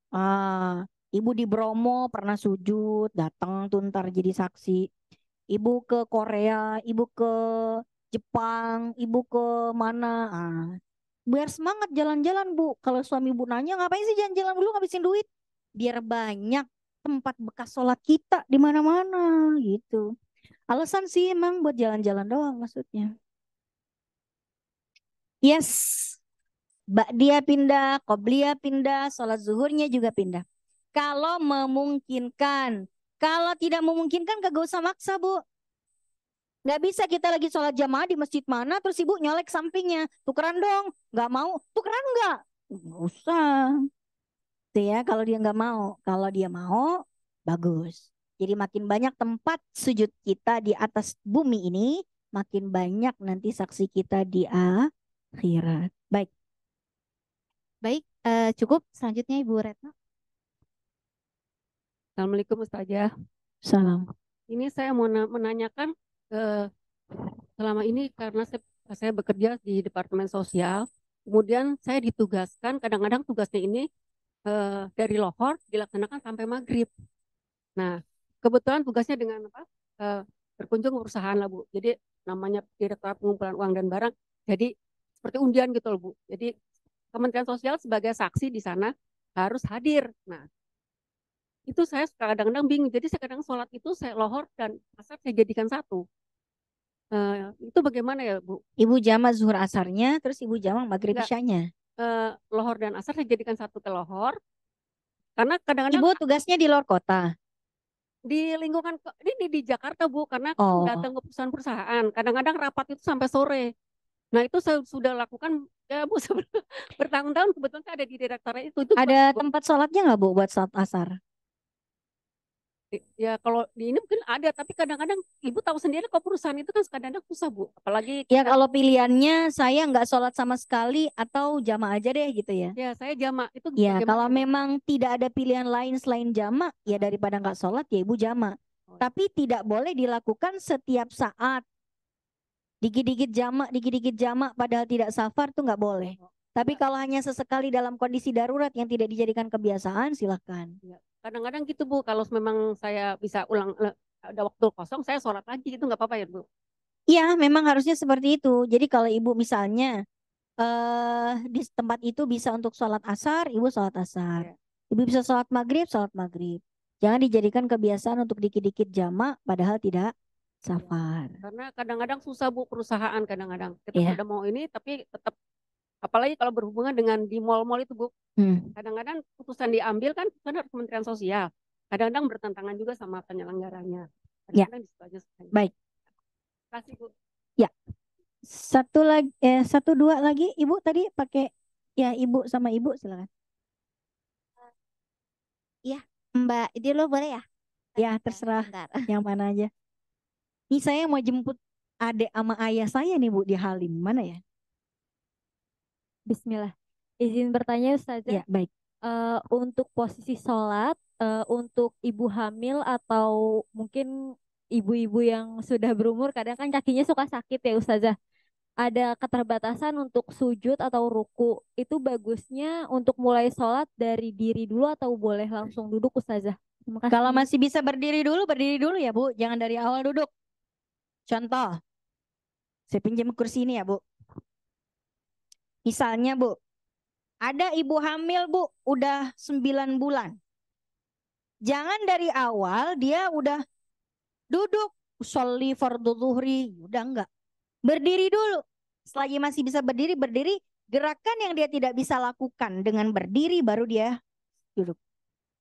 Ibu di Bromo pernah sujud, datang tuh ntar jadi saksi. Ibu ke Korea, ibu ke Jepang, ibu ke mana? Biar semangat jalan-jalan bu. Kalau suami ibu nanya ngapain sih jalan-jalan dulu ngabisin duit? Biar banyak tempat bekas sholat kita di mana-mana gitu. Alasan sih emang buat jalan-jalan doang maksudnya. Yes, dia pindah, qobliyah pindah, sholat zuhurnya juga pindah. Kalau memungkinkan, kalau tidak memungkinkan kagak usah maksa bu. Nggak bisa kita lagi sholat jamaah di masjid mana, terus ibu nyolek sampingnya. Tukeran dong, nggak mau. Tukeran nggak? Nggak usah. Tuh ya, kalau dia nggak mau. Kalau dia mau, bagus. Jadi makin banyak tempat sujud kita di atas bumi ini, makin banyak nanti saksi kita di akhirat. Baik. Baik, cukup. Selanjutnya Ibu Retno. Assalamualaikum Ustazah. Salam. Ini saya mau menanyakan selama ini karena saya bekerja di Departemen Sosial, kemudian saya ditugaskan, kadang-kadang tugasnya ini dari lohor dilaksanakan sampai maghrib. Nah, kebetulan tugasnya dengan apa? Berkunjung ke perusahaan lah Bu. Jadi namanya Direktorat Pengumpulan Uang dan Barang. Jadi seperti undian gitu loh Bu. Jadi Kementerian Sosial sebagai saksi di sana harus hadir. Nah, itu saya kadang-kadang bingung. Jadi saya kadang sholat itu saya lohor dan asar saya jadikan satu. Itu bagaimana ya Bu? Ibu jamak zuhur asarnya, terus ibu jamak maghrib Enggak, isyanya. lohor dan asar saya jadikan satu ke lohor. Karena kadang-kadang Ibu tugasnya di luar kota. di lingkungan ini di Jakarta Bu, karena kan Oh, datang ke perusahaan-perusahaan. Kadang-kadang rapat itu sampai sore. Nah itu saya sudah lakukan ya Bu bertahun-tahun, kebetulan saya ada di direktorat itu. Itu ada Bu. tempat sholatnya nggak Bu buat sholat asar? Ya kalau di ini mungkin ada, tapi kadang-kadang Ibu tahu sendiri kok perusahaan itu kan kadang-kadang susah Bu. Apalagi Ya kita, kalau pilihannya saya nggak sholat sama sekali atau jamaah aja deh gitu ya. ya saya jamak itu Ya bagaimana kalau Bu? memang tidak ada pilihan lain selain jamak, ya daripada nggak sholat ya ibu jamak. Oh, Tapi tidak boleh dilakukan setiap saat. Dikit-dikit jamak padahal tidak safar tuh nggak boleh. Tapi kalau hanya sesekali dalam kondisi darurat yang tidak dijadikan kebiasaan, silakan. ya. Kadang-kadang gitu Bu, kalau memang saya bisa ulang ada waktu kosong, saya sholat lagi itu nggak apa-apa ya Bu? Iya, memang harusnya seperti itu. Jadi kalau ibu misalnya di tempat itu bisa untuk sholat asar, ibu sholat asar. Ya. Ibu bisa sholat maghrib, sholat maghrib. Jangan dijadikan kebiasaan untuk dikit-dikit jamak, padahal tidak safar. Karena kadang-kadang susah Bu perusahaan, kadang-kadang kita Iya. udah mau ini tapi tetap, apalagi kalau berhubungan dengan di mal-mal itu Bu, kadang-kadang putusan diambil kan harus Kementerian Sosial, kadang-kadang bertentangan juga sama penyelenggaranya. Ya, Kadang-kadang di situ aja selesai. baik. Terima kasih Bu. Ya, satu lagi, satu dua lagi, ibu tadi pakai ya ibu sama ibu silakan. Iya, Mbak Dirlo boleh ya? Ya terserah Bentar. yang mana aja. Ini saya mau jemput adik sama ayah saya nih Bu di Halim, mana ya? Bismillah. Izin bertanya Ya Ustazah, baik. untuk posisi sholat, untuk ibu hamil atau mungkin ibu-ibu yang sudah berumur, kadang kan kakinya suka sakit ya Ustazah. Ada keterbatasan untuk sujud atau ruku. Itu bagusnya untuk mulai sholat dari diri dulu atau boleh langsung duduk Ustazah? Terima kasih. Kalau masih bisa berdiri dulu ya Bu, jangan dari awal duduk. Contoh, saya pinjam kursi ini ya Bu. Misalnya Bu, ada ibu hamil Bu, udah 9 bulan. Jangan dari awal dia udah duduk, sholli fardu zuhri, udah enggak. Berdiri dulu. Selagi masih bisa berdiri, berdiri. Gerakan yang dia tidak bisa lakukan dengan berdiri baru dia duduk.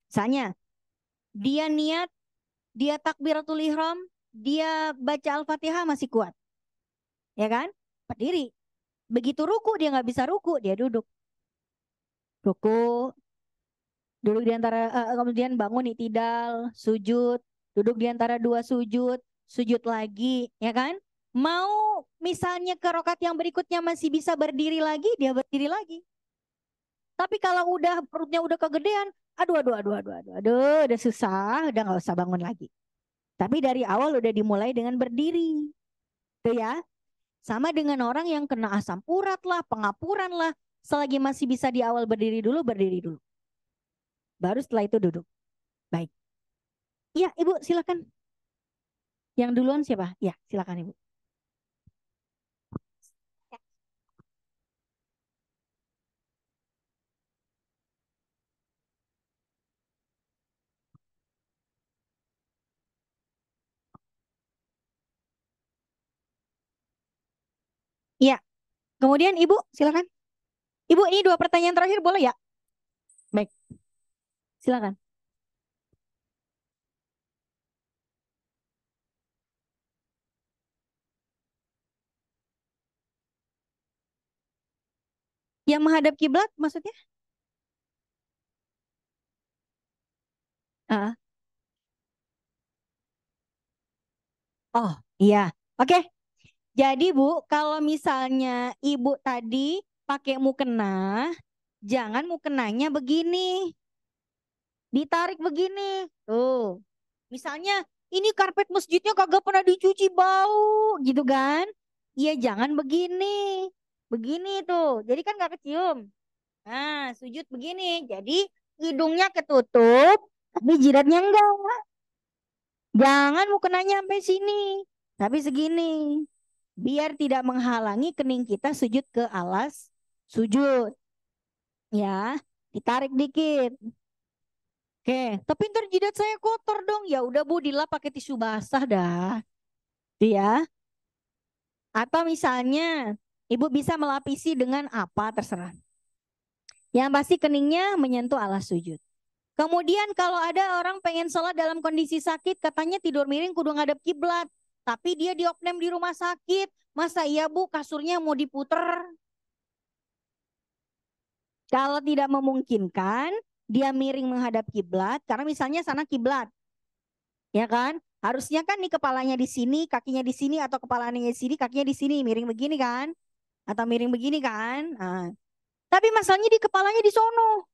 Misalnya, dia niat, dia takbiratul ihram, dia baca Al-Fatihah masih kuat. Ya kan? Berdiri. Begitu ruku dia nggak bisa ruku, dia duduk. Ruku, duduk di antara kemudian bangun i'tidal, sujud, duduk di antara dua sujud, sujud lagi, ya kan? Mau misalnya ke rokat yang berikutnya masih bisa berdiri lagi, dia berdiri lagi. Tapi kalau udah perutnya udah kegedean, aduh, udah susah, udah nggak usah bangun lagi. Tapi dari awal udah dimulai dengan berdiri, tuh ya. Sama dengan orang yang kena asam urat lah, pengapuran lah, selagi masih bisa di awal berdiri dulu, berdiri dulu. Baru setelah itu duduk. Baik. Iya, Ibu silakan. Yang duluan siapa? Ya, silakan Ibu. Iya. Kemudian Ibu silakan. Ibu ini 2 pertanyaan terakhir boleh ya? Baik. Silakan. Yang menghadap kiblat maksudnya? Ah. Oh, iya. Oke. Jadi Bu, kalau misalnya Ibu tadi pakai mukena, Jangan mukenanya begini, ditarik begini. Tuh. Misalnya ini karpet masjidnya kagak pernah dicuci bau gitu kan. Iya jangan begini. Begini tuh. Jadi kan gak kecium. Nah sujud begini. Jadi hidungnya ketutup tapi jidatnya enggak. Jangan mukenanya sampai sini. Tapi segini. Biar tidak menghalangi kening kita sujud ke alas sujud. Ya, ditarik dikit. Oke, tapi ntar jidat saya kotor dong. Ya udah Bu, dilap pakai tisu basah dah. Tuh ya. Atau misalnya Ibu bisa melapisi dengan apa terserah. Yang pasti keningnya menyentuh alas sujud. Kemudian kalau ada orang pengen sholat dalam kondisi sakit, katanya tidur miring kudu ngadep kiblat. Tapi dia diopname di rumah sakit. Masa iya Bu kasurnya mau diputer? Kalau tidak memungkinkan, dia miring menghadap kiblat. Karena misalnya sana kiblat. Ya kan? Harusnya kan nih kepalanya di sini, kakinya di sini, atau kepalanya di sini, kakinya di sini, miring begini kan? Atau miring begini kan? Nah, tapi masalahnya di kepalanya di sono.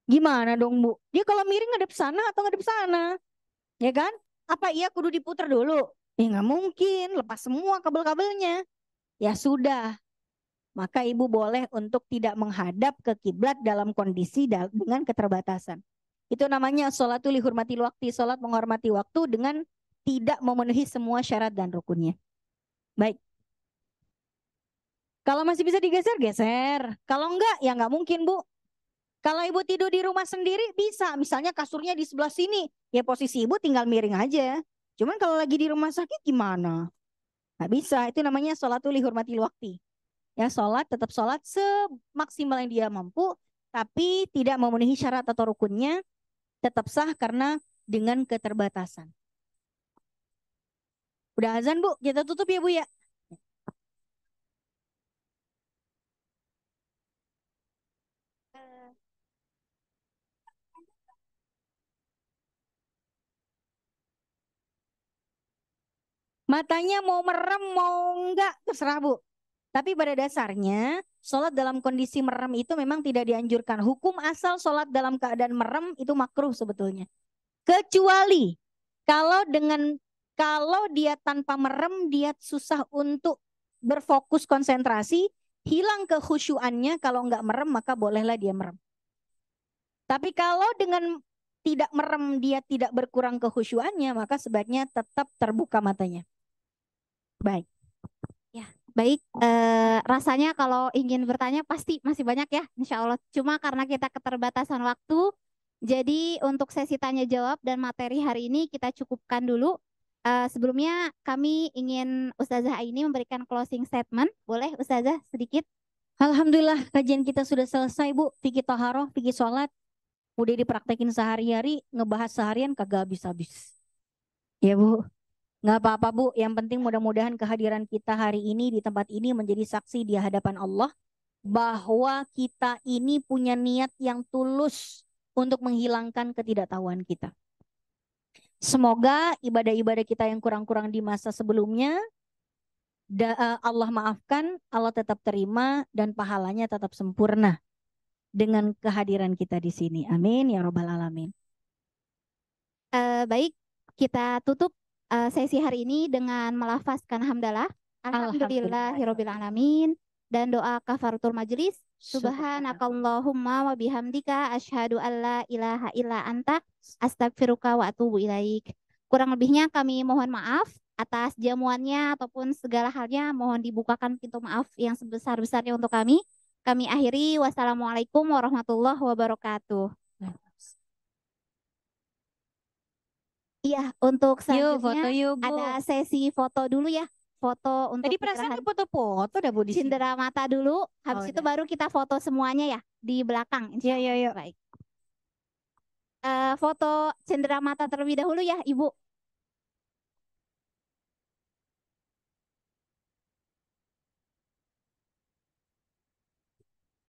Gimana dong Bu? Dia kalau miring ngadep sana atau ngadep sana? Ya kan? Apa iya kudu diputar dulu? Ya nggak mungkin, lepas semua kabel-kabelnya. Ya sudah, maka ibu boleh untuk tidak menghadap ke kiblat dalam kondisi dengan keterbatasan. Itu namanya sholatul lihurmatil waqti, sholat menghormati waktu dengan tidak memenuhi semua syarat dan rukunnya. Baik. Kalau masih bisa digeser, geser. Kalau enggak, ya enggak mungkin Bu. Kalau ibu tidur di rumah sendiri bisa. Misalnya kasurnya di sebelah sini. Ya posisi ibu tinggal miring aja. Cuman kalau lagi di rumah sakit gimana? Nggak bisa. Itu namanya sholatul lihurmatil waqti. Ya sholat tetap sholat semaksimal yang dia mampu. Tapi tidak memenuhi syarat atau rukunnya. Tetap sah karena dengan keterbatasan. Udah azan Bu, kita tutup ya Bu ya. Matanya mau merem mau enggak terserah Bu. Tapi pada dasarnya sholat dalam kondisi merem itu memang tidak dianjurkan. Hukum asal sholat dalam keadaan merem itu makruh sebetulnya. Kecuali kalau dia tanpa merem dia susah untuk berfokus konsentrasi, hilang kekhusyuannya. Kalau enggak merem maka bolehlah dia merem. Tapi kalau dengan tidak merem dia tidak berkurang kekhusyuannya, maka sebaiknya tetap terbuka matanya. Baik. Ya, baik. Rasanya kalau ingin bertanya pasti masih banyak ya, insya Allah. Cuma karena kita keterbatasan waktu, jadi untuk sesi tanya jawab dan materi hari ini kita cukupkan dulu. Sebelumnya kami ingin Ustazah Aini memberikan closing statement. Boleh Ustazah sedikit? Alhamdulillah kajian kita sudah selesai Bu. Fikih taharoh, fikih sholat. Udah dipraktekin sehari-hari, ngebahas seharian kagak habis-habis. Ya Bu, nggak apa-apa Bu. Yang penting mudah-mudahan kehadiran kita hari ini di tempat ini menjadi saksi di hadapan Allah bahwa kita ini punya niat yang tulus untuk menghilangkan ketidaktahuan kita. Semoga ibadah-ibadah kita yang kurang-kurang di masa sebelumnya Allah maafkan, Allah tetap terima dan pahalanya tetap sempurna dengan kehadiran kita di sini. Amin ya robbal alamin. Baik, kita tutup sesi hari ini dengan melafazkan hamdalah. Alhamdulillahirabbil alamin dan doa kafaratul majelis. Subhanakallahumma wa bihamdika asyhadu alla ilaha illa anta astaghfiruka wa atubu ilaik. Kurang lebihnya kami mohon maaf atas jamuannya ataupun segala halnya, mohon dibukakan pintu maaf yang sebesar-besarnya untuk kami. Kami akhiri, wassalamualaikum warahmatullahi wabarakatuh. Iya, untuk Yuk foto selanjutnya yuk Bu. ada sesi foto dulu ya. Foto untuk Tadi perasaan pencerahan foto-foto dah Bu di sini. cindera mata dulu. Habis itu udah. baru kita foto semuanya ya di belakang. Insya Ya, Allah. Baik. Foto cindera mata terlebih dahulu ya Ibu.